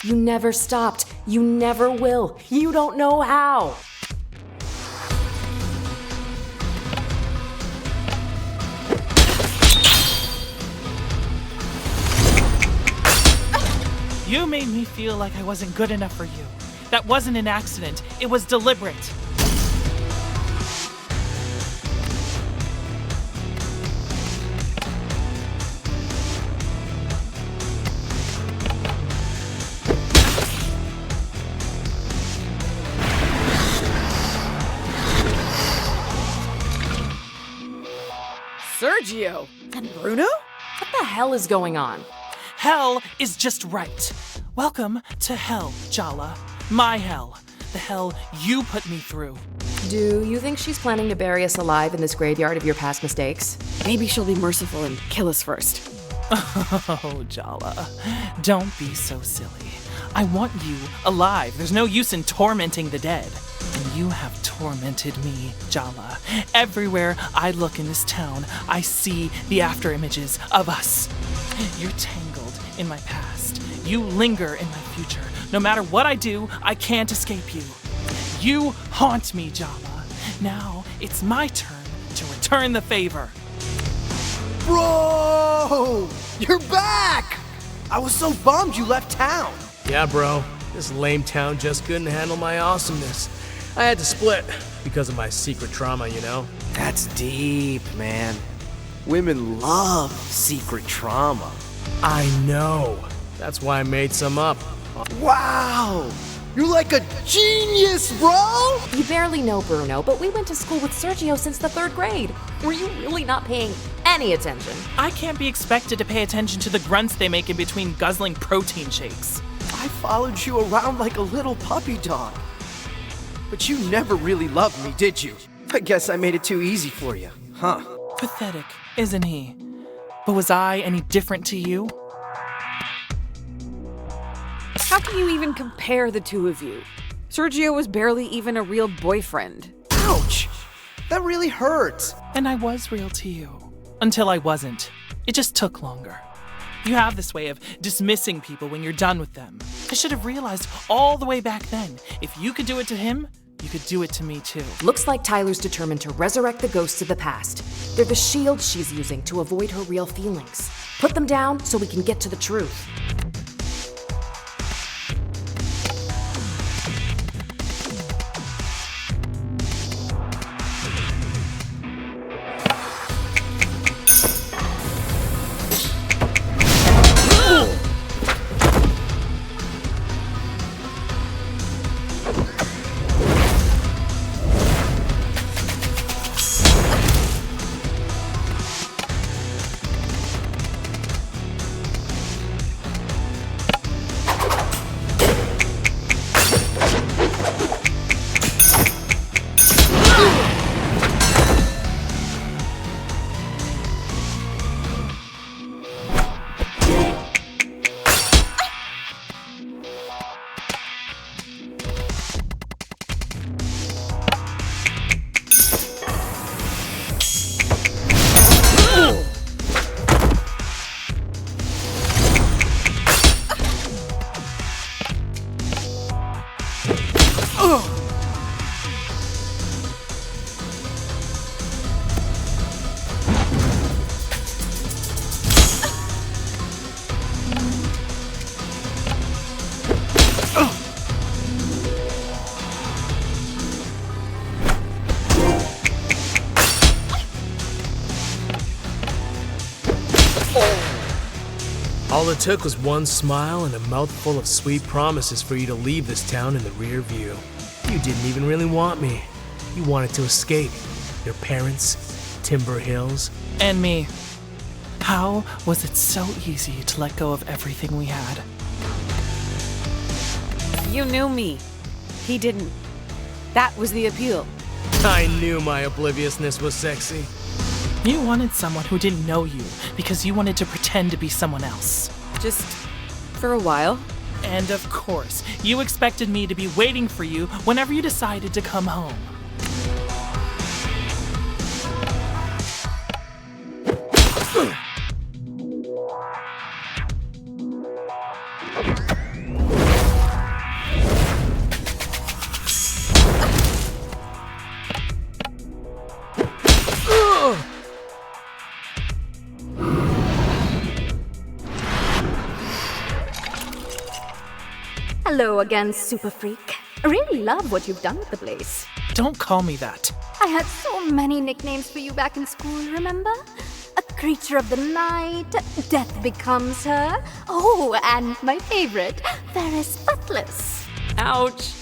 You never stopped. You never will. You don't know how. You made me feel like I wasn't good enough for you. That wasn't an accident. It was deliberate. Sergio and Bruno? What the hell is going on? Hell is just right. Welcome to hell, Jala. My hell. The hell you put me through. Do you think she's planning to bury us alive in this graveyard of your past mistakes? Maybe she'll be merciful and kill us first. Oh, Jala. Don't be so silly. I want you alive. There's no use in tormenting the dead. And you have tormented me, Jala. Everywhere I look in this town, I see the after images of us. You're tangled in my past. You linger in my future. No matter what I do, I can't escape you. You haunt me, Jala. Now it's my turn to return the favor. Bro! You're back! I was so bummed you left town. Yeah, bro. This lame town just couldn't handle my awesomeness. I had to split because of my secret trauma, you know? That's deep, man. Women love secret trauma. I know. That's why I made some up. Wow! You're like a genius, bro! You barely know Bruno, but we went to school with Sergio since the 3rd grade. Were you really not paying any attention? I can't be expected to pay attention to the grunts they make in between guzzling protein shakes. I followed you around like a little puppy dog. But you never really loved me, did you? I guess I made it too easy for you, huh? Pathetic, isn't he? But was I any different to you? How can you even compare the two of you? Sergio was barely even a real boyfriend. Ouch! That really hurts. And I was real to you. Until I wasn't. It just took longer. You have this way of dismissing people when you're done with them. I should have realized all the way back then, if you could do it to him, you could do it to me too. Looks like Tyler's determined to resurrect the ghosts of the past. They're the shield she's using to avoid her real feelings. Put them down so we can get to the truth. All it took was one smile and a mouthful of sweet promises for you to leave this town in the rear view. You didn't even really want me. You wanted to escape. Your parents, Timber Hills. And me. How was it so easy to let go of everything we had? You knew me. He didn't. That was the appeal. I knew my obliviousness was sexy. You wanted someone who didn't know you because you wanted to pretend to be someone else. Just for a while. And of course, you expected me to be waiting for you whenever you decided to come home. Hello again, Super Freak. I really love what you've done with the place. Don't call me that. I had so many nicknames for you back in school, remember? A creature of the night, Death Becomes Her. Oh, and my favorite, Ferris Buttless. Ouch.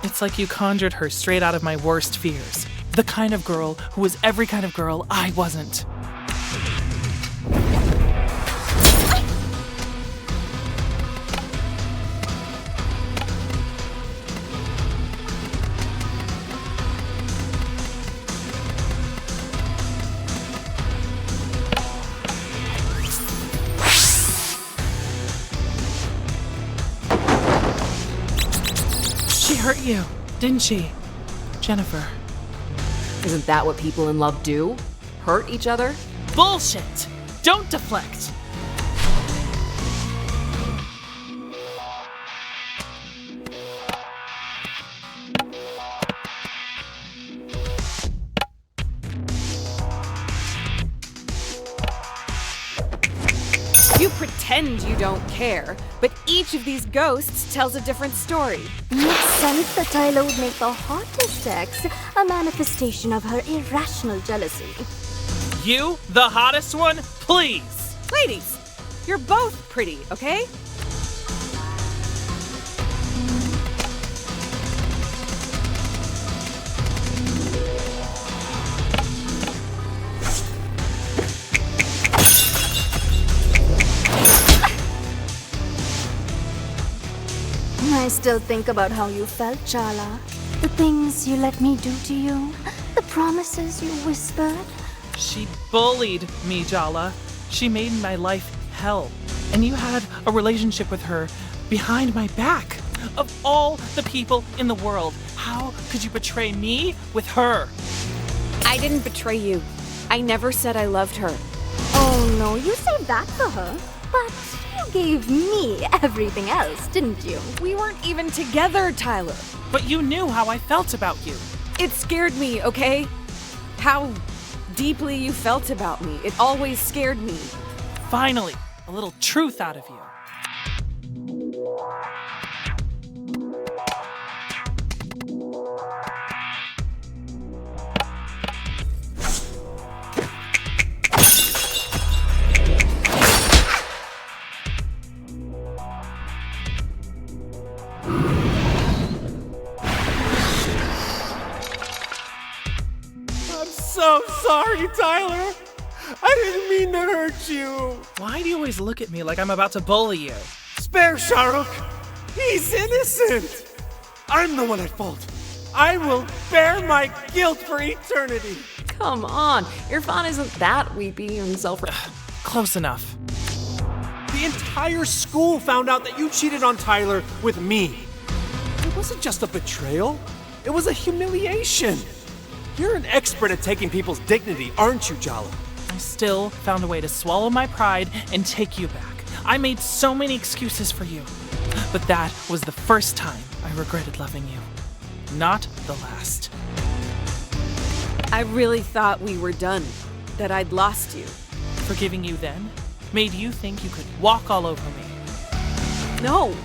It's like you conjured her straight out of my worst fears. The kind of girl who was every kind of girl I wasn't. She hurt you, didn't she, Jennifer? Isn't that what people in love do? Hurt each other? Bullshit! Don't deflect! You pretend you don't care, but each of these ghosts tells a different story. Makes sense that Tyler would make the hottest ex a manifestation of her irrational jealousy. You, the hottest one? Please! Ladies, you're both pretty, okay? I still think about how you felt, Jala. The things you let me do to you. The promises you whispered. She bullied me, Jala. She made my life hell. And you had a relationship with her behind my back. Of all the people in the world, how could you betray me with her? I didn't betray you. I never said I loved her. Oh no, you saved that for her. But you gave me everything else, didn't you? We weren't even together, Tyler. But you knew how I felt about you. It scared me, okay? How deeply you felt about me. It always scared me. Finally, a little truth out of you. So sorry, Tyler. I didn't mean to hurt you. Why do you always look at me like I'm about to bully you? Spare Shahrukh. He's innocent. I'm the one at fault. I will bear my guilt for eternity. Come on, Irfan isn't that weepy and Close enough. The entire school found out that you cheated on Tyler with me. It wasn't just a betrayal. It was a humiliation. You're an expert at taking people's dignity, aren't you, Jala? I still found a way to swallow my pride and take you back. I made so many excuses for you. But that was the first time I regretted loving you. Not the last. I really thought we were done. That I'd lost you. Forgiving you then made you think you could walk all over me. No.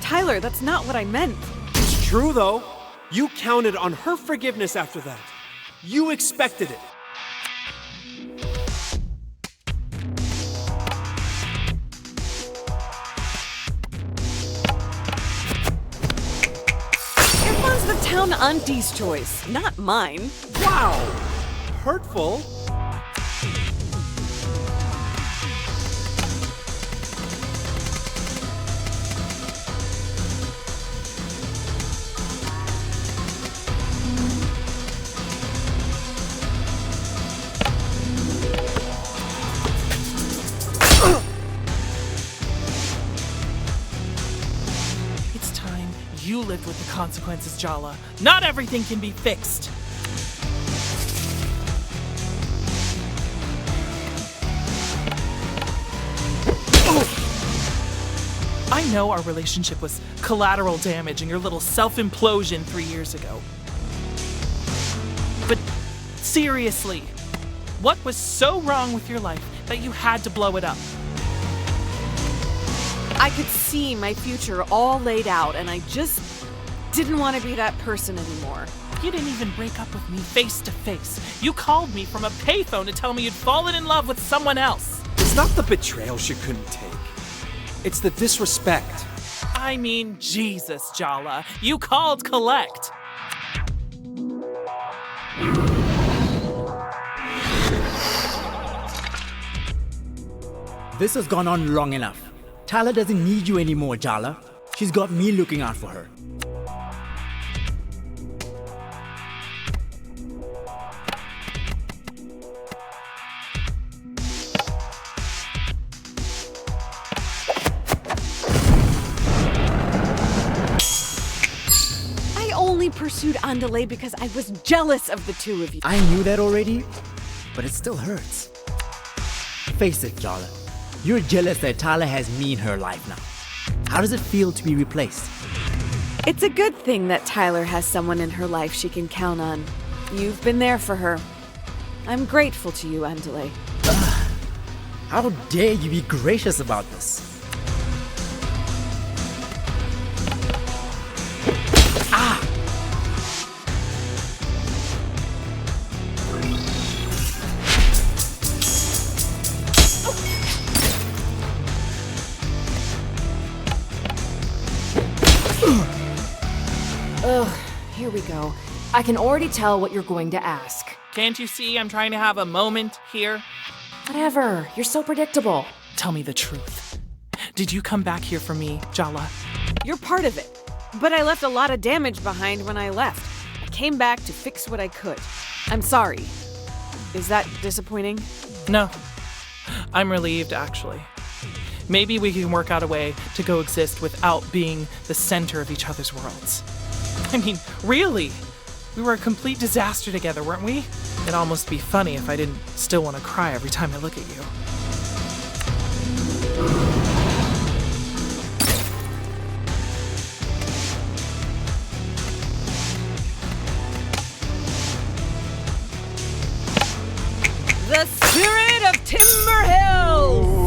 Tyler, that's not what I meant. It's true, though. You counted on her forgiveness after that. You expected it. Irfan's the town auntie's choice, not mine. Wow! Hurtful. You lived with the consequences, Jala. Not everything can be fixed. I know our relationship was collateral damage in your little self-implosion 3 years ago. But seriously, what was so wrong with your life that you had to blow it up? I could see my future all laid out, and I just didn't want to be that person anymore. You didn't even break up with me face to face. You called me from a payphone to tell me you'd fallen in love with someone else. It's not the betrayal she couldn't take. It's the disrespect. I mean, Jesus, Jala. You called collect. This has gone on long enough. Tyler doesn't need you anymore, Jala. She's got me looking out for her. I only pursued Andale because I was jealous of the two of you. I knew that already, but it still hurts. Face it, Jala. You're jealous that Tyler has me in her life now. How does it feel to be replaced? It's a good thing that Tyler has someone in her life she can count on. You've been there for her. I'm grateful to you, Andale. How dare you be gracious about this? Ugh, here we go. I can already tell what you're going to ask. Can't you see I'm trying to have a moment here? Whatever, you're so predictable. Tell me the truth. Did you come back here for me, Jala? You're part of it. But I left a lot of damage behind when I left. I came back to fix what I could. I'm sorry. Is that disappointing? No. I'm relieved, actually. Maybe we can work out a way to coexist without being the center of each other's worlds. I mean, really? We were a complete disaster together, weren't we? It'd almost be funny if I didn't still want to cry every time I look at you. The spirit of Timber Hills!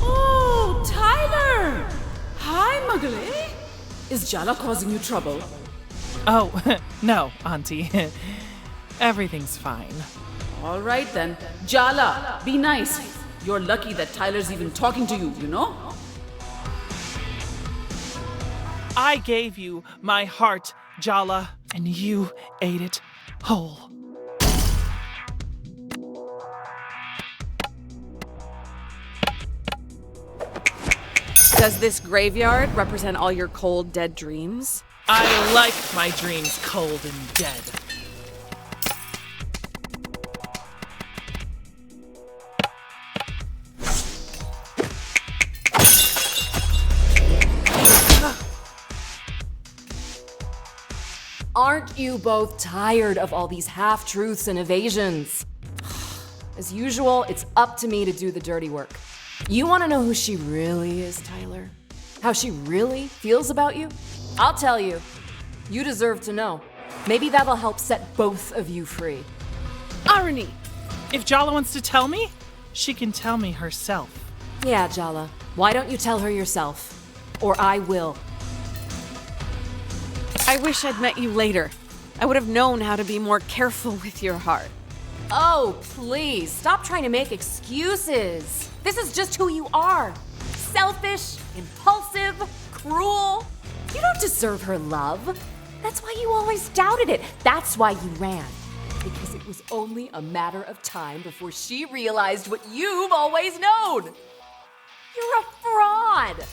Oh, Tyler! Hi, Muggle. Is Jala causing you trouble? Oh, no, Auntie. Everything's fine. All right then. Jala, be nice. You're lucky that Tyler's even talking to you, you know? I gave you my heart, Jala, and you ate it whole. Does this graveyard represent all your cold, dead dreams? I like my dreams cold and dead. Aren't you both tired of all these half-truths and evasions? As usual, it's up to me to do the dirty work. You want to know who she really is, Tyler? How she really feels about you? I'll tell you. You deserve to know. Maybe that'll help set both of you free. Arnie! If Jala wants to tell me, she can tell me herself. Yeah, Jala. Why don't you tell her yourself? Or I will. I wish I'd met you later. I would have known how to be more careful with your heart. Oh, please, stop trying to make excuses. This is just who you are. Selfish, impulsive, cruel. You don't deserve her love. That's why you always doubted it. That's why you ran. Because it was only a matter of time before she realized what you've always known. You're a fraud.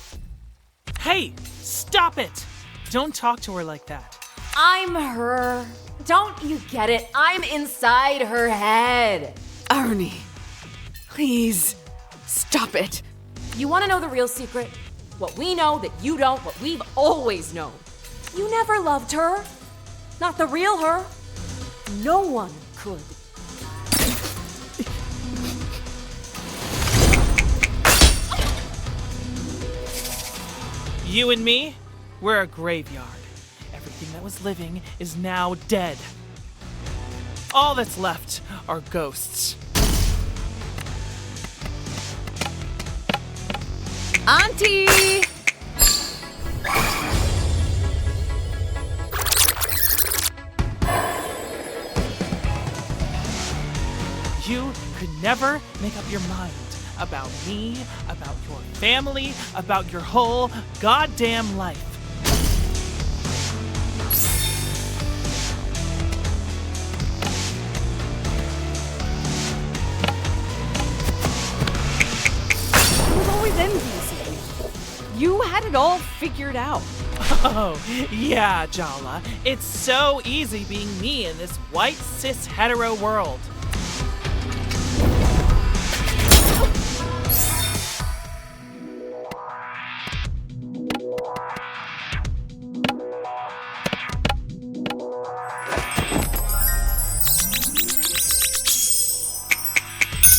Hey, stop it! Don't talk to her like that. I'm her. Don't you get it? I'm inside her head. Arnie, please, stop it. You want to know the real secret? What we know that you don't, what we've always known. You never loved her. Not the real her. No one could. You and me, we're a graveyard. Everything that was living is now dead. All that's left are ghosts. Auntie! You could never make up your mind about me, about your family, about your whole goddamn life. I was always envious of you. You had it all figured out. Oh, yeah, Jala. It's so easy being me in this white cis hetero world.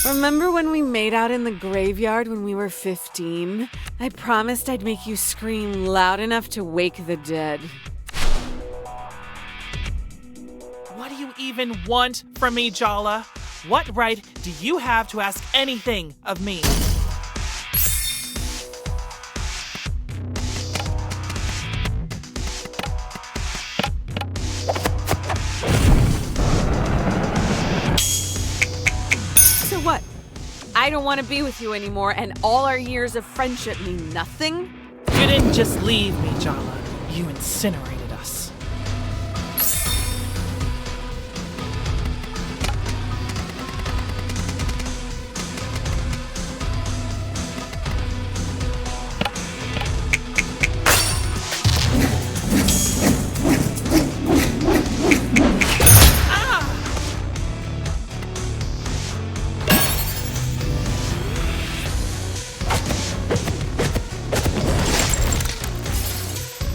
Remember when we made out in the graveyard when we were 15? I promised I'd make you scream loud enough to wake the dead. What do you even want from me, Jala? What right do you have to ask anything of me? So what? I don't want to be with you anymore, and all our years of friendship mean nothing? You didn't just leave me, Jala. You incinerated us.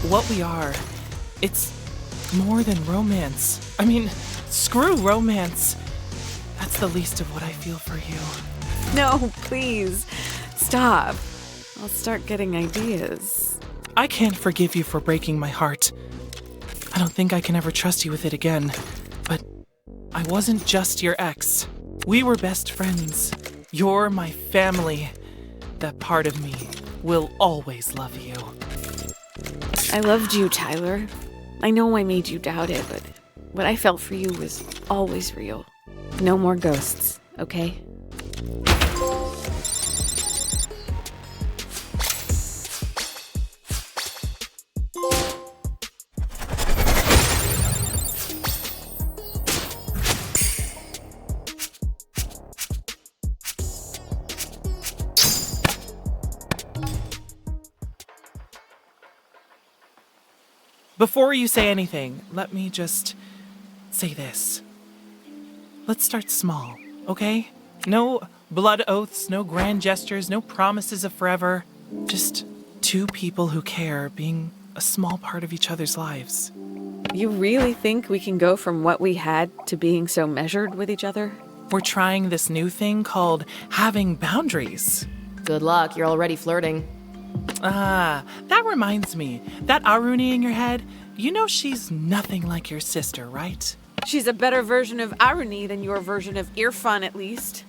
What we are, it's more than romance. I mean, screw romance. That's the least of what I feel for you. No, please. Stop. I'll start getting ideas. I can't forgive you for breaking my heart. I don't think I can ever trust you with it again. But I wasn't just your ex. We were best friends. You're my family. That part of me will always love you. I loved you, Tyler. I know I made you doubt it, but what I felt for you was always real. No more ghosts, okay? Before you say anything, let me just say this. Let's start small, okay? No blood oaths, no grand gestures, no promises of forever. Just two people who care being a small part of each other's lives. You really think we can go from what we had to being so measured with each other? We're trying this new thing called having boundaries. Good luck, you're already flirting. Ah, that reminds me. That Aruni in your head, you know she's nothing like your sister, right? She's a better version of Aruni than your version of Irfan, at least.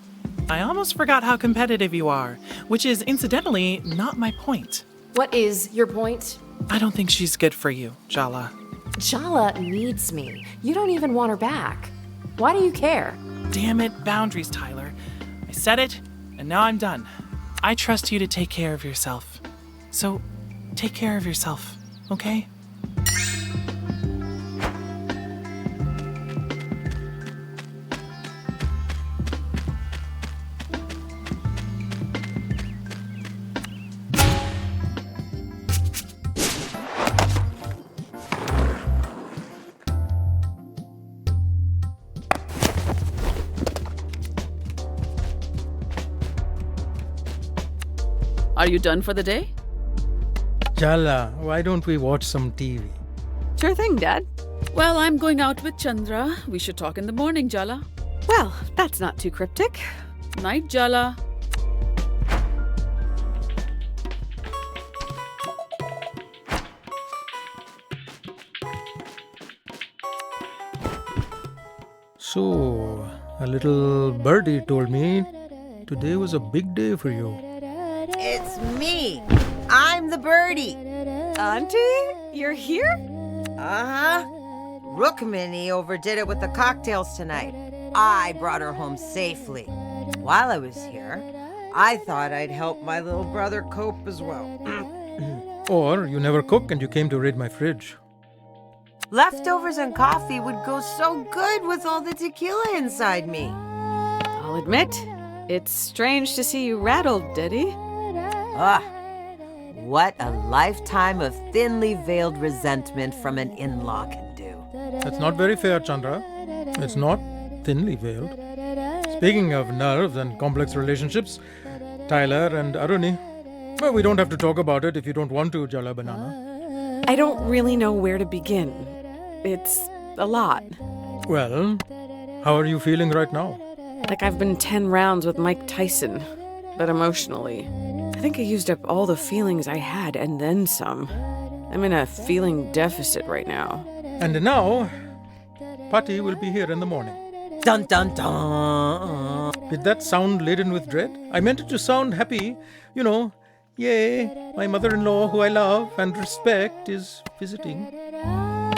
I almost forgot how competitive you are, which is incidentally not my point. What is your point? I don't think she's good for you, Jala. Jala needs me. You don't even want her back. Why do you care? Damn it, boundaries, Tyler. I said it, and now I'm done. I trust you to take care of yourself. So, take care of yourself, okay? Are you done for the day? Jala, why don't we watch some TV? Sure thing, Dad. Well, I'm going out with Chandra. We should talk in the morning, Jala. Well, that's not too cryptic. Night, Jala. So, a little birdie told me today was a big day for you. It's me. I'm the birdie. Auntie, you're here? Uh-huh. Rukmini overdid it with the cocktails tonight. I brought her home safely. While I was here, I thought I'd help my little brother cope as well. Or you never cook and you came to raid my fridge. Leftovers and coffee would go so good with all the tequila inside me. I'll admit, it's strange to see you rattled, Daddy. Ah, what a lifetime of thinly veiled resentment from an in-law can do. That's not very fair, Chandra. It's not thinly veiled. Speaking of nerves and complex relationships, Tyler and Aruni, well, we don't have to talk about it if you don't want to, Jala Banana. I don't really know where to begin. It's a lot. Well, how are you feeling right now? Like I've been 10 rounds with Mike Tyson, but emotionally. I think I used up all the feelings I had and then some. I'm in a feeling deficit right now. And now, Patty will be here in the morning. Dun dun dun. Did that sound laden with dread? I meant it to sound happy. You know, yay, my mother-in-law, who I love and respect, is visiting.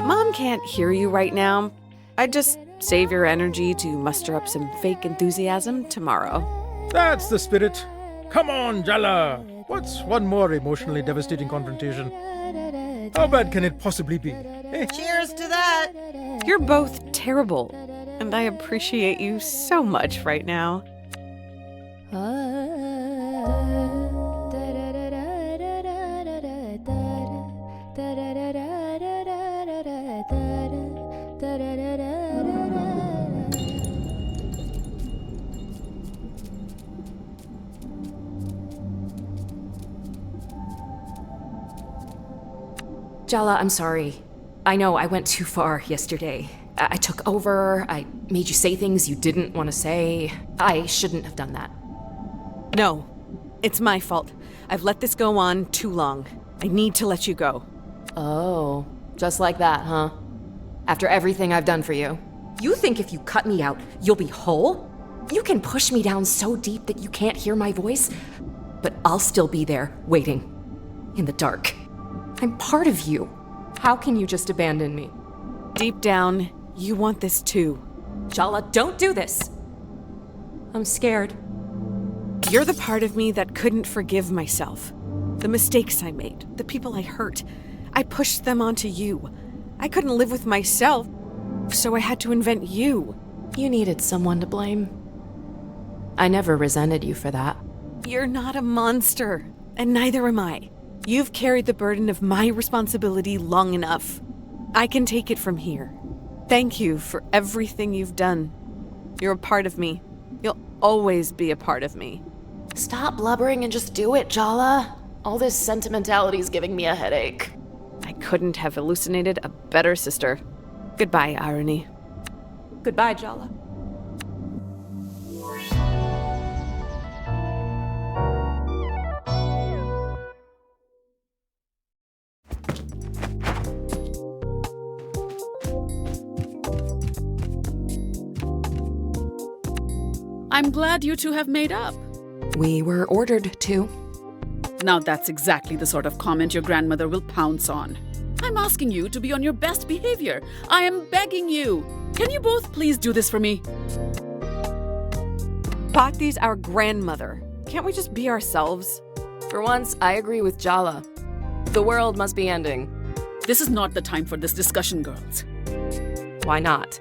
Mom can't hear you right now. I'd just save your energy to muster up some fake enthusiasm tomorrow. That's the spirit. Come on, Jala! What's one more emotionally devastating confrontation? How bad can it possibly be? Eh? Cheers to that! You're both terrible, and I appreciate you so much right now. Jala, I'm sorry. I know I went too far yesterday. I took over, I made you say things you didn't want to say. I shouldn't have done that. No, it's my fault. I've let this go on too long. I need to let you go. Oh, just like that, huh? After everything I've done for you. You think if you cut me out, you'll be whole? You can push me down so deep that you can't hear my voice, but I'll still be there, waiting. In the dark. I'm part of you. How can you just abandon me? Deep down, you want this too. Jala, don't do this! I'm scared. You're the part of me that couldn't forgive myself. The mistakes I made, the people I hurt. I pushed them onto you. I couldn't live with myself, so I had to invent you. You needed someone to blame. I never resented you for that. You're not a monster, and neither am I. You've carried the burden of my responsibility long enough. I can take it from here. Thank you for everything you've done. You're a part of me. You'll always be a part of me. Stop blubbering and just do it, Jala. All this sentimentality's giving me a headache. I couldn't have hallucinated a better sister. Goodbye, irony. Goodbye, Jala. I'm glad you two have made up. We were ordered to. Now that's exactly the sort of comment your grandmother will pounce on. I'm asking you to be on your best behavior. I am begging you. Can you both please do this for me? Bhakti's our grandmother. Can't we just be ourselves? For once, I agree with Jala. The world must be ending. This is not the time for this discussion, girls. Why not?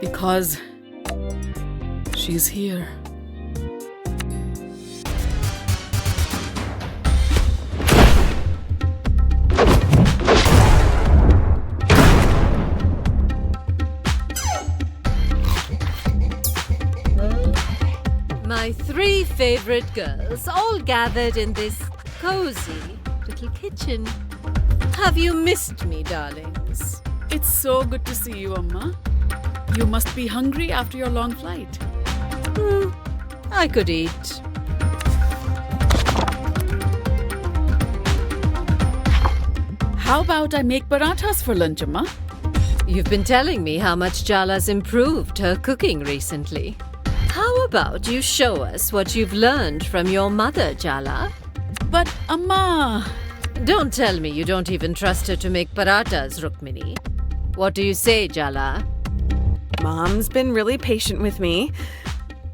Because she's here. My three favorite girls all gathered in this cozy little kitchen. Have you missed me, darlings? It's so good to see you, Amma. You must be hungry after your long flight. I could eat. How about I make parathas for lunch, Amma? You've been telling me how much Jala's improved her cooking recently. How about you show us what you've learned from your mother, Jala? But, Amma... Don't tell me you don't even trust her to make parathas, Rukmini. What do you say, Jala? Mom's been really patient with me.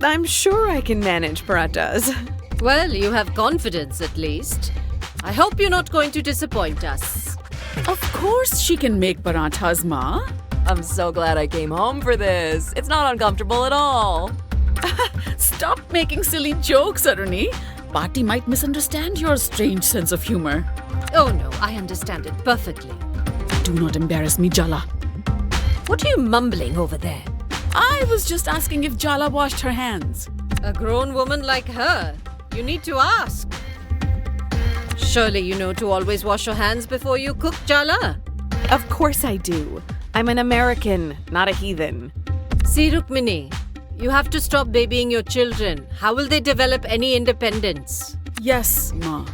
I'm sure I can manage parathas. Well, you have confidence at least. I hope you're not going to disappoint us. Of course she can make parathas, Ma. I'm so glad I came home for this. It's not uncomfortable at all. Stop making silly jokes, Aruni. Bhakti might misunderstand your strange sense of humor. Oh no, I understand it perfectly. Do not embarrass me, Jala. What are you mumbling over there? I was just asking if Jala washed her hands. A grown woman like her, you need to ask. Surely you know to always wash your hands before you cook, Jala? Of course I do. I'm an American, not a heathen. See, Rukmini, you have to stop babying your children. How will they develop any independence? Yes, Ma.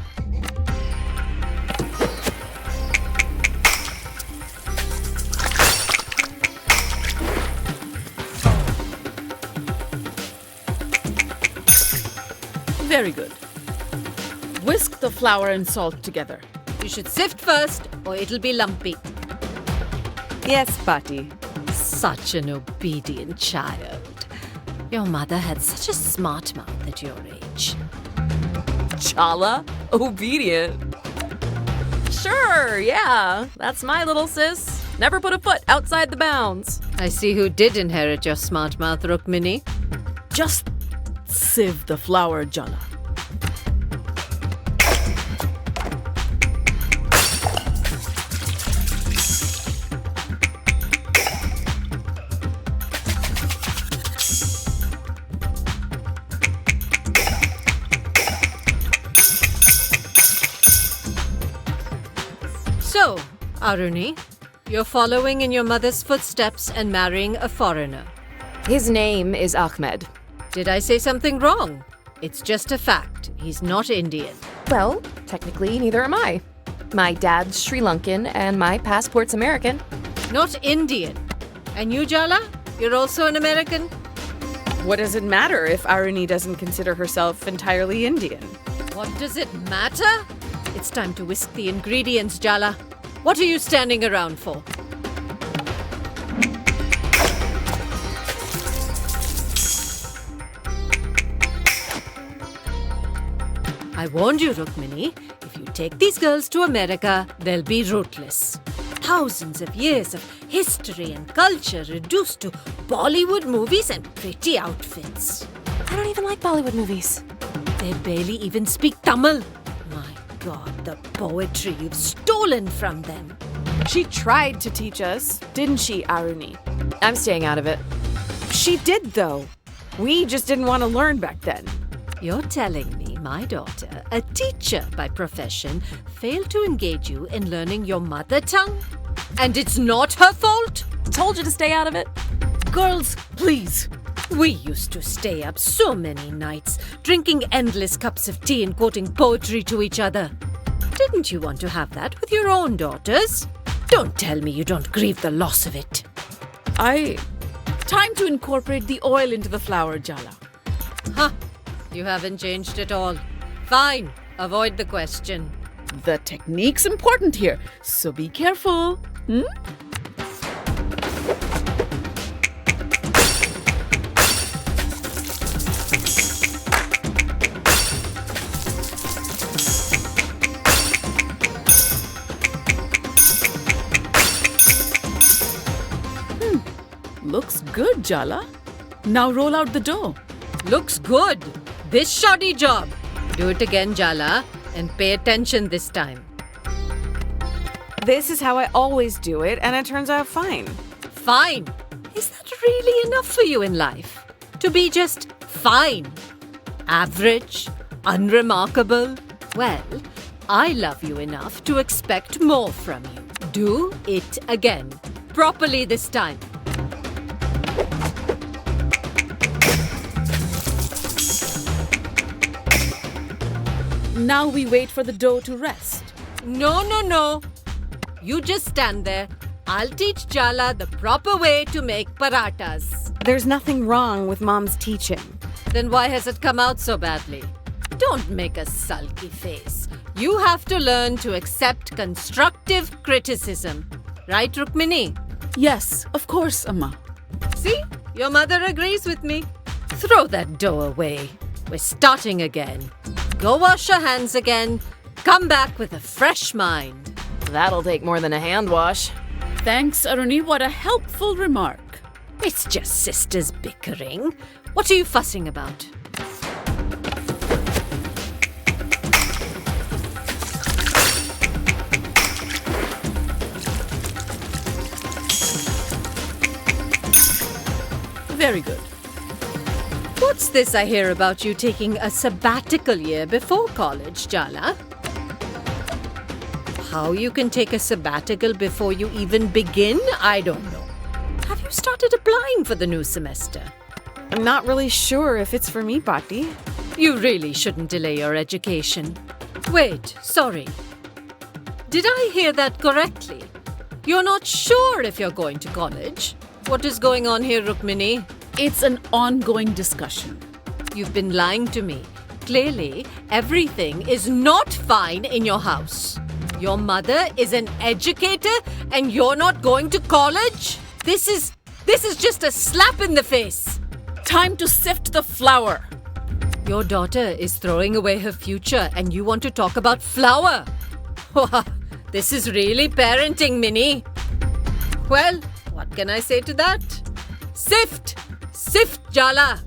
Very good. Whisk the flour and salt together. You should sift first, or it'll be lumpy. Yes, Bhakti. Such an obedient child. Your mother had such a smart mouth at your age. Jala? Obedient? Sure, yeah. That's my little sis. Never put a foot outside the bounds. I see who did inherit your smart mouth, Rukmini. Just sieve the flour, Jala. So, Aruni, you're following in your mother's footsteps and marrying a foreigner. His name is Ahmed. Did I say something wrong? It's just a fact. He's not Indian. Well, technically, neither am I. My dad's Sri Lankan and my passport's American. Not Indian. And you, Jala? You're also an American? What does it matter if Aruni doesn't consider herself entirely Indian? What does it matter? It's time to whisk the ingredients, Jala. What are you standing around for? I warned you, Rukmini. If you take these girls to America, they'll be ruthless. Thousands of years of history and culture reduced to Bollywood movies and pretty outfits. I don't even like Bollywood movies. They barely even speak Tamil. My God, the poetry you've stolen from them. She tried to teach us, didn't she, Aruni? I'm staying out of it. She did, though. We just didn't want to learn back then. You're telling me my daughter, a teacher by profession, failed to engage you in learning your mother tongue? And it's not her fault? Told you to stay out of it. Girls, please. We used to stay up so many nights, drinking endless cups of tea and quoting poetry to each other. Didn't you want to have that with your own daughters? Don't tell me you don't grieve the loss of it. Time to incorporate the oil into the flour, Jala. Huh. You haven't changed at all. Fine. Avoid the question. The technique's important here, so be careful. Looks good, Jala. Now roll out the dough. Looks good. This shoddy job. Do it again, Jala, and pay attention this time. This is how I always do it, and it turns out fine. Fine? Is that really enough for you in life? To be just fine? Average? Unremarkable? Well, I love you enough to expect more from you. Do it again. Properly this time. Now we wait for the dough to rest. No. You just stand there. I'll teach Jala the proper way to make paratas. There's nothing wrong with Mom's teaching. Then why has it come out so badly? Don't make a sulky face. You have to learn to accept constructive criticism. Right, Rukmini? Yes, of course, Amma. See? Your mother agrees with me. Throw that dough away. We're starting again. Go wash your hands again. Come back with a fresh mind. That'll take more than a hand wash. Thanks, Aruni. What a helpful remark. It's just sisters bickering. What are you fussing about? Very good. What's this I hear about you taking a sabbatical year before college, Jala? How you can take a sabbatical before you even begin, I don't know. Have you started applying for the new semester? I'm not really sure if it's for me, Pati. You really shouldn't delay your education. Wait, sorry. Did I hear that correctly? You're not sure if you're going to college? What is going on here, Rukmini? It's an ongoing discussion. You've been lying to me. Clearly, everything is not fine in your house. Your mother is an educator and you're not going to college? This is just a slap in the face. Time to sift the flour. Your daughter is throwing away her future and you want to talk about flour? This is really parenting, Minnie. Well, what can I say to that? Sift! Sift, Jala!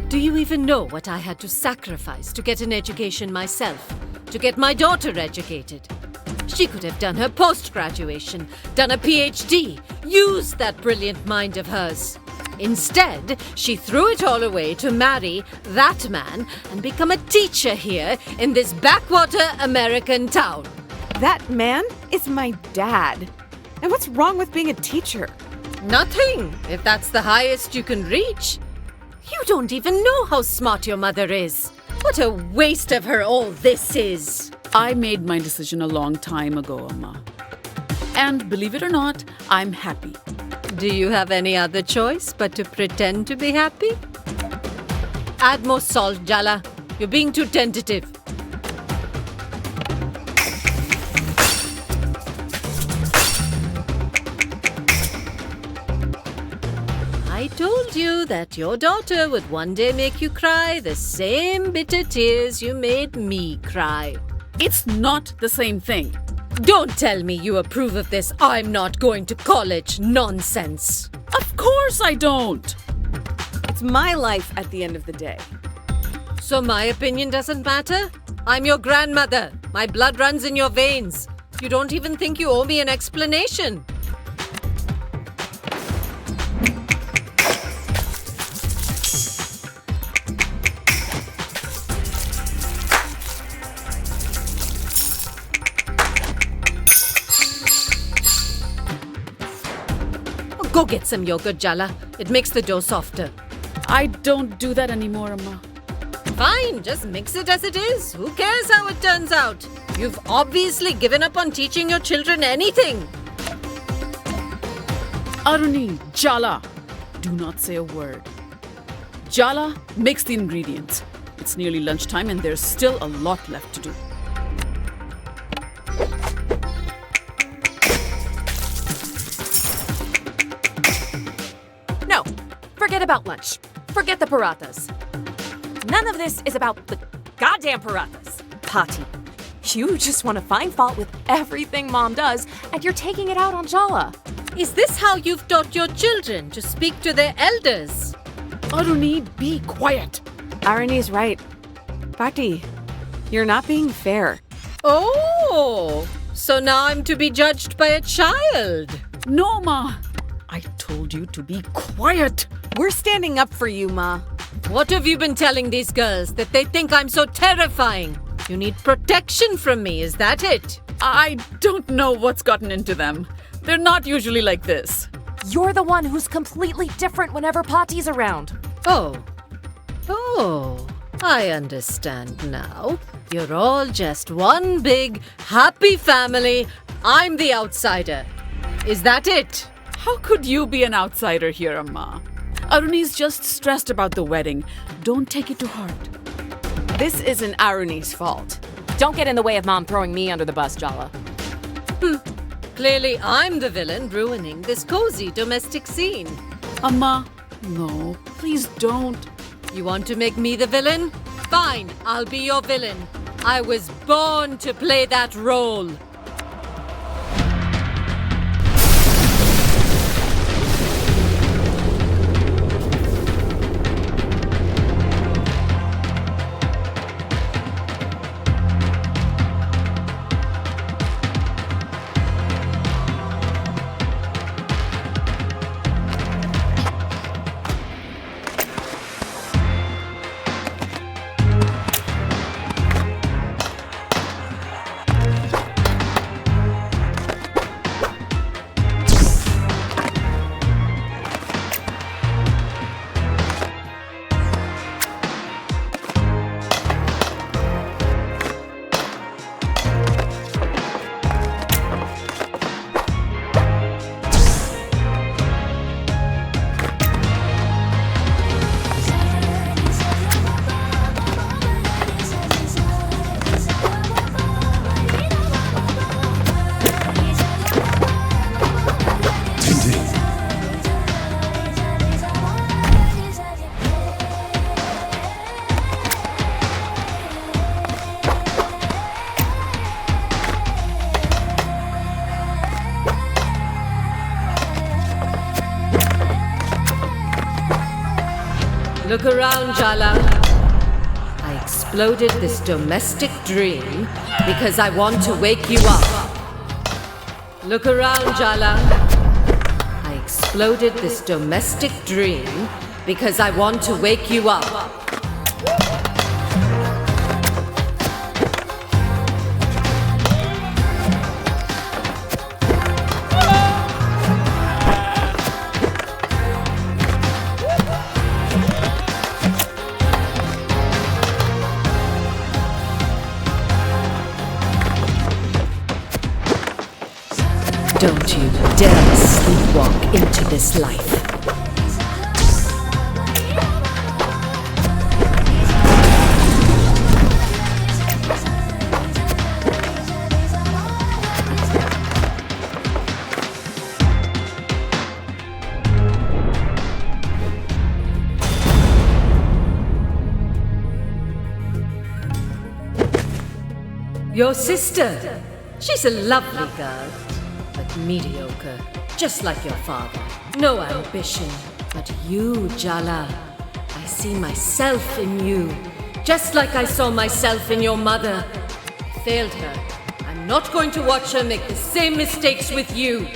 Do you even know what I had to sacrifice to get an education myself? To get my daughter educated? She could have done her post-graduation, done a PhD, used that brilliant mind of hers. Instead, she threw it all away to marry that man and become a teacher here in this backwater American town. That man is my dad. And what's wrong with being a teacher? Nothing, if that's the highest you can reach. You don't even know how smart your mother is. What a waste of her all this is. I made my decision a long time ago, Amma. And believe it or not, I'm happy. Do you have any other choice but to pretend to be happy? Add more salt, Jala. You're being too tentative. I told you that your daughter would one day make you cry the same bitter tears you made me cry. It's not the same thing. Don't tell me you approve of this I'm not going to college nonsense. Of course I don't. It's my life at the end of the day. So my opinion doesn't matter? I'm your grandmother. My blood runs in your veins. You don't even think you owe me an explanation. Go get some yogurt, Jala. It makes the dough softer. I don't do that anymore, Amma. Fine, just mix it as it is. Who cares how it turns out? You've obviously given up on teaching your children anything. Aruni, Jala, do not say a word. Jala, mix the ingredients. It's nearly lunchtime and there's still a lot left to do. No, forget about lunch. Forget the parathas. None of this is about the goddamn parathas. Pati, you just want to find fault with everything Mom does, and you're taking it out on Jala. Is this how you've taught your children to speak to their elders? Aruni, be quiet. Aruni's right. Pati, you're not being fair. Oh, so now I'm to be judged by a child. No, Ma. I told you to be quiet. We're standing up for you, Ma. What have you been telling these girls? That they think I'm so terrifying? You need protection from me, is that it? I don't know what's gotten into them. They're not usually like this. You're the one who's completely different whenever Pati's around. Oh, I understand now. You're all just one big, happy family. I'm the outsider. Is that it? How could you be an outsider here, Amma? Aruni's just stressed about the wedding. Don't take it to heart. This isn't Aruni's fault. Don't get in the way of Mom throwing me under the bus, Jala. Clearly, I'm the villain ruining this cozy domestic scene. Amma, no, please don't. You want to make me the villain? Fine, I'll be your villain. I was born to play that role. Look around, Jala. I exploded this domestic dream because I want to wake you up. Look around, Jala. I exploded this domestic dream because I want to wake you up. Don't you dare sleepwalk into this life. Your sister, she's a lovely girl. Mediocre, just like your father. No ambition. But you, Jala, I see myself in you, just like I saw myself in your mother. I failed her. I'm not going to watch her make the same mistakes with you.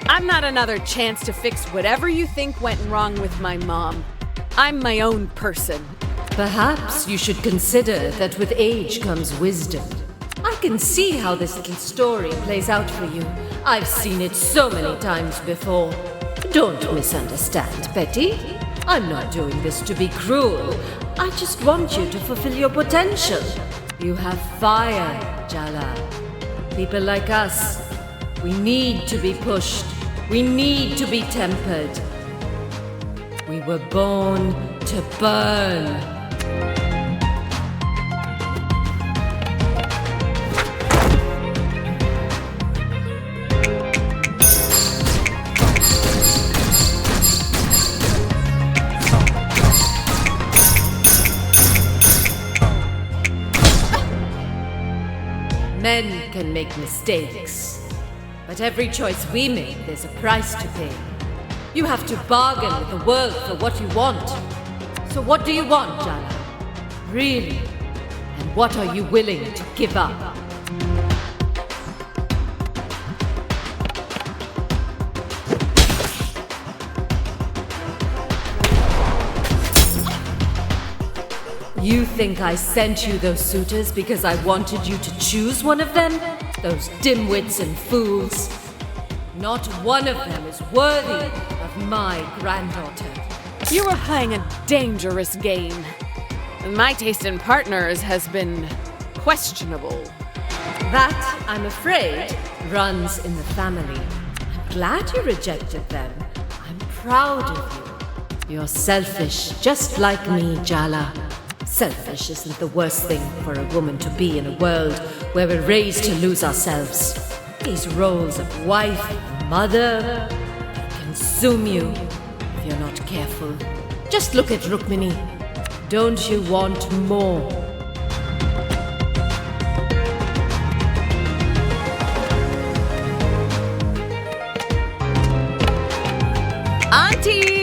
I'm not another chance to fix whatever you think went wrong with my mom. I'm my own person. Perhaps you should consider that with age comes wisdom. I can see how this little story plays out for you. I've seen it so many times before. Don't misunderstand, Betty. I'm not doing this to be cruel. I just want you to fulfill your potential. You have fire, Jala. People like us, we need to be pushed. We need to be tempered. We were born to burn. Men can make mistakes, but every choice we make, there's a price to pay. You have to bargain with the world for what you want. So what do you want, Jala? Really? And what are you willing to give up? You think I sent you those suitors because I wanted you to choose one of them? Those dimwits and fools. Not one of them is worthy of my granddaughter. You were playing a dangerous game. My taste in partners has been questionable. That, I'm afraid, runs in the family. I'm glad you rejected them. I'm proud of you. You're selfish, just like me, Jala. Selfish isn't the worst thing for a woman to be in a world where we're raised to lose ourselves. These roles of wife and mother consume you if you're not careful. Just look at Rukmini. Don't you want more? Auntie!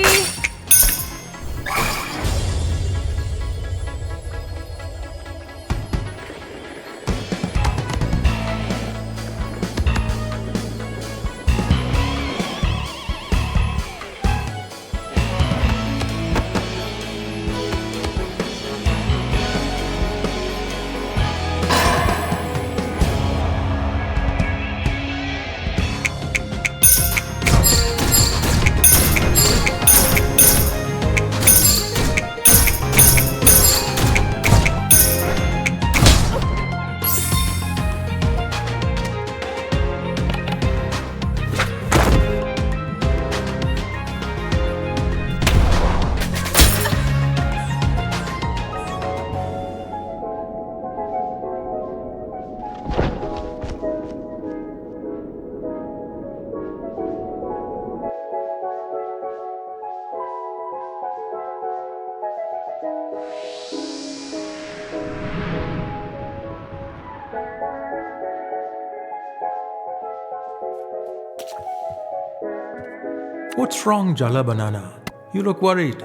What's wrong, Jala Banana? You look worried.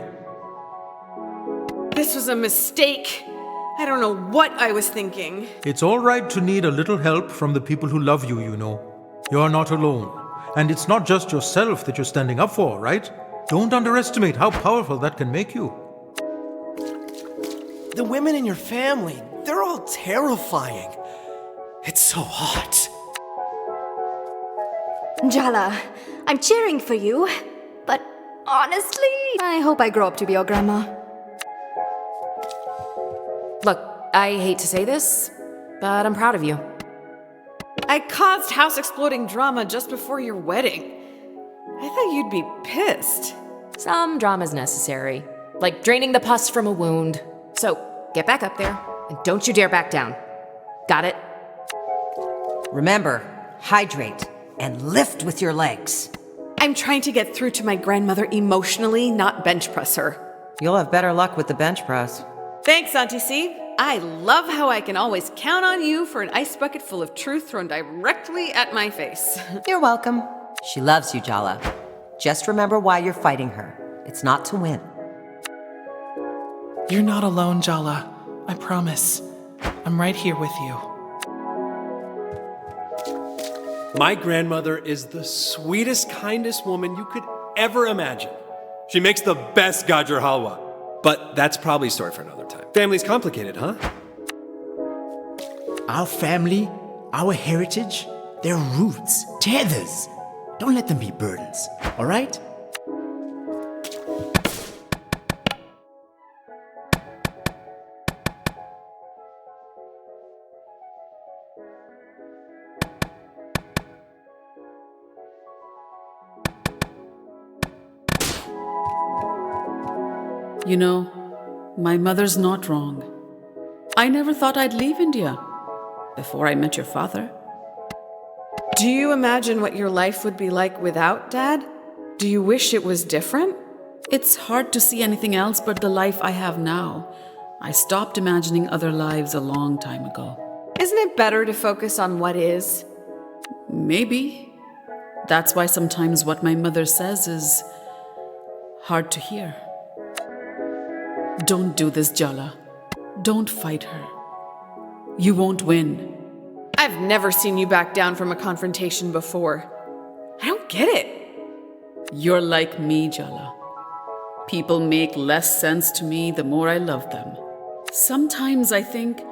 a mistake. I don't know what I was thinking. It's all right to need a little help from the people who love you, you know. You're not alone. And it's not just yourself that you're standing up for, right? Don't underestimate how powerful that can make you. The women in your family, they're all terrifying. It's so hot. Jala, I'm cheering for you. But honestly, I hope I grow up to be your grandma. Look, I hate to say this, but I'm proud of you. I caused house-exploding drama just before your wedding. I thought you'd be pissed. Some drama's necessary, like draining the pus from a wound. So, get back up there, and don't you dare back down. Got it? Remember, hydrate and lift with your legs. I'm trying to get through to my grandmother emotionally, not bench press her. You'll have better luck with the bench press. Thanks, Auntie C. I love how I can always count on you for an ice bucket full of truth thrown directly at my face. You're welcome. She loves you, Jala. Just remember why you're fighting her. It's not to win. You're not alone, Jala. I promise. I'm right here with you. My grandmother is the sweetest, kindest woman you could ever imagine. She makes the best gajar halwa. But that's probably a story for another time. Family's complicated, huh? Our family, our heritage, their roots, tethers. Don't let them be burdens, all right? You know, my mother's not wrong. I never thought I'd leave India before I met your father. Do you imagine what your life would be like without Dad? Do you wish it was different? It's hard to see anything else but the life I have now. I stopped imagining other lives a long time ago. Isn't it better to focus on what is? Maybe. That's why sometimes what my mother says is hard to hear. Don't do this, Jala. Don't fight her. You won't win. I've never seen you back down from a confrontation before. I don't get it. You're like me, Jala. People make less sense to me the more I love them. Sometimes I think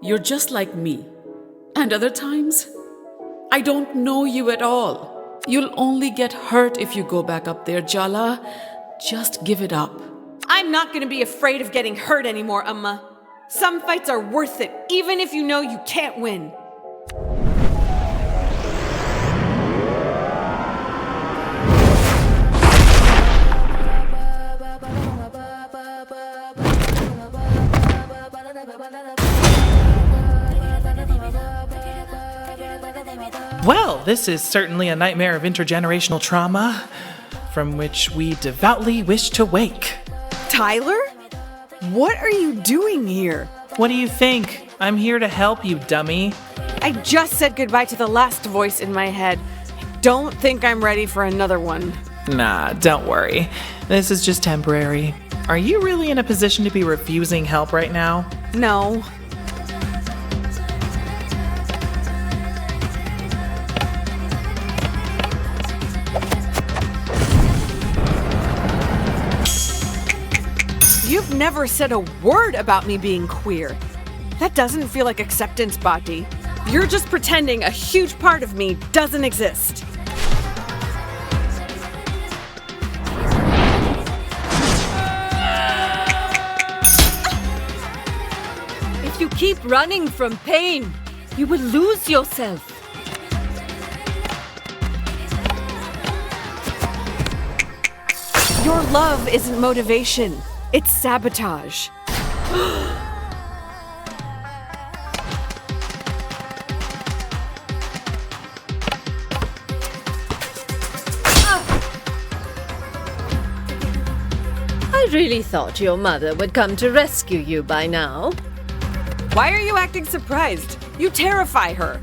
you're just like me. And other times, I don't know you at all. You'll only get hurt if you go back up there, Jala. Just give it up. I'm not gonna be afraid of getting hurt anymore, Amma. Some fights are worth it, even if you know you can't win. Well, this is certainly a nightmare of intergenerational trauma, from which we devoutly wish to wake. Tyler? What are you doing here? What do you think? I'm here to help you, dummy. I just said goodbye to the last voice in my head. I don't think I'm ready for another one. Nah, don't worry. This is just temporary. Are you really in a position to be refusing help right now? No. You've never said a word about me being queer. That doesn't feel like acceptance, Bhatti. You're just pretending a huge part of me doesn't exist. If you keep running from pain, you will lose yourself. Your love isn't motivation. It's sabotage. I really thought your mother would come to rescue you by now. Why are you acting surprised? You terrify her.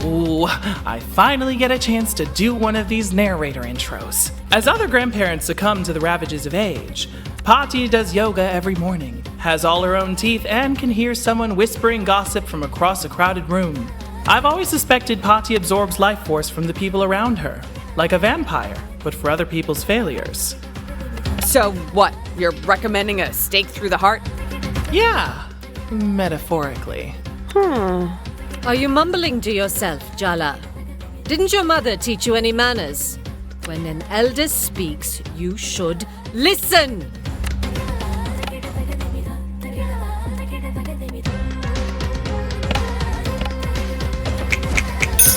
Ooh, I finally get a chance to do one of these narrator intros. As other grandparents succumb to the ravages of age, Pati does yoga every morning, has all her own teeth, and can hear someone whispering gossip from across a crowded room. I've always suspected Pati absorbs life force from the people around her, like a vampire, but for other people's failures. So what, you're recommending a stake through the heart? Yeah, metaphorically. Are you mumbling to yourself, Jala? Didn't your mother teach you any manners? When an elder speaks, you should listen!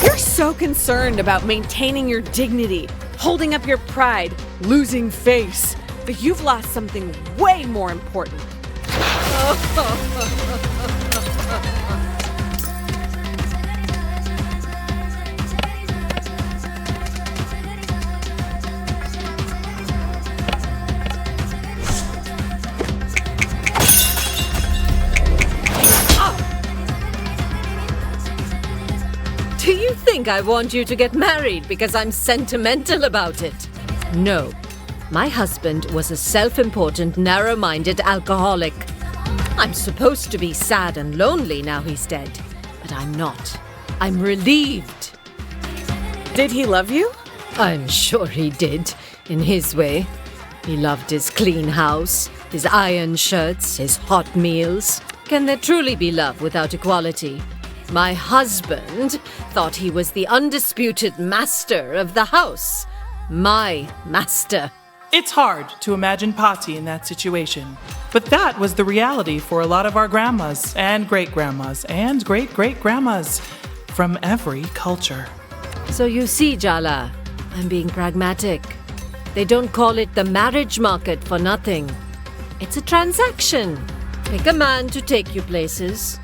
You're so concerned about maintaining your dignity, holding up your pride, losing face, but you've lost something way more important. Do you think I want you to get married because I'm sentimental about it? No. My husband was a self-important, narrow-minded alcoholic. I'm supposed to be sad and lonely now he's dead, but I'm not. I'm relieved. Did he love you? I'm sure he did, in his way. He loved his clean house, his iron shirts, his hot meals. Can there truly be love without equality? My husband thought he was the undisputed master of the house. My master. It's hard to imagine Pati in that situation, but that was the reality for a lot of our grandmas and great-grandmas and great-great-grandmas from every culture. So you see, Jala, I'm being pragmatic. They don't call it the marriage market for nothing. It's a transaction. Pick a man to take you places,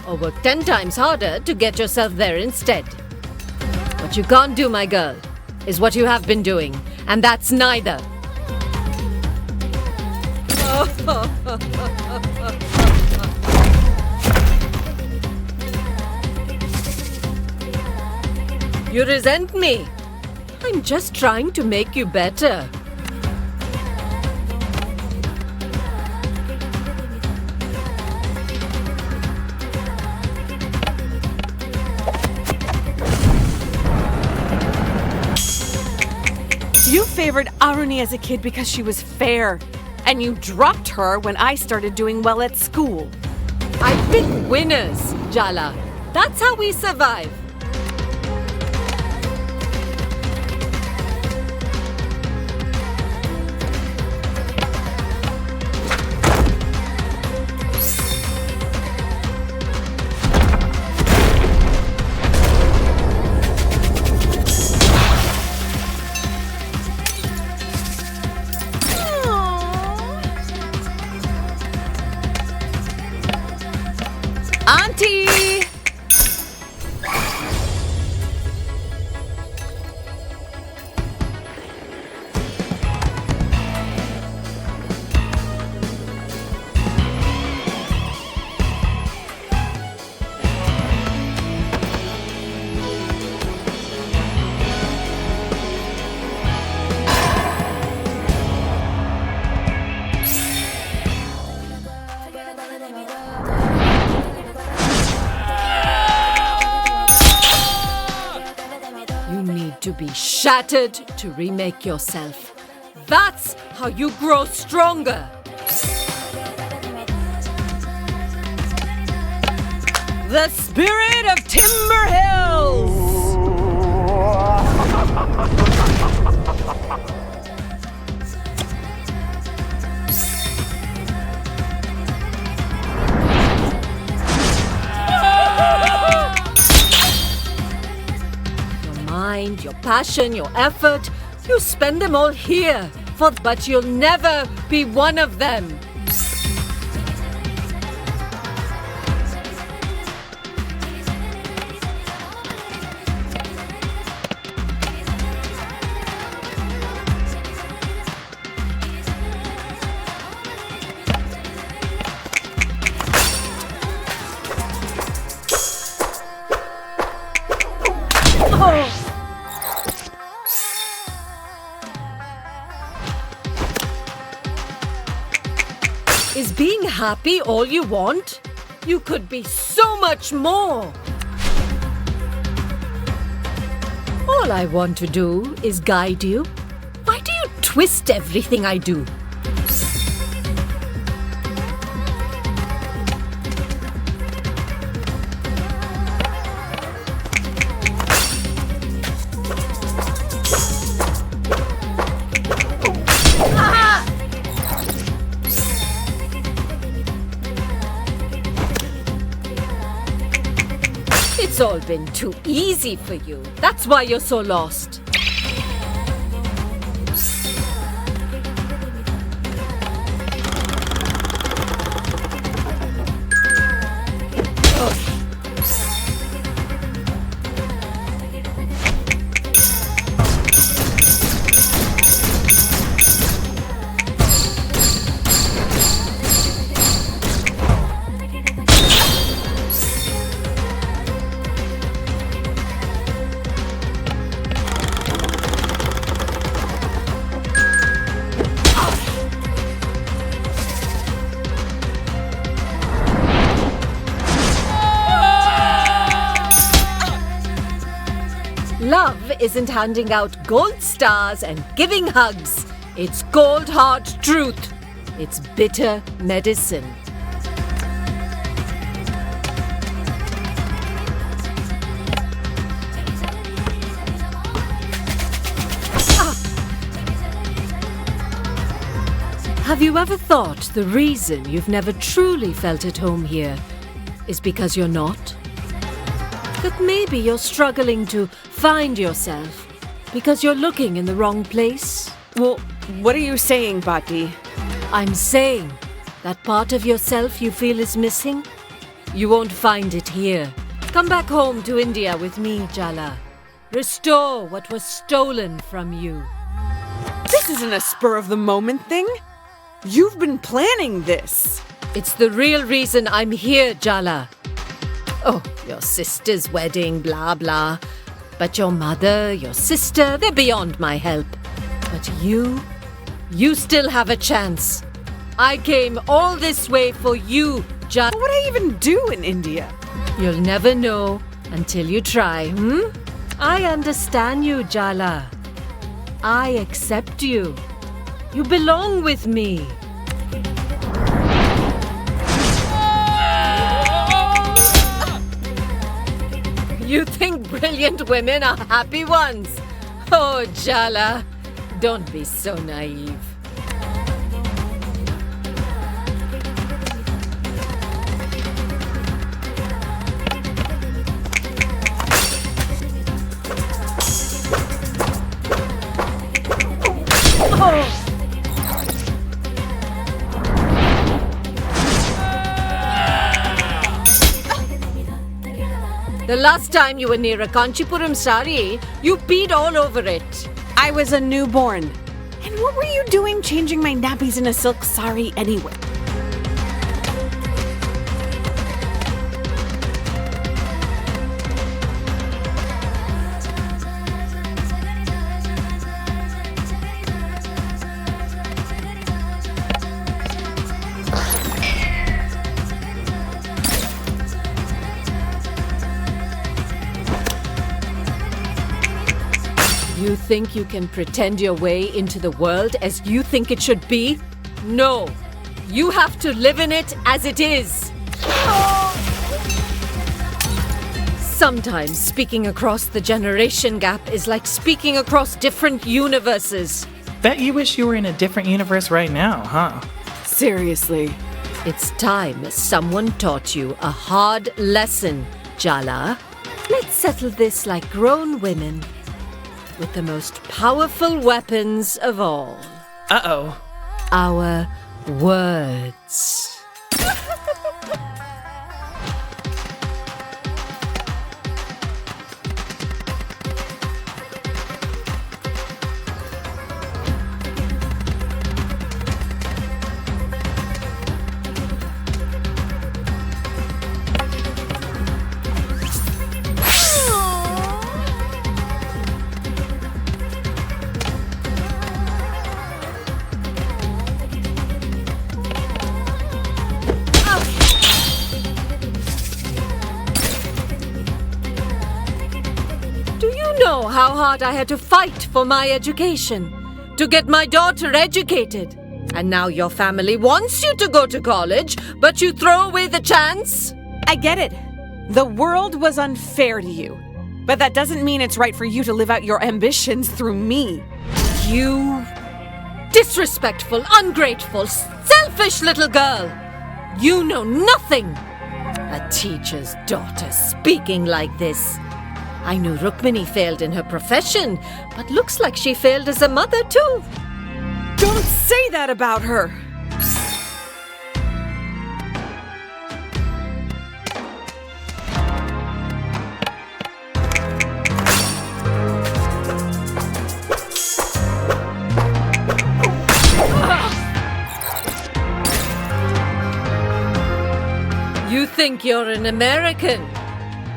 or work 10 times harder to get yourself there instead. What you can't do, my girl, is what you have been doing, and that's neither. You resent me. I'm just trying to make you better. You favored Aruni as a kid because she was fair, and you dropped her when I started doing well at school. I pick winners, Jala. That's how we survive. Auntie! To be shattered to remake yourself. That's how you grow stronger. The spirit of Timber Hills! Your passion, your effort, you spend them all here, but you'll never be one of them. Is being happy all you want? You could be so much more. All I want to do is guide you. Why do you twist everything I do? It's all been too easy for you. That's why you're so lost. Love isn't handing out gold stars and giving hugs. It's cold hard truth. It's bitter medicine. Have you ever thought the reason you've never truly felt at home here is because you're not? That maybe you're struggling to find yourself because you're looking in the wrong place? Well, what are you saying, Bati? I'm saying that part of yourself you feel is missing, you won't find it here. Come back home to India with me, Jala. Restore what was stolen from you. This isn't a spur-of-the-moment thing. You've been planning this. It's the real reason I'm here, Jala. Oh, your sister's wedding, blah, blah. But your mother, your sister, they're beyond my help. But you still have a chance. I came all this way for you, Jala. What would I even do in India? You'll never know until you try, I understand you, Jala. I accept you. You belong with me. You think brilliant women are happy ones? Oh, Jala, don't be so naive. The last time you were near a Kanchipuram sari, you peed all over it. I was a newborn. And what were you doing changing my nappies in a silk sari anyway? You think you can pretend your way into the world as you think it should be? No. You have to live in it as it is. Sometimes speaking across the generation gap is like speaking across different universes. Bet you wish you were in a different universe right now, huh? Seriously. It's time someone taught you a hard lesson, Jala. Let's settle this like grown women. With the most powerful weapons of all. Uh-oh. Our words. how hard I had to fight for my education, to get my daughter educated. And now your family wants you to go to college, but you throw away the chance? I get it. The world was unfair to you. But that doesn't mean it's right for you to live out your ambitions through me. You disrespectful, ungrateful, selfish little girl! You know nothing! A teacher's daughter speaking like this. I knew Rukmini failed in her profession, but looks like she failed as a mother too. Don't say that about her! You think you're an American?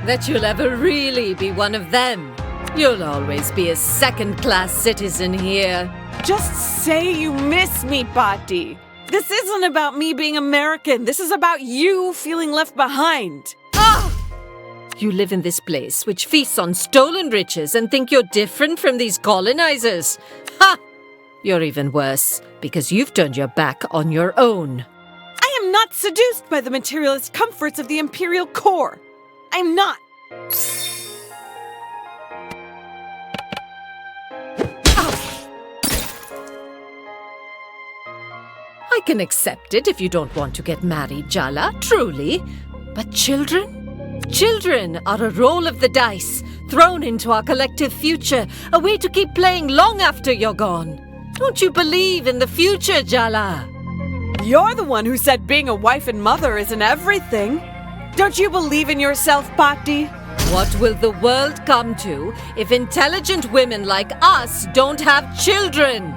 That you'll ever really be one of them? You'll always be a second-class citizen here. Just say you miss me, Patti. This isn't about me being American. This is about you feeling left behind. You live in this place which feasts on stolen riches and think you're different from these colonizers. Ha! You're even worse, because you've turned your back on your own. I am not seduced by the materialist comforts of the imperial core. I'm not. I can accept it if you don't want to get married, Jala, truly. But children? Children are a roll of the dice, thrown into our collective future, a way to keep playing long after you're gone. Don't you believe in the future, Jala? You're the one who said being a wife and mother isn't everything. Don't you believe in yourself, Patti? What will the world come to if intelligent women like us don't have children?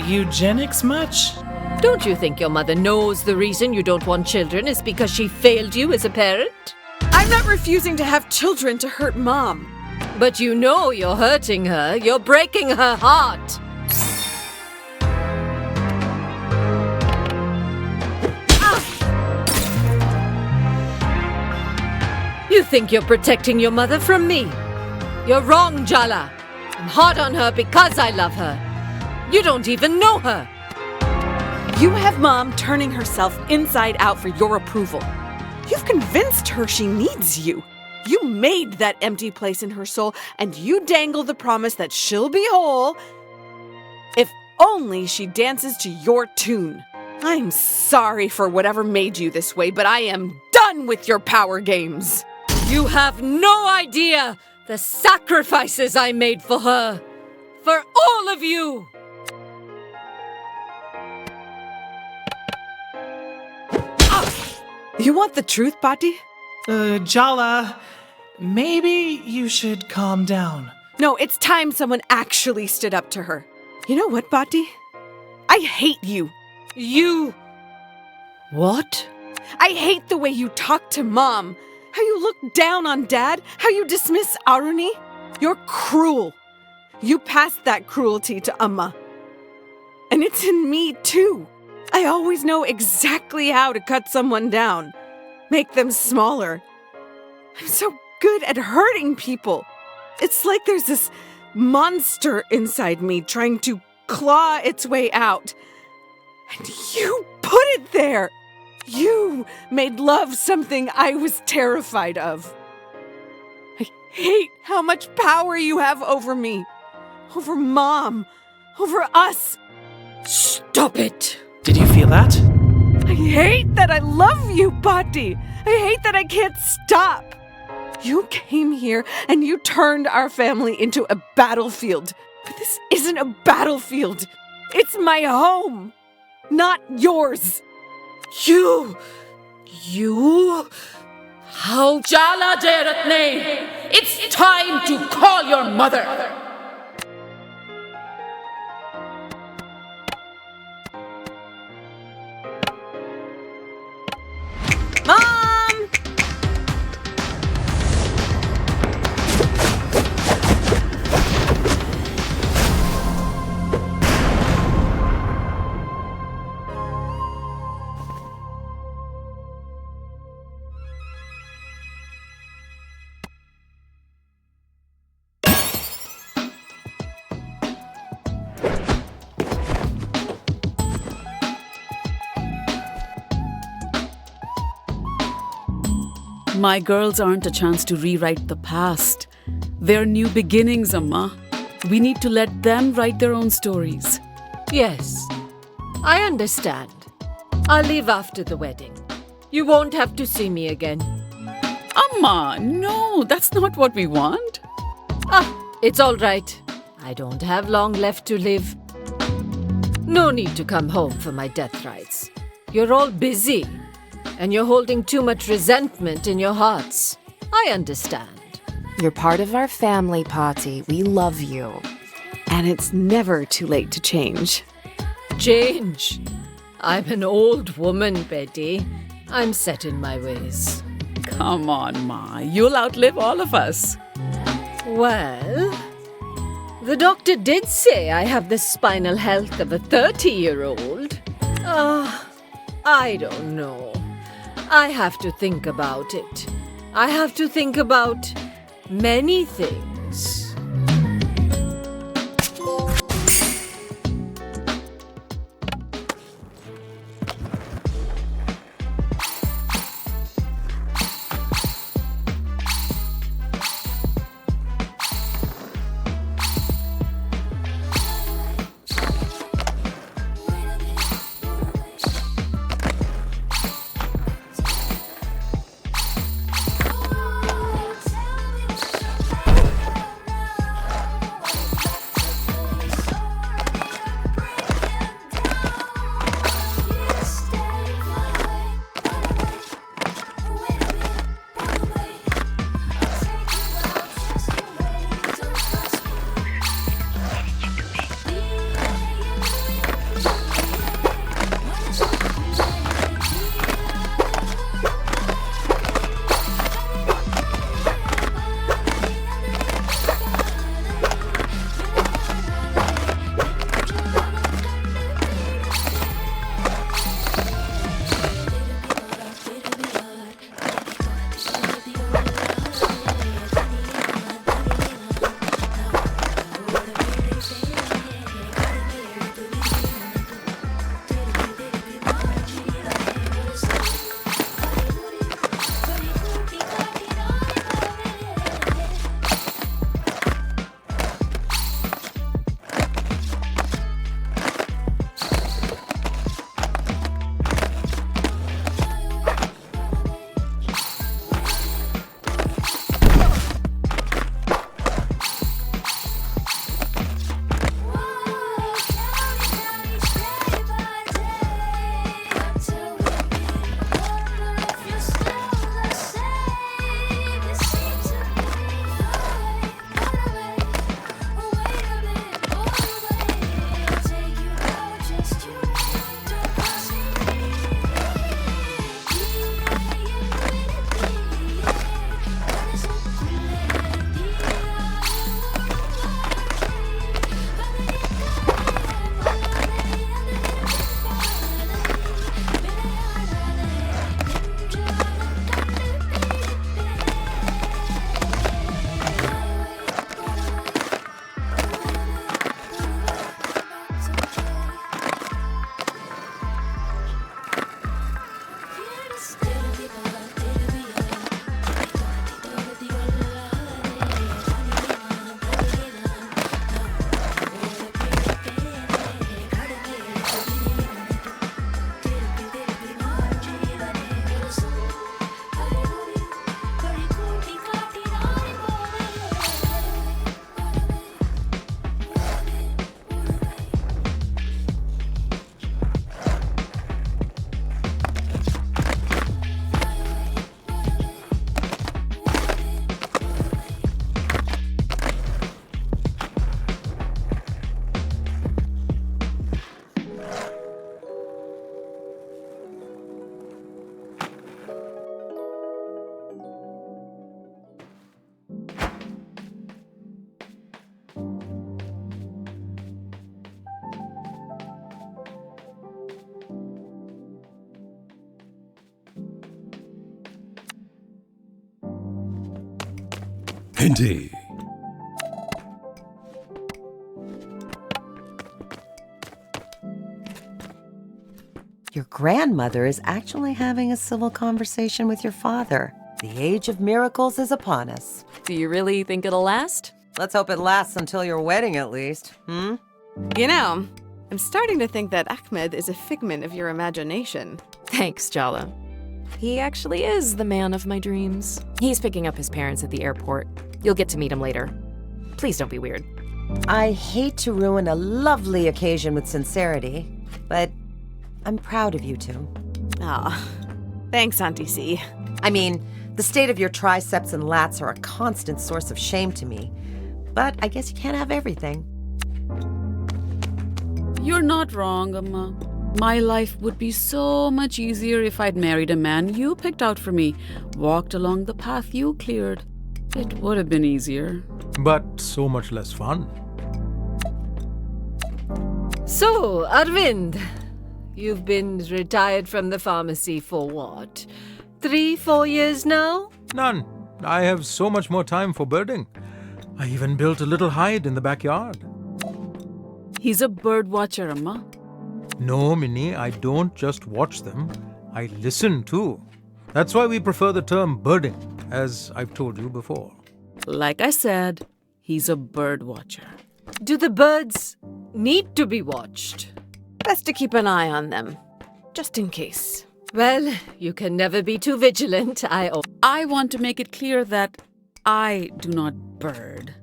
Eugenics much? Don't you think your mother knows the reason you don't want children is because she failed you as a parent? I'm not refusing to have children to hurt Mom. But you know you're hurting her. You're breaking her heart. You think you're protecting your mother from me? You're wrong, Jala. I'm hard on her because I love her. You don't even know her. You have Mom turning herself inside out for your approval. You've convinced her she needs you. You made that empty place in her soul, and you dangle the promise that she'll be whole if only she dances to your tune. I'm sorry for whatever made you this way, but I am done with your power games. You have no idea the sacrifices I made for her. For all of you. You want the truth, Patti? Jala, maybe you should calm down. No, it's time someone actually stood up to her. You know what, Patti? I hate you. You... What? I hate the way you talk to Mom. How you look down on Dad. How you dismiss Aruni. You're cruel. You passed that cruelty to Amma. And it's in me, too. I always know exactly how to cut someone down. Make them smaller. I'm so good at hurting people. It's like there's this monster inside me trying to claw its way out. And you put it there. You made love something I was terrified of. I hate how much power you have over me. Over Mom. Over us. Stop it. Did you feel that? I hate that I love you, Patti. I hate that I can't stop. You came here and you turned our family into a battlefield. But this isn't a battlefield. It's my home, not yours. You... How... Jala Jaratne, it's time to call your mother. Mom! My girls aren't a chance to rewrite the past. They're new beginnings, Amma. We need to let them write their own stories. Yes, I understand. I'll leave after the wedding. You won't have to see me again. Amma, no, that's not what we want. It's all right. I don't have long left to live. No need to come home for my death rites. You're all busy, and you're holding too much resentment in your hearts. I understand. You're part of our family, Pati. We love you. And it's never too late to change. Change? I'm an old woman, Betty. I'm set in my ways. Come on, Ma. You'll outlive all of us. Well, the doctor did say I have the spinal health of a 30-year-old. I don't know. I have to think about it. I have to think about many things. Indeed. Your grandmother is actually having a civil conversation with your father. The age of miracles is upon us. Do you really think it'll last? Let's hope it lasts until your wedding at least, hmm? You know, I'm starting to think that Ahmed is a figment of your imagination. Thanks, Jala. He actually is the man of my dreams. He's picking up his parents at the airport. You'll get to meet him later. Please don't be weird. I hate to ruin a lovely occasion with sincerity, but I'm proud of you two. Aw, thanks, Auntie C. I mean, the state of your triceps and lats are a constant source of shame to me, but I guess you can't have everything. You're not wrong, Amma. My life would be so much easier if I'd married a man you picked out for me, walked along the path you cleared. It would have been easier. But so much less fun. So, Arvind, you've been retired from the pharmacy for what? 3-4 years now? None. I have so much more time for birding. I even built a little hide in the backyard. He's a bird watcher, Amma. No, Minnie, I don't just watch them. I listen too. That's why we prefer the term birding, as I've told you before. Like I said, he's a bird watcher. Do the birds need to be watched? Best to keep an eye on them, just in case. Well, you can never be too vigilant. I want to make it clear that I do not bird,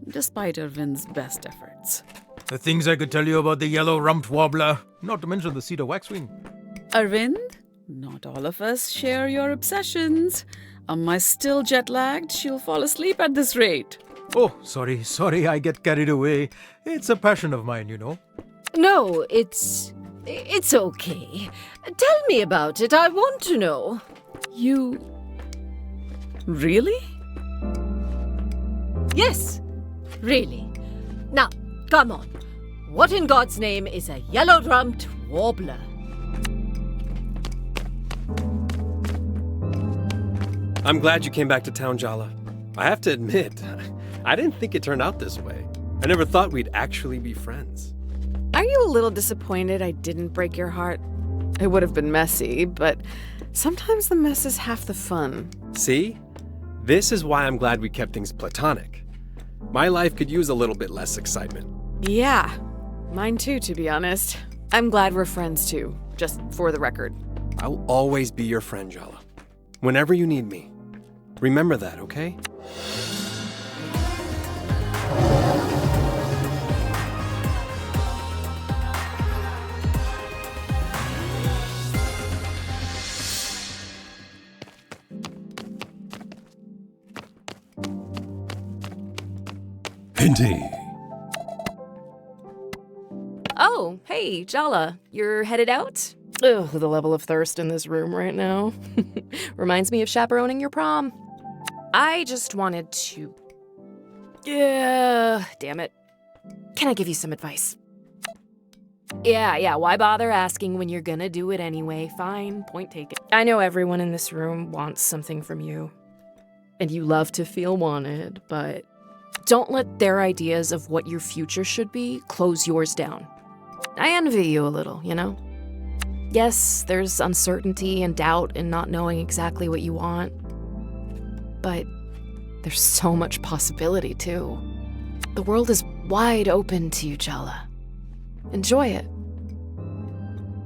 despite Arvind's best efforts. The things I could tell you about the yellow-rumped warbler, not to mention the cedar waxwing. Arvind, not all of us share your obsessions. Amma's still jet-lagged. She'll fall asleep at this rate. Oh, sorry, I get carried away. It's a passion of mine, you know. No, it's okay. Tell me about it. I want to know. You... really? Yes, really. Now, come on. What in God's name is a yellow-rumped warbler? I'm glad you came back to town, Jala. I have to admit, I didn't think it turned out this way. I never thought we'd actually be friends. Are you a little disappointed I didn't break your heart? It would have been messy, but sometimes the mess is half the fun. See? This is why I'm glad we kept things platonic. My life could use a little bit less excitement. Yeah, mine too, to be honest. I'm glad we're friends too, just for the record. I'll always be your friend, Jala. Whenever you need me. Remember that, okay? Indeed. Oh, hey, Jala. You're headed out? Ugh, the level of thirst in this room right now. Reminds me of chaperoning your prom. I just wanted to... Yeah, damn it. Can I give you some advice? Yeah, why bother asking when you're gonna do it anyway? Fine, point taken. I know everyone in this room wants something from you. And you love to feel wanted, but don't let their ideas of what your future should be close yours down. I envy you a little, you know? Yes, there's uncertainty and doubt in not knowing exactly what you want. But there's so much possibility, too. The world is wide open to you, Jala. Enjoy it.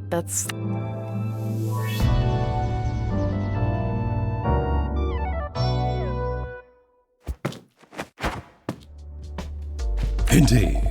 That's... Indeed.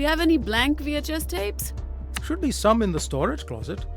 Do we have any blank VHS tapes? Should be some in the storage closet.